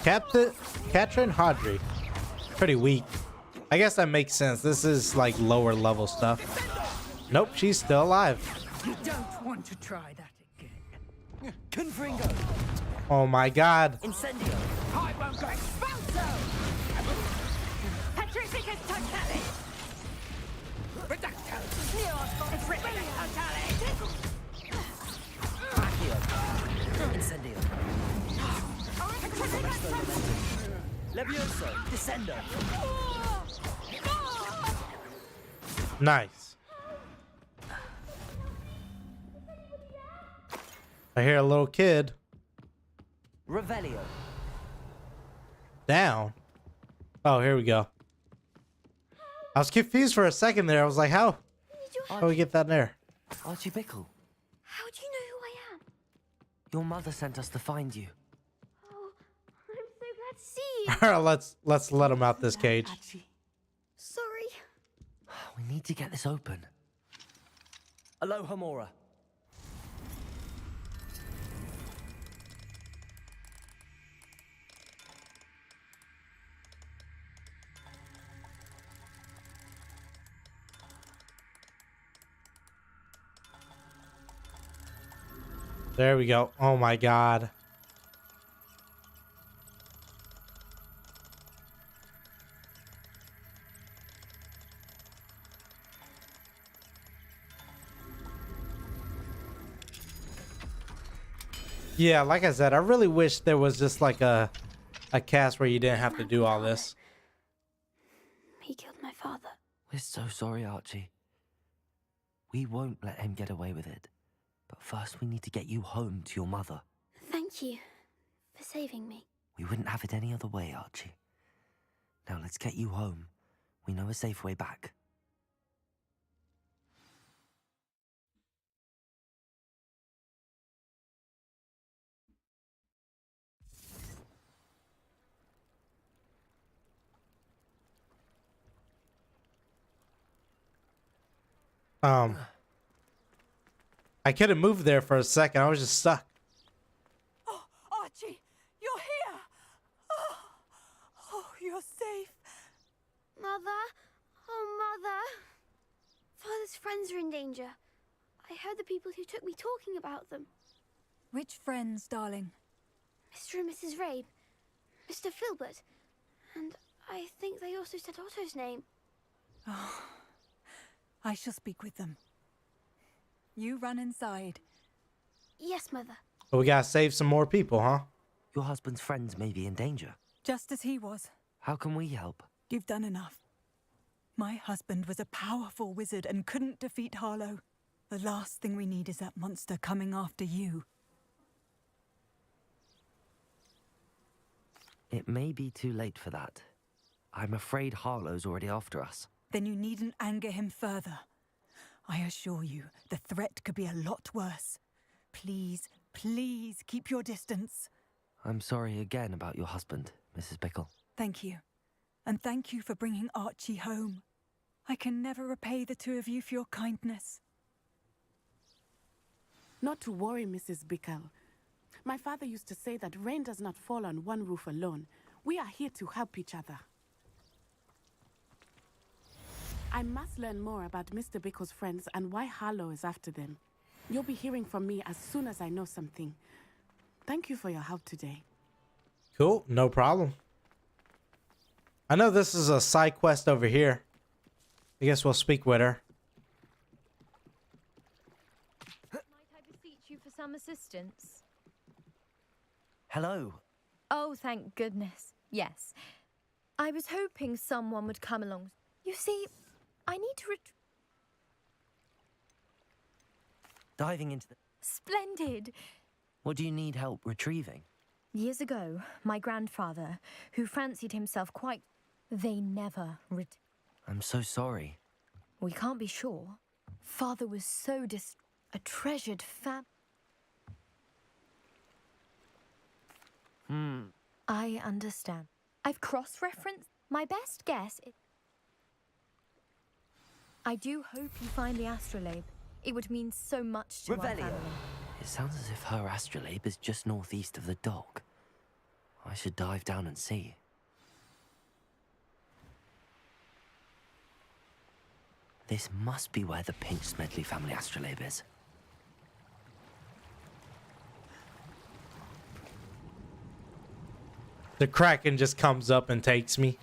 [SPEAKER 1] Katrin Hodri. Pretty weak. I guess that makes sense. This is like lower level stuff. Nope, she's still alive.
[SPEAKER 22] You don't want to try that again.
[SPEAKER 3] Confringo!
[SPEAKER 1] Oh my god.
[SPEAKER 3] Incendio!
[SPEAKER 22] I won't go. Expulso! Petrificus Totale! Reducto! Petrificus Totale!
[SPEAKER 3] Accio! Incendio! Resto momentum! Levioso! Descendo!
[SPEAKER 1] Nice. I hear a little kid.
[SPEAKER 3] Revelio!
[SPEAKER 1] Down. Oh, here we go. I was confused for a second there. I was like, how do we get that there?
[SPEAKER 3] Archie Bickle.
[SPEAKER 8] How do you know who I am?
[SPEAKER 3] Your mother sent us to find you.
[SPEAKER 8] Oh, I'm so glad to see you.
[SPEAKER 1] let's let him out this cage.
[SPEAKER 8] Sorry.
[SPEAKER 3] We need to get this open. Aloha Mora.
[SPEAKER 1] There we go. Oh my god. Yeah, like I said, I really wish there was just like a cast where you didn't have to do all this.
[SPEAKER 8] He killed my father.
[SPEAKER 3] We're so sorry, Archie. We won't let him get away with it. But first we need to get you home to your mother.
[SPEAKER 8] Thank you for saving me.
[SPEAKER 3] We wouldn't have it any other way, Archie. Now let's get you home. We know a safe way back.
[SPEAKER 1] I couldn't move there for a second. I was just stuck.
[SPEAKER 18] Oh, Archie, you're here. Oh, you're safe.
[SPEAKER 8] Mother? Oh, Mother. Father's friends are in danger. I heard the people who took me talking about them.
[SPEAKER 18] Which friends, darling?
[SPEAKER 8] Mr. and Mrs. Rabe, Mr. Filbert, and I think they also said Otto's name.
[SPEAKER 18] Oh, I shall speak with them. You run inside.
[SPEAKER 8] Yes, Mother.
[SPEAKER 1] But we gotta save some more people, huh?
[SPEAKER 3] Your husband's friends may be in danger.
[SPEAKER 18] Just as he was.
[SPEAKER 3] How can we help?
[SPEAKER 18] You've done enough. My husband was a powerful wizard and couldn't defeat Harlow. The last thing we need is that monster coming after you.
[SPEAKER 3] It may be too late for that. I'm afraid Harlow's already after us.
[SPEAKER 18] Then you needn't anger him further. I assure you, the threat could be a lot worse. Please, please keep your distance.
[SPEAKER 3] I'm sorry again about your husband, Mrs. Bickle.
[SPEAKER 18] Thank you. And thank you for bringing Archie home. I can never repay the two of you for your kindness.
[SPEAKER 13] Not to worry, Mrs. Bickle. My father used to say that rain does not fall on one roof alone. We are here to help each other. I must learn more about Mr. Bickle's friends and why Harlow is after them. You'll be hearing from me as soon as I know something. Thank you for your help today.
[SPEAKER 1] Cool, no problem. I know this is a side quest over here. I guess we'll speak with her.
[SPEAKER 5] Might I beseech you for some assistance?
[SPEAKER 3] Hello.
[SPEAKER 5] Oh, thank goodness. Yes. I was hoping someone would come along. You see, I need to
[SPEAKER 3] Diving into the...
[SPEAKER 5] Splendid.
[SPEAKER 3] What do you need help retrieving?
[SPEAKER 5] Years ago, my grandfather, who fancied himself quite... They never
[SPEAKER 3] I'm so sorry.
[SPEAKER 5] We can't be sure. Father was so a treasured I understand. I've cross-referenced. My best guess is... I do hope you find the astrolabe. It would mean so much to our family.
[SPEAKER 3] It sounds as if her astrolabe is just northeast of the dock. I should dive down and see. This must be where the Pinch Smedley family astrolabe is.
[SPEAKER 1] The Kraken just comes up and takes me.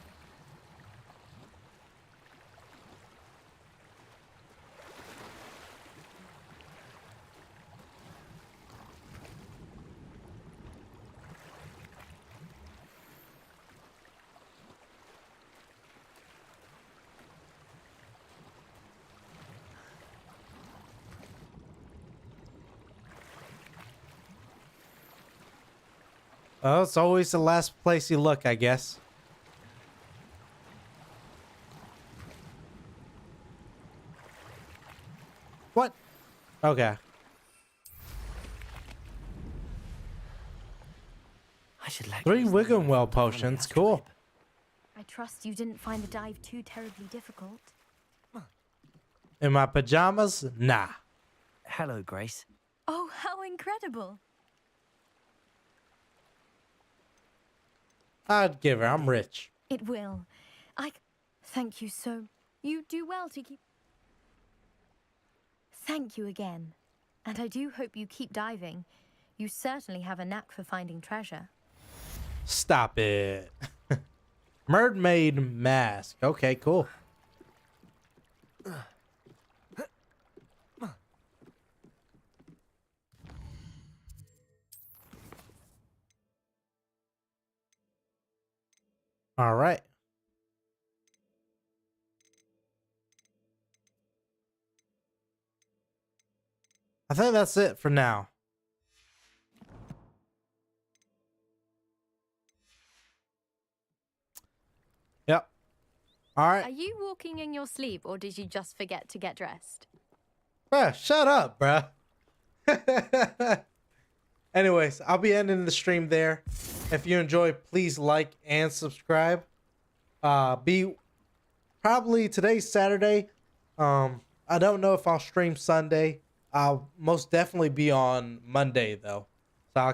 [SPEAKER 1] Well, it's always the last place you look, I guess. What? Okay.
[SPEAKER 3] I should let
[SPEAKER 1] 3 Wiggenwell potions. Cool.
[SPEAKER 5] I trust you didn't find the dive too terribly difficult.
[SPEAKER 1] In my pajamas? Nah.
[SPEAKER 3] Hello, Grace.
[SPEAKER 5] Oh, how incredible.
[SPEAKER 1] I'd give her. I'm rich.
[SPEAKER 5] It will. Thank you so... You do well to keep... Thank you again. And I do hope you keep diving. You certainly have a knack for finding treasure.
[SPEAKER 1] Stop it. Mermaid mask. Okay, cool. All right. I think that's it for now. Yep. All right.
[SPEAKER 5] Are you walking in your sleep, or did you just forget to get dressed?
[SPEAKER 1] Bruh, shut up, bruh. Anyways, I'll be ending the stream there. If you enjoy, please like and subscribe. Probably today's Saturday. I don't know if I'll stream Sunday. I'll most definitely be on Monday though.